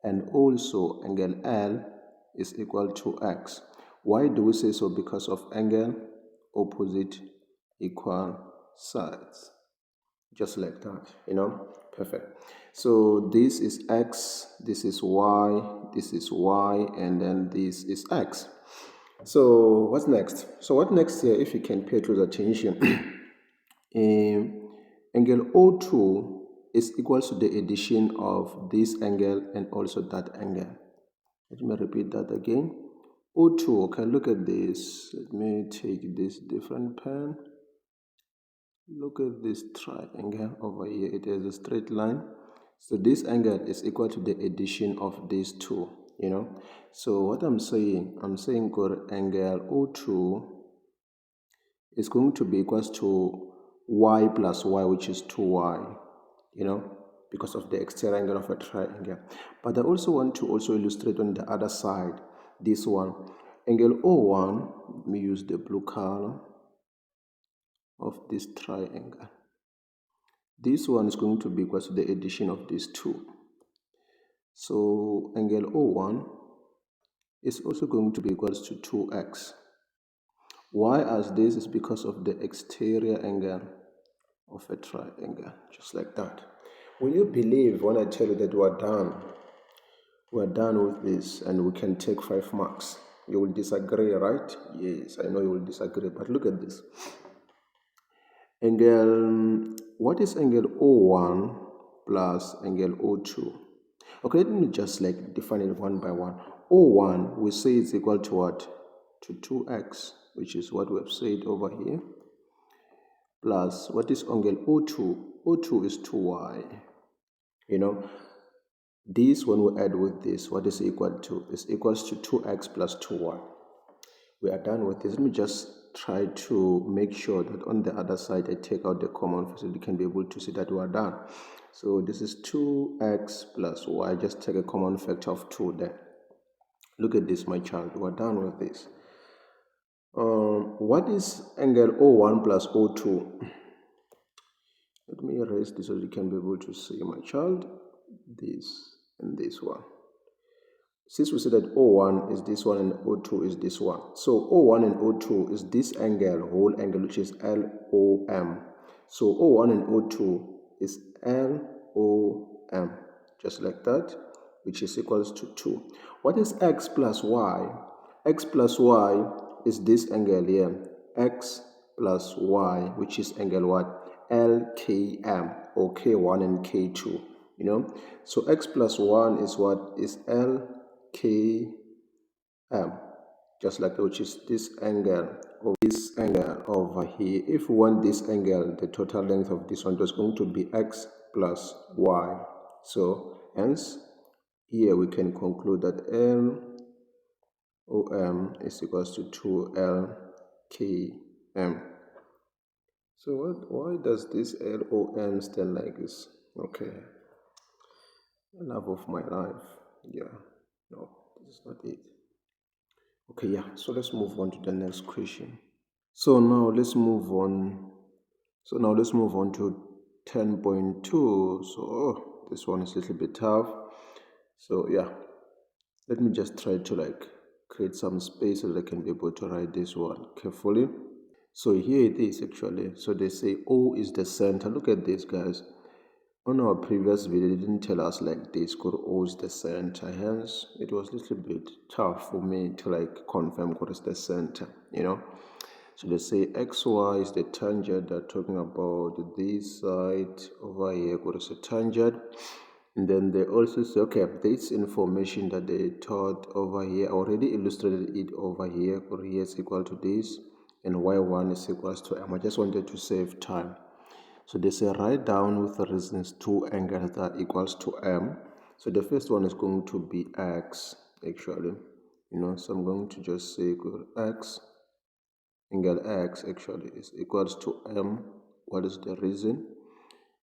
and also angle L is equal to X. Why do we say so? Because of angle opposite equal sides, just like that, perfect. So this is X, this is Y, and then this is X. So what's next? So what next here, if you can pay close attention, angle O2 is equal to the addition of this angle and also that angle. Let me repeat that again. O2, okay, look at this. Let me take this different pen. Look at this triangle over here. It has a straight line. So this angle is equal to the addition of these two, So what I'm saying angle O2 is going to be equals to Y plus Y, which is 2Y, because of the exterior angle of a triangle. But I also want to also illustrate on the other side, this one. Angle O1, let me use the blue color of this triangle. This one is going to be equal to the addition of these two. So angle O1 is also going to be equals to 2x. Why as this is because of the exterior angle of a triangle, just like that. Will you believe when I tell you that we're done? We're done with this and we can take 5 marks. You will disagree, right? Yes, I know you will disagree, but look at this. What is angle O1 plus angle O2? Okay, let me just define it one by one. O1, we say it's equal to what? To 2x, which is what we have said over here. Plus, what is angle O2? O2 is 2y. This, when we add with this, what is equal to? Is equals to 2x plus 2y. We are done with this. Let me just try to make sure that on the other side I take out the common so you can be able to see that we are done. So this is 2x plus y. Just take a common factor of 2 there. Look at this, my child. We are done with this. What is angle O1 plus O2? Let me erase this so you can be able to see, my child. This and this one. since we said that O1 is this one and O2 is this one, so O1 and O2 is this angle, whole angle, which is LOM. So O1 and O2 is LOM, just like that, which is equals to 2. What is x plus y? X plus y is this angle here, x plus y, which is angle what? LKM, or K1 and K2, So x plus 1 is what? Is LKM, just like that, which is this angle, or this angle over here. If we want this angle, the total length of this one is going to be x plus y. So hence, here we can conclude that LOM is equals to 2LKM. So why does this LOM stand like this? Okay, love of my life. Yeah, no, this is not it. Okay, yeah, so let's move on to the next question. So now let's move on. To 10.2. So this one is a little bit tough. So yeah, let me just try to create some space so that I can be able to write this one carefully. So here it is actually. So they say O is the center. Look at this, guys. On our previous video, they didn't tell us like this, called O is the center. Hence, it was a little bit tough for me to confirm what is the center, So they say XY is the tangent. They're talking about this side over here, what is a tangent. And then they also say, okay, this information that they taught over here, I already illustrated it over here, or here is equal to this, and Y1 is equals to M. I just wanted to save time. So they say write down with the reasons two angles that equals to M. So the first one is going to be X, actually. So I'm going to just say X, angle X actually is equals to M. What is the reason?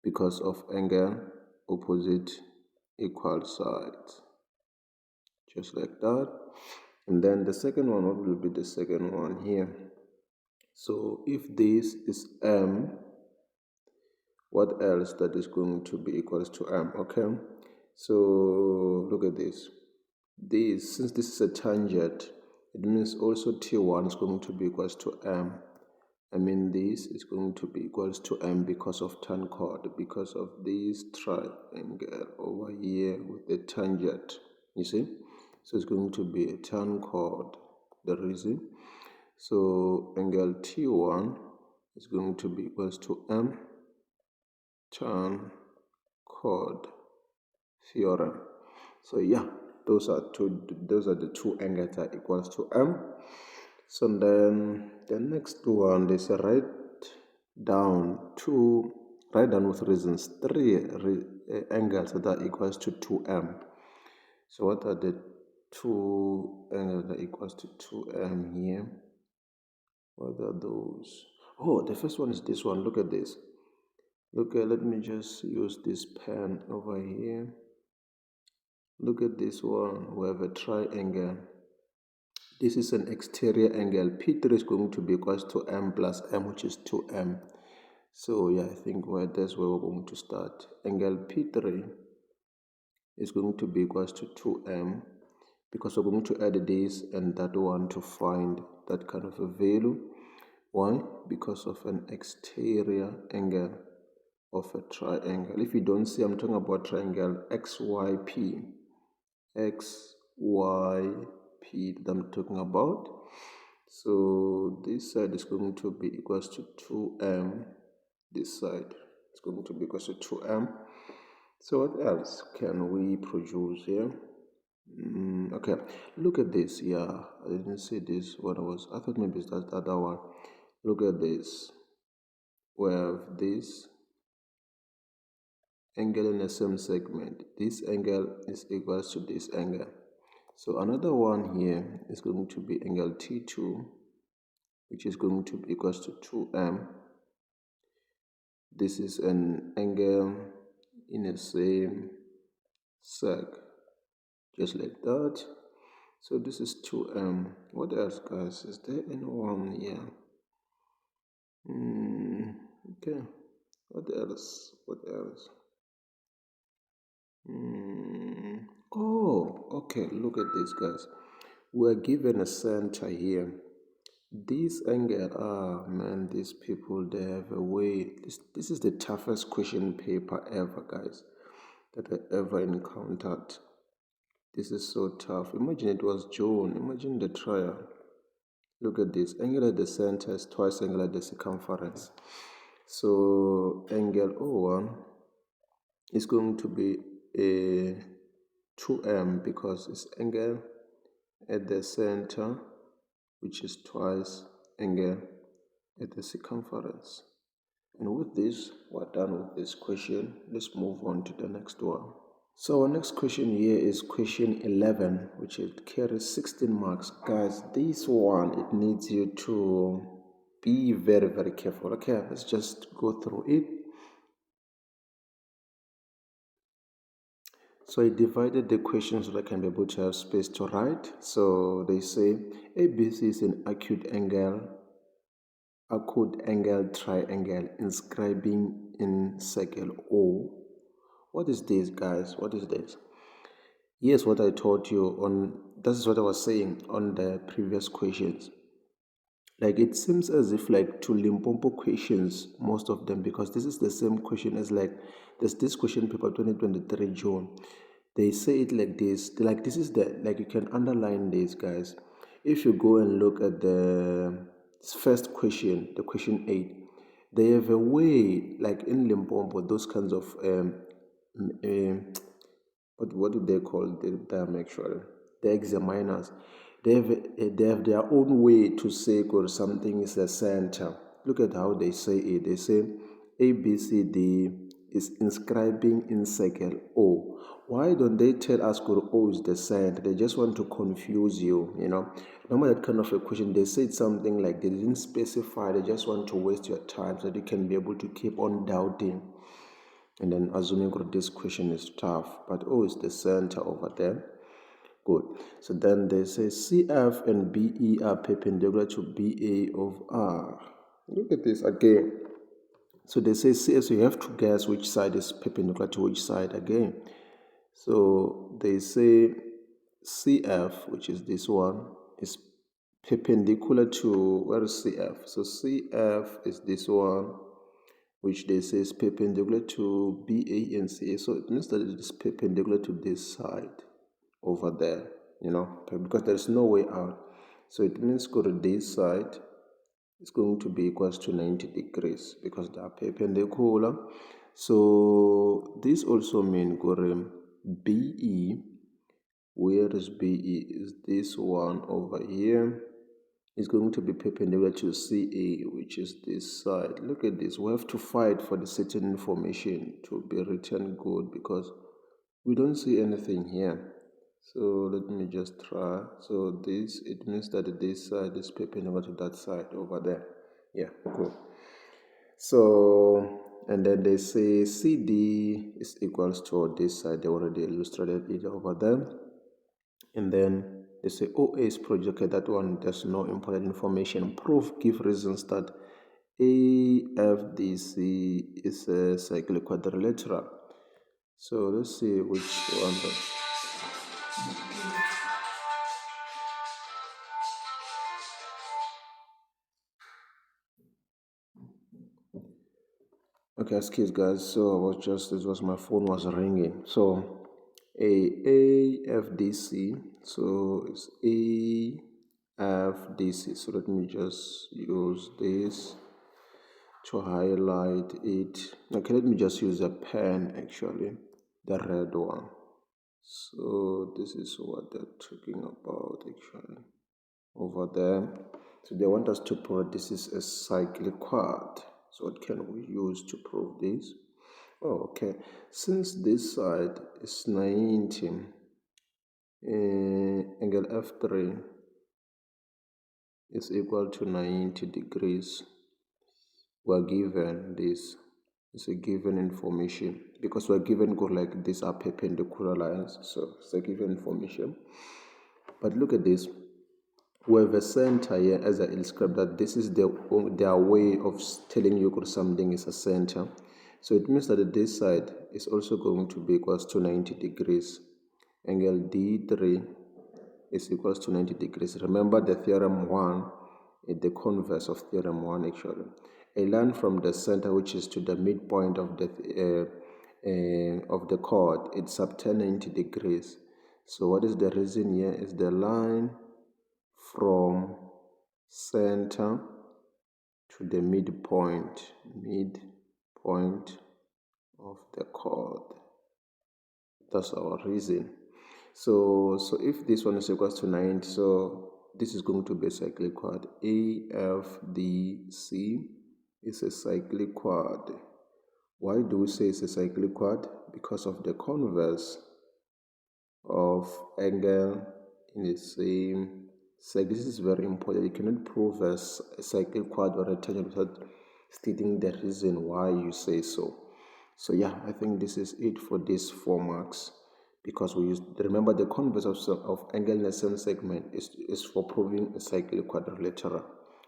Because of angle opposite equal sides. Just like that. And then the second one, what will be the second one here? So if this is M, what else that is going to be equals to M? Okay, so look at this. Since this is a tangent, it means also T1 is going to be equals to M. I mean, this is going to be equals to M because of tan chord, because of this triangle over here with the tangent, you see? So it's going to be a tan chord, the reason. So angle T1 is going to be equals to M tan chord theorem. So yeah, those are the two angles that equals to M. So then the next one, they say write down with reasons three angles that are equals to 2M. So what are the two angles that equals to 2M here? What are those? Oh, the first one is this one. Look at this. Let me just use this pen over here. Look at this one. We have a triangle. This is an exterior angle. P3 is going to be equals to M plus M, which is 2M. So yeah, I think that's where we're going to start. Angle P3 is going to be equals to 2M, because we're going to add this and that one to find that kind of a value. Why? Because of an exterior angle of a triangle. If you don't see, I'm talking about triangle XYP. XYP that I'm talking about. So this side is going to be equals to 2M. This side is going to be equals to 2M. So what else can we produce here? Okay, look at this. Yeah, I didn't see this. I thought maybe it's that other one. Look at this. We have this angle in the same segment. This angle is equals to this angle. So another one here is going to be angle T2, which is going to be equals to 2M. This is an angle in the same seg, just like that. So this is 2M. What else, guys? Is there anyone here? Okay. What else? Oh, Okay, look at this, guys. We're given a center here. This angle, man, these people, they have a way. This is the toughest question paper ever, guys, that I ever encountered. This is so tough. Imagine it was June. Imagine the trial. Look at this. Angle at the center is twice angle at the circumference. So angle O1 is going to be a 2m because it's angle at the center, which is twice angle at the circumference. And with this, we're done with this question. Let's move on to the next one. So our next question here is question 11, which it carries 16 marks. Guys, this one, it needs you to be very, very careful. Okay, let's just go through it. So I divided the question so that I can be able to have space to write. So they say ABC is an acute angle triangle inscribing in circle O. What is this, guys? What is this? Yes, what I taught you on, this is what I was saying on the previous questions. Like it seems as if like to Limpopo questions, most of them, because this is the same question as like there's this question paper 2023 June. They say it like this. Like this is the, like you can underline this, guys. If you go and look at the first question, the question 8, they have a way, like in Limpopo, those kinds of what do they call them actually? The examiners. They have their own way to say or something is the center. Look at how they say it. They say A B C D is inscribing in circle O. Why don't they tell us O is the center? They just want to confuse you, you know. Remember that kind of a question. They said something like they didn't specify, they just want to waste your time so that you can be able to keep on doubting. And then assuming that this question is tough, but O is the center over there. Good. So then they say CF and BE are perpendicular to BA of R. Look at this again. So they say CF, so you have to guess which side is perpendicular to which side again. So they say CF, which is this one, is perpendicular to, where is CF? So CF is this one, which they say is perpendicular to BA and CA. So it means that it is perpendicular to this side over there, you know, because there's no way out. So it means go to this side is going to be equals to 90 degrees because they are perpendicular. So this also means go to BE. Where is BE? Is this one over here? Is going to be perpendicular to CA, which is this side. Look at this. We have to fight for the certain information to be written good because we don't see anything here. So let me just try. So this, it means that this side is perpendicular to that side over there. Yeah, cool. So, and then they say CD is equals to this side. They already illustrated it over there. And then they say OA is projected. That one, there's no important information. Proof, give reasons that AFDC is a cyclic quadrilateral. So let's see which one. Okay, excuse guys. So I was just, this was my phone was ringing. So AFDC. So it's AFDC. So let me just use this to highlight it. Okay, let me just use a pen actually, the red one. So this is what they're talking about actually over there. So they want us to prove this is a cyclic quad. So what can we use to prove this? Oh, okay. Since this side is 90, angle F3 is equal to 90 degrees. We're given this. It's a given information because we're given go like these are perpendicular lines. So it's a given information. But look at this. We have a center here, as I described, that this is their way of telling you that something is a center. So it means that this side is also going to be equals to 90 degrees. angle D3 is equals to 90 degrees. Remember the theorem 1 is the converse of theorem 1 actually. A line from the center which is to the midpoint of the chord, it's subtend 90 degrees. So what is the reason here? Is the line from center to the midpoint of the chord. That's our reason. So if this one is equals to 90, so this is going to be a cyclic chord. AFDC is a cyclic chord. Why do we say it's a cyclic chord? Because of the converse of angle in the same cycle. This is very important. You cannot prove a cyclic chord or a tangent without stating the reason why you say so. So yeah, I think this is it for these 4 marks, because we use, remember, the converse of angle in the same segment is for proving a cyclic quadrilateral.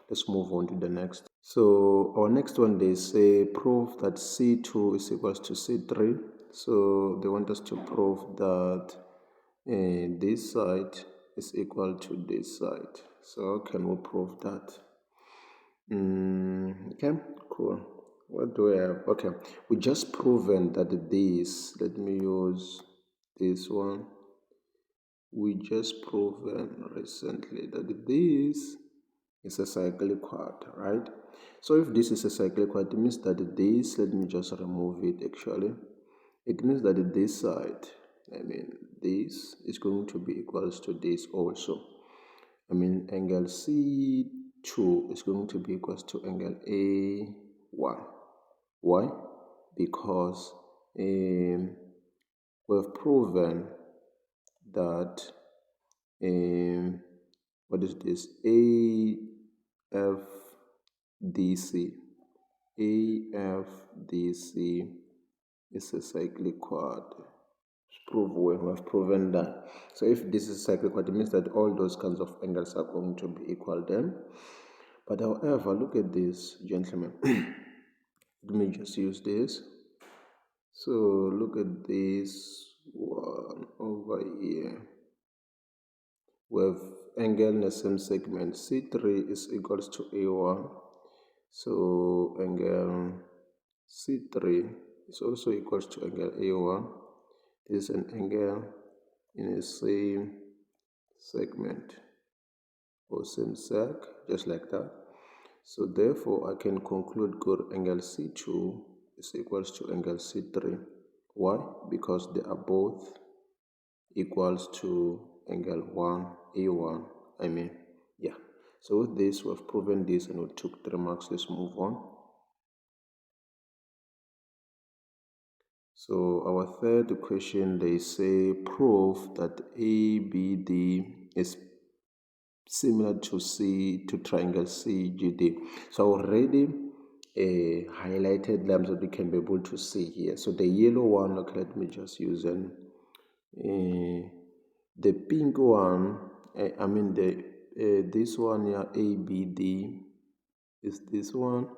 Let's move on to the next. So our next one, they say prove that C2 is equals to C3. So they want us to prove that this side is equal to this side. So can we prove that? Okay, cool. What do we have? Okay, we just proven that this, let me use this one. We just proven recently that this is a cyclic chord, right? So if this is a cyclic chord, it means that this, let me just remove it actually. It means that this side, this is going to be equals to this also. Angle C2 is going to be equals to angle A1. Why? Because we've proven that what is this? AFDC is a cyclic chord. We have proven that. So if this is cyclic chord, it means that all those kinds of angles are going to be equal then. But however, look at this, gentlemen. Let me just use this. So look at this one over here. We have angle in the same segment. C3 is equals to A1. So angle C3 is also equals to angle A1. This is an angle in the same segment or same sec, just like that. So therefore I can conclude good angle C2 is equals to angle C3. Why? Because they are both equals to angle A1. Yeah. So with this, we've proven this and we took 3 marks. Let's move on. So our third question, they say prove that ABD is similar to triangle CGD. So already highlighted lamps that we can be able to see here. So the yellow one, okay, let me just use the pink one. This one here, ABD is this one,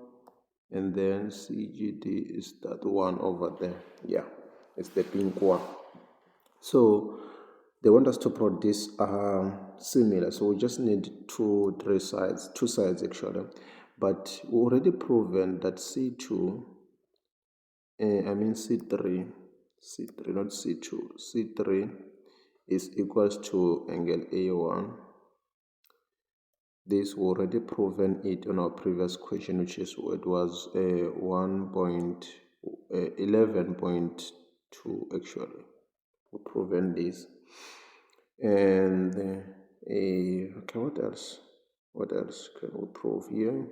and then CGD is that one over there. Yeah, it's the pink one. So they want us to prove this similar. So we just need two sides actually. But we already proven that C2, C3, not C2, C3 is equals to angle A1. This we already proven it on our previous question, which is it was 11.2 actually. We proven this. And okay, what else can we prove here?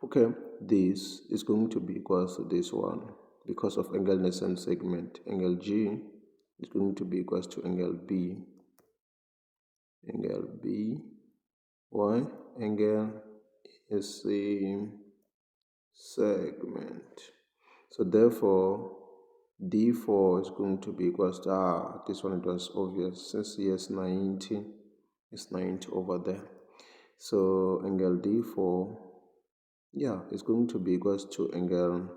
Okay, this is going to be equals to this one because of angle in the same segment. Angle G is going to be equals to angle B. Why? Angle is same segment. So therefore D4 is going to be equals to this one, it was obvious since yes 90 is 90 over there. So angle D4, yeah, it's going to be equals to angle,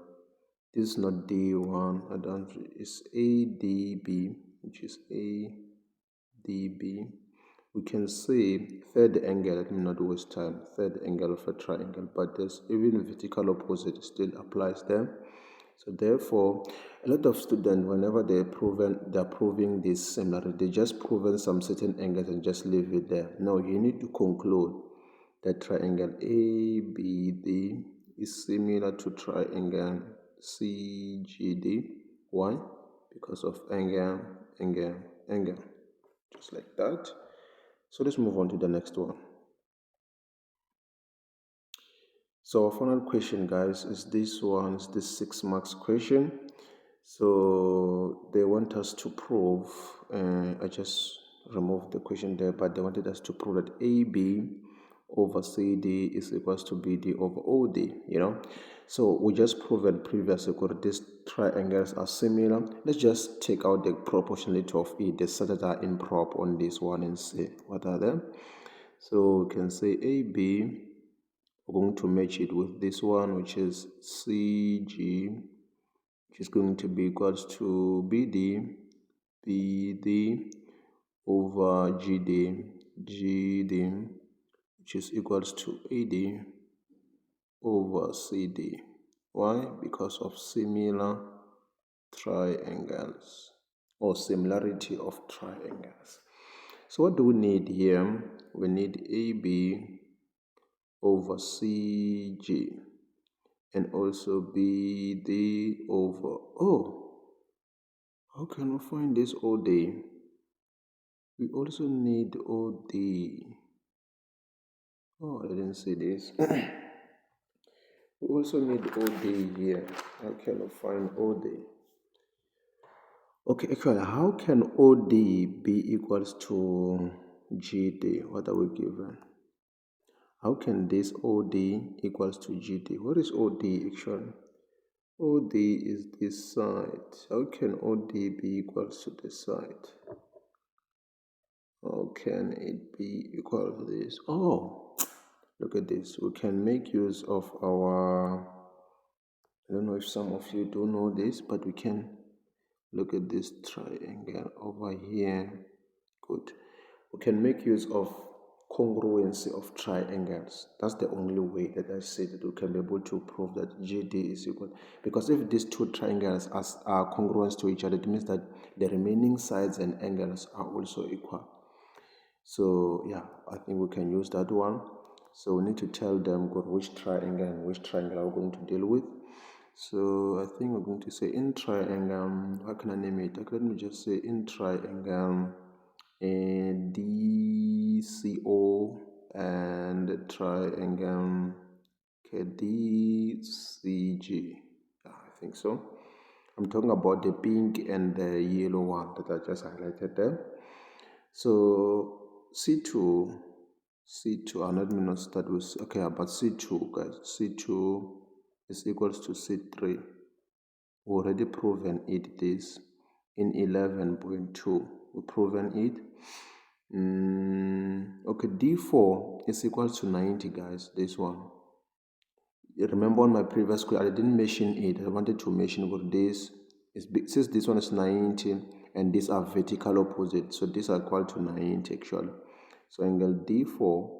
this is not D1, it's ADB, which is ADB. DB. We can say third angle, let me not waste time, third angle of a triangle, but there's even vertical opposite still applies there. So therefore, a lot of students, whenever they're proving this similarity, they just proven some certain angles and just leave it there. No, you need to conclude that triangle ABD is similar to triangle CGD. Why? Because of angle, just like that. So let's move on to the next one. So our final question, guys, is this one, is this 6 marks question. So they want us to prove, I just removed the question there, but they wanted us to prove that AB over CD is equals to BD over OD, So we just proven previously that these triangles are similar. Let's just take out the proportionality of E, the sets that are improper on this one, and see what are they. So we can say AB, we're going to match it with this one, which is CG, which is going to be equals to BD over GD, which is equals to AD over CD. Why? Because of similar triangles or similarity of triangles. So what do we need here? We need AB over CG and also BD over, how can we find this OD? We also need OD. Oh, I didn't see this. We also need OD here. How can we find OD? Okay, actually, how can OD be equals to GD? What are we given? How can this OD equals to GD? What is OD actually? OD is this side. How can OD be equals to this side? How can it be equal to this? Oh, look at this. We can make use of our, I don't know if some of you do know this, but we can look at this triangle over here. Good. We can make use of congruency of triangles. That's the only way that I say that we can be able to prove that GD is equal. Because if these two triangles are congruent to each other, it means that the remaining sides and angles are also equal. So yeah, I think we can use that one. So we need to tell them which triangle and which triangle we're going to deal with. So I think we're going to say in triangle, how can I name it? Let me just say in triangle DCO and triangle DCG. Yeah, I think so. I'm talking about the pink and the yellow one that I just highlighted there. So C2, and let me not start with, okay, but C2, guys, C2 is equals to C3. We already proven it this in 11.2. We proven it. Okay, D4 is equals to 90, guys, this one. Remember on my previous question, I didn't mention it. I wanted to mention what this is. Since this one is 90 and these are vertical opposite, so these are equal to 90 actually. So angle D4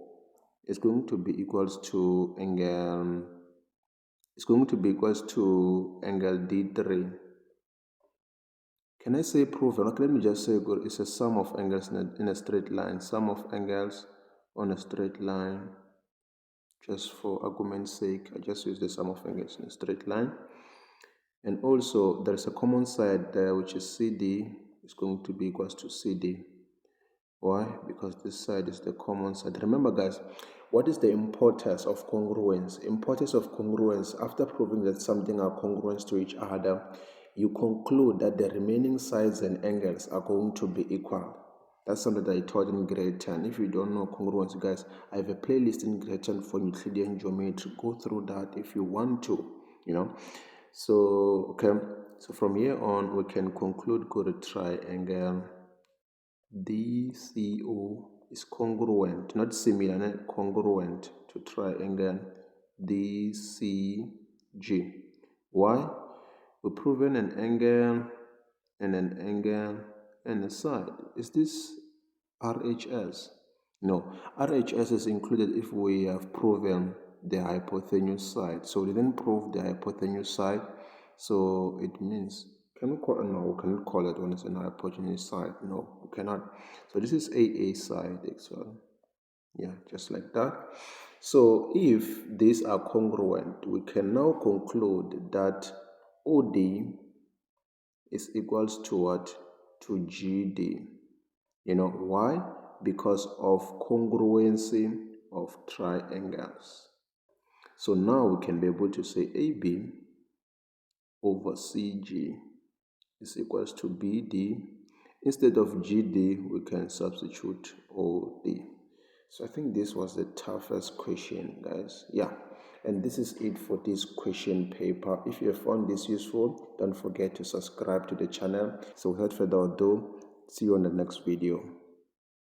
is going to be equals to angle, angle D3. Can I say proven? Okay, let me just say good. It's a sum of angles in a straight line. Sum of angles on a straight line. Just for argument's sake, I just use the sum of angles in a straight line. And also, there is a common side there, which is CD. Is going to be equals to CD. Why? Because this side is the common side. Remember, guys, what is the importance of congruence? Importance of congruence, after proving that something are congruent to each other, you conclude that the remaining sides and angles are going to be equal. That's something that I taught in grade 10. If you don't know congruence, guys, I have a playlist in grade 10 for Euclidean geometry. Go through that if you want to, So, okay, so from here on, we can conclude good triangle DCO is congruent, not similar, congruent to triangle DCG. Why? We've proven an angle and a side. Is this RHS. No, RHS is included if we have proven the hypotenuse side. So we didn't prove the hypotenuse side. So it means, can we call it? No, we cannot call it when it's an hypotenuse side. No, we cannot. So this is AA side actually. Yeah, just like that. So if these are congruent, we can now conclude that OD is equals to what? To GD. You know why? Because of congruency of triangles. So now we can be able to say AB over CG is equals to BD. Instead of GD, we can substitute OD. So I think this was the toughest question, guys. Yeah. And this is it for this question paper. If you have found this useful, don't forget to subscribe to the channel. So without further ado, see you on the next video.